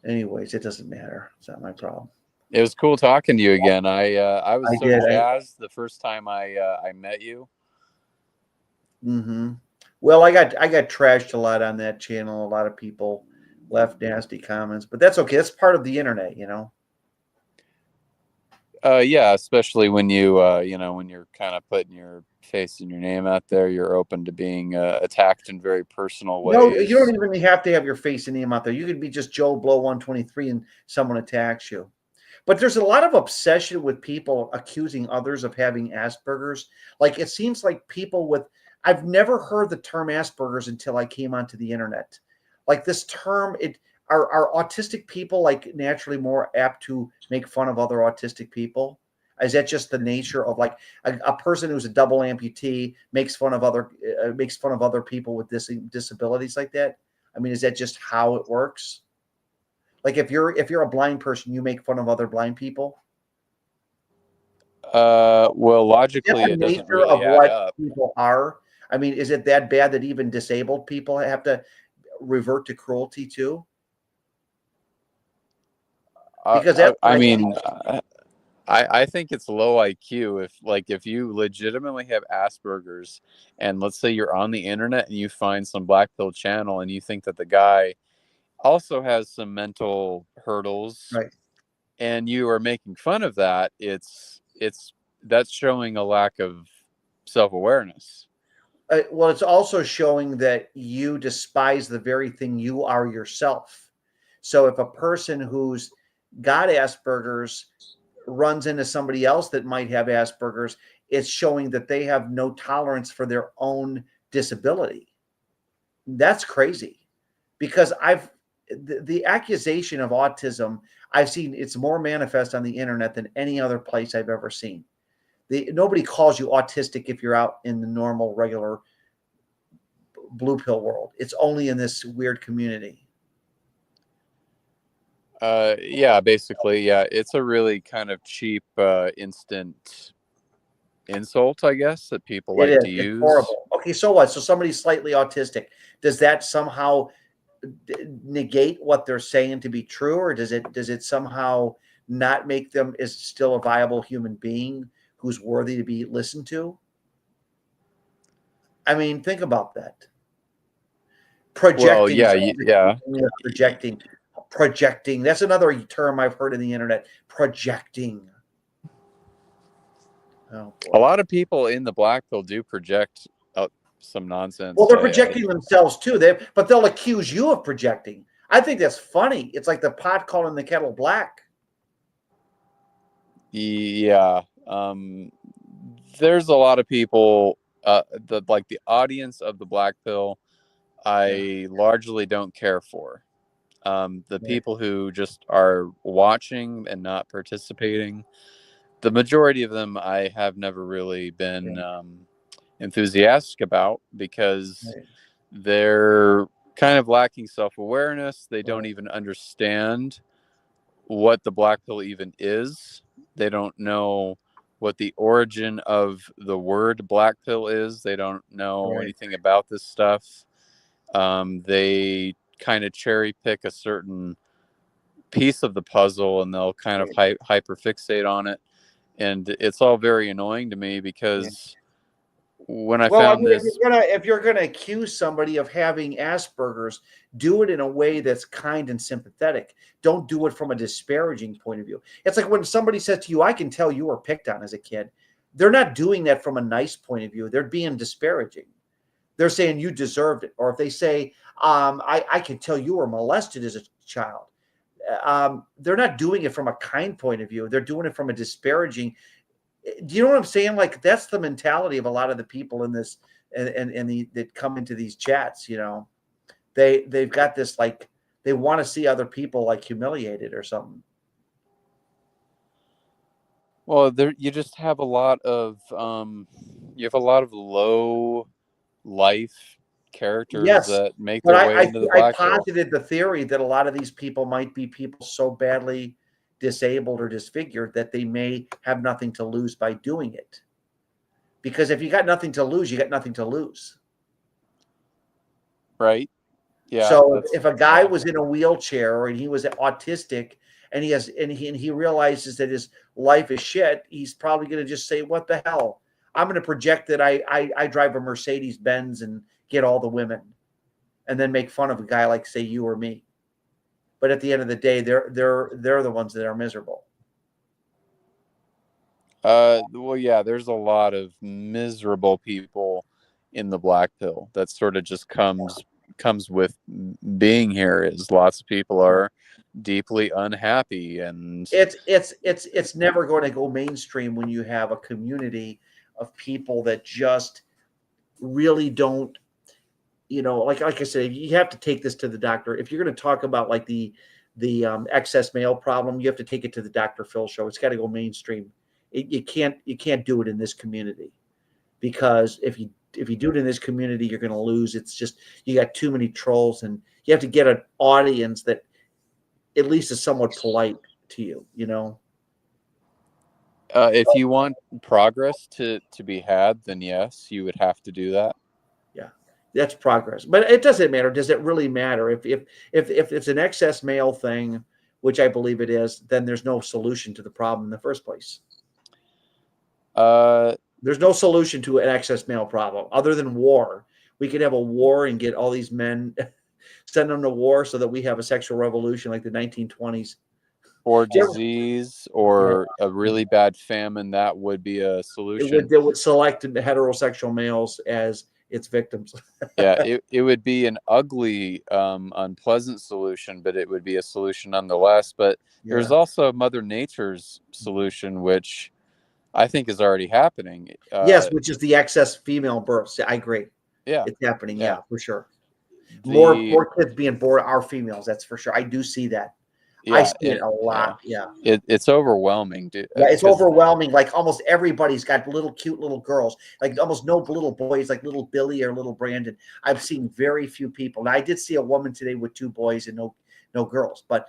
Anyways, it doesn't matter. It's not my problem. It was cool talking to you again. I was so did. jazzed the first time I met you. Mm-hmm. Well, I got trashed a lot on that channel. A lot of people left nasty comments, but that's okay. That's part of the internet, Yeah, especially when you when you're kind of putting your face and your name out there, you're open to being attacked in very personal No, you ways. don't even have to have your face and name out there. You could be just Joe Blow 123 and someone attacks you. But there's a lot of obsession with people accusing others of having Asperger's. Like it seems like people with I've never heard the term Asperger's until I came onto the internet. Like this term, are autistic people like naturally more apt to make fun of other autistic people? Is that just the nature of like a person who's a double amputee makes fun of other people with disabilities like that? I mean, is that just how it works? Like if you're a blind person, you make fun of other blind people. Well, Is that logically, the it doesn't nature really of add what up. people are? I mean, is it that bad that even disabled people have to revert to cruelty too? Because that's what I I see. mean, I think it's low IQ if you legitimately have Asperger's, and let's say you're on the internet and you find some black pill channel and you think that the guy also has some mental hurdles, Right. and you are making fun of that, it's that's showing a lack of self-awareness. Well, it's also showing that you despise the very thing you are yourself. So if a person who's got Asperger's runs into somebody else that might have Asperger's, it's showing that they have no tolerance for their own disability. That's crazy because the accusation of autism I've seen it's more manifest on the internet than any other place I've ever seen. Nobody calls you autistic if you're out in the normal regular blue pill world. It's only in this weird community. Yeah, basically, yeah, it's a really kind of cheap instant insult, I guess, that people It like is. to It's use. horrible. Okay, so what? So somebody's slightly autistic. Does that somehow negate what they're saying to be true, or does it somehow not make them is still a viable human being who's worthy to be listened to? I mean, think about that. Well, Projecting, yeah, yeah. projecting, projecting. That's another term I've heard in the internet. Projecting. Oh A boy. lot of people in the black pill do project some Well, nonsense. they're projecting themselves too. But they'll accuse you of projecting. I think that's funny. It's like the pot calling the kettle black. Yeah. There's a lot of people, the audience of the black pill, Yeah. I largely don't care for. The Right. people who just are watching and not participating, the majority of them I have never really been Yeah. enthusiastic about because Right. they're kind of lacking self-awareness. They don't Right. even understand what the black pill even is. They don't know what the origin of the word black pill is. They don't know Right. anything about this stuff. They kind of cherry pick a certain piece of the puzzle and they'll kind of hyper fixate on it. And it's all very annoying to me Yeah. because when I Well, I found mean, this, if you're gonna accuse somebody of having Asperger's, do it in a way that's kind and sympathetic. Don't do it from a disparaging point of view. It's like when somebody says to you, "I can tell you were picked on as a kid." They're not doing that from a nice point of view. They're being disparaging. They're saying you deserved it. Or if they say, I can tell you were molested as a child. They're not doing it from a kind point of view. They're doing it from a disparaging. Do you know what I'm saying? Like that's the mentality of a lot of the people in this and the that come into these chats. They've got this like they want to see other people like humiliated or something. well, there you just have a lot of you have a lot of low life characters Yes, that make but their I way I, into the I black pill. posited the theory that a lot of these people might be people so badly disabled or disfigured that they may have nothing to lose by doing it. Because if you got nothing to lose, you got nothing to lose. Right? Yeah, So that's if a guy yeah. was in a wheelchair and he was autistic and he realizes that his life is shit, he's probably going to just say, "What the hell? I'm going to project that I drive a Mercedes Benz and get all the women, and then make fun of a guy like say you or me." But at the end of the day, they're the ones that are miserable. Well, yeah, there's a lot of miserable people in the black pill. That sort of just comes with being here. Is lots of people are deeply unhappy, and It's never going to go mainstream when you have a community of people that just really don't, like I said, you have to take this to the doctor. If you're going to talk about like the excess male problem, you have to take it to the Dr. Phil show. It's got to go mainstream. You can't do it in this community, because if you do it in this community, you're going to lose. It's just you got too many trolls, and you have to get an audience that at least is somewhat polite to you. if you want progress to be had, then yes, you would have to do that. Yeah, that's progress. But it doesn't matter. Does it really matter? If it's an excess male thing, which I believe it is, then there's no solution to the problem in the first place. Uh, There's no solution to an excess male problem other than war. We could have a war and get all these men, send them to war so that we have a sexual revolution like the 1920s. or Yeah, disease, or a really bad famine, that would be a solution. it would select heterosexual males as its victims. Yeah, it would be an ugly, unpleasant solution, but it would be a solution nonetheless. But Yeah. there's also Mother Nature's solution, which I think is already happening. Yes, which is the excess female births. I agree. Yeah, It's happening. yeah. Yeah, for sure. The More kids being born are females. That's for sure. I do see that. I yeah, see it a yeah. lot. Yeah. It's overwhelming, dude. Yeah, it's 'Cause overwhelming. Like almost everybody's got little cute little girls. Like almost no little boys, like little Billy or little Brandon. I've seen very few people. Now I did see a woman today with two boys and no girls. But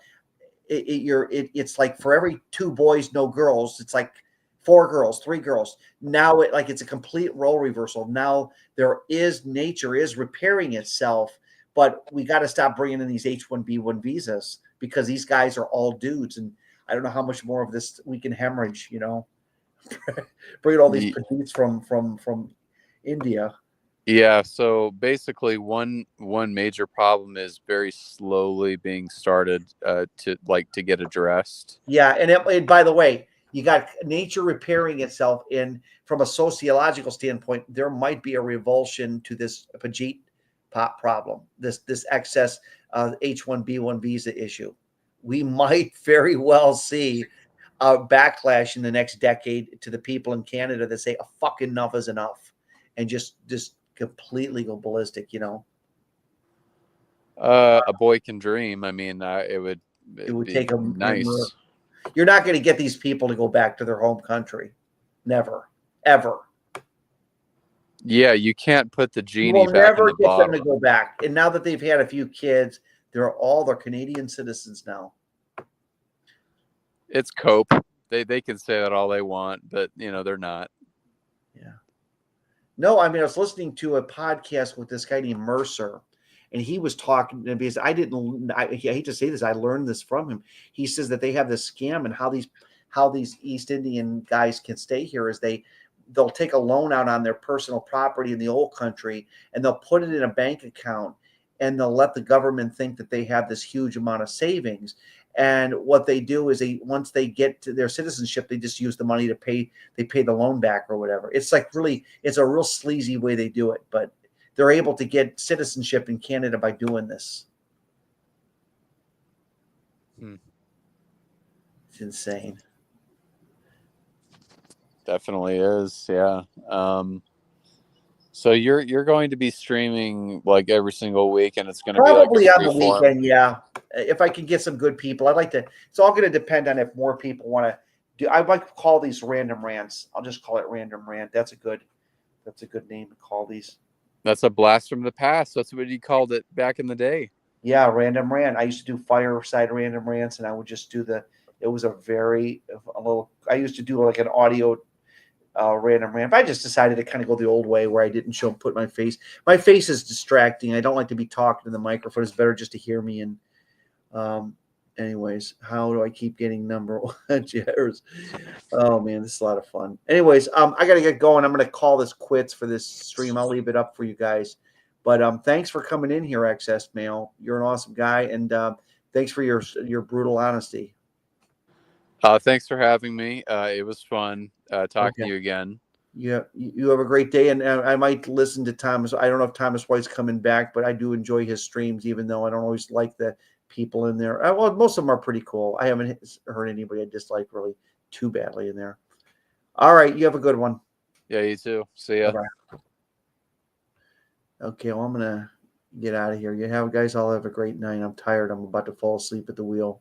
it's like for every two boys, no girls, it's like four girls, three girls. Now it's a complete role reversal. Now nature is repairing itself, but we got to stop bringing in these H-1B1 visas because these guys are all dudes, and I don't know how much more of this we can hemorrhage. Bringing all these petits from India. yeah, so basically one major problem is very slowly being started to get addressed. Yeah, and by the way, you got nature repairing itself. From a sociological standpoint, there might be a revulsion to this Pajit pop problem, this excess H-1B1 visa issue. We might very well see a backlash in the next decade to the people in Canada that say a fuck enough is enough, and just completely go ballistic. A boy can dream. I mean, It would be take them. nice. You're not going to get these people to go back to their home country. Never, ever. Yeah, you can't put the You genie will back in never the get them to bottle. go back. And now that they've had a few kids, they're Canadian citizens now. It's cope. They can say that all they want, but they're not. Yeah. No, I mean, I was listening to a podcast with this guy named Mercer, and he was talking because I hate to say this, I learned this from him. He says that they have this scam, and how these East Indian guys can stay here is they'll take a loan out on their personal property in the old country, and they'll put it in a bank account, and they'll let the government think that they have this huge amount of savings. And what they do is once they get to their citizenship, they just use the money to pay the loan back or whatever. It's like really, it's a real sleazy way they do it, but they're able to get citizenship in Canada by doing this. It's insane. Definitely is, yeah. So you're going to be streaming like every single week, and it's going to be like Probably a on the free form. weekend, yeah. If I can get some good people, I'd like to. It's all going to depend on if more people want to do. I like to call these random rants. I'll just call it random rant. That's a good name to call these. That's a blast from the past. That's what you called it back in the day. Yeah, random rant. I used to do fireside random rants, and I would just do the. It was a little. I used to do like an audio random rant. I just decided to kind of go the old way where I didn't put my face. My face is distracting. I don't like to be talking to the microphone. It's better just to hear me. And anyways, how do I keep getting number one shares? Oh man, this is a lot of fun. Anyways, I got to get going. I'm going to call this quits for this stream. I'll leave it up for you guys. But thanks for coming in here, XS Mail. You're an awesome guy, and thanks for your brutal honesty. Thanks for having me. It was fun talking to you again. Yeah, you have a great day, and I might listen to Thomas. I don't know if Thomas White's coming back, but I do enjoy his streams, even though I don't always like the people in there. Well, most of them are pretty cool. I haven't heard anybody I dislike really too badly in there. All right, you have a good one. Yeah, you too. See ya. Bye-bye. Okay, well, I'm gonna get out of here. You guys all have a great night. I'm tired. I'm about to fall asleep at the wheel.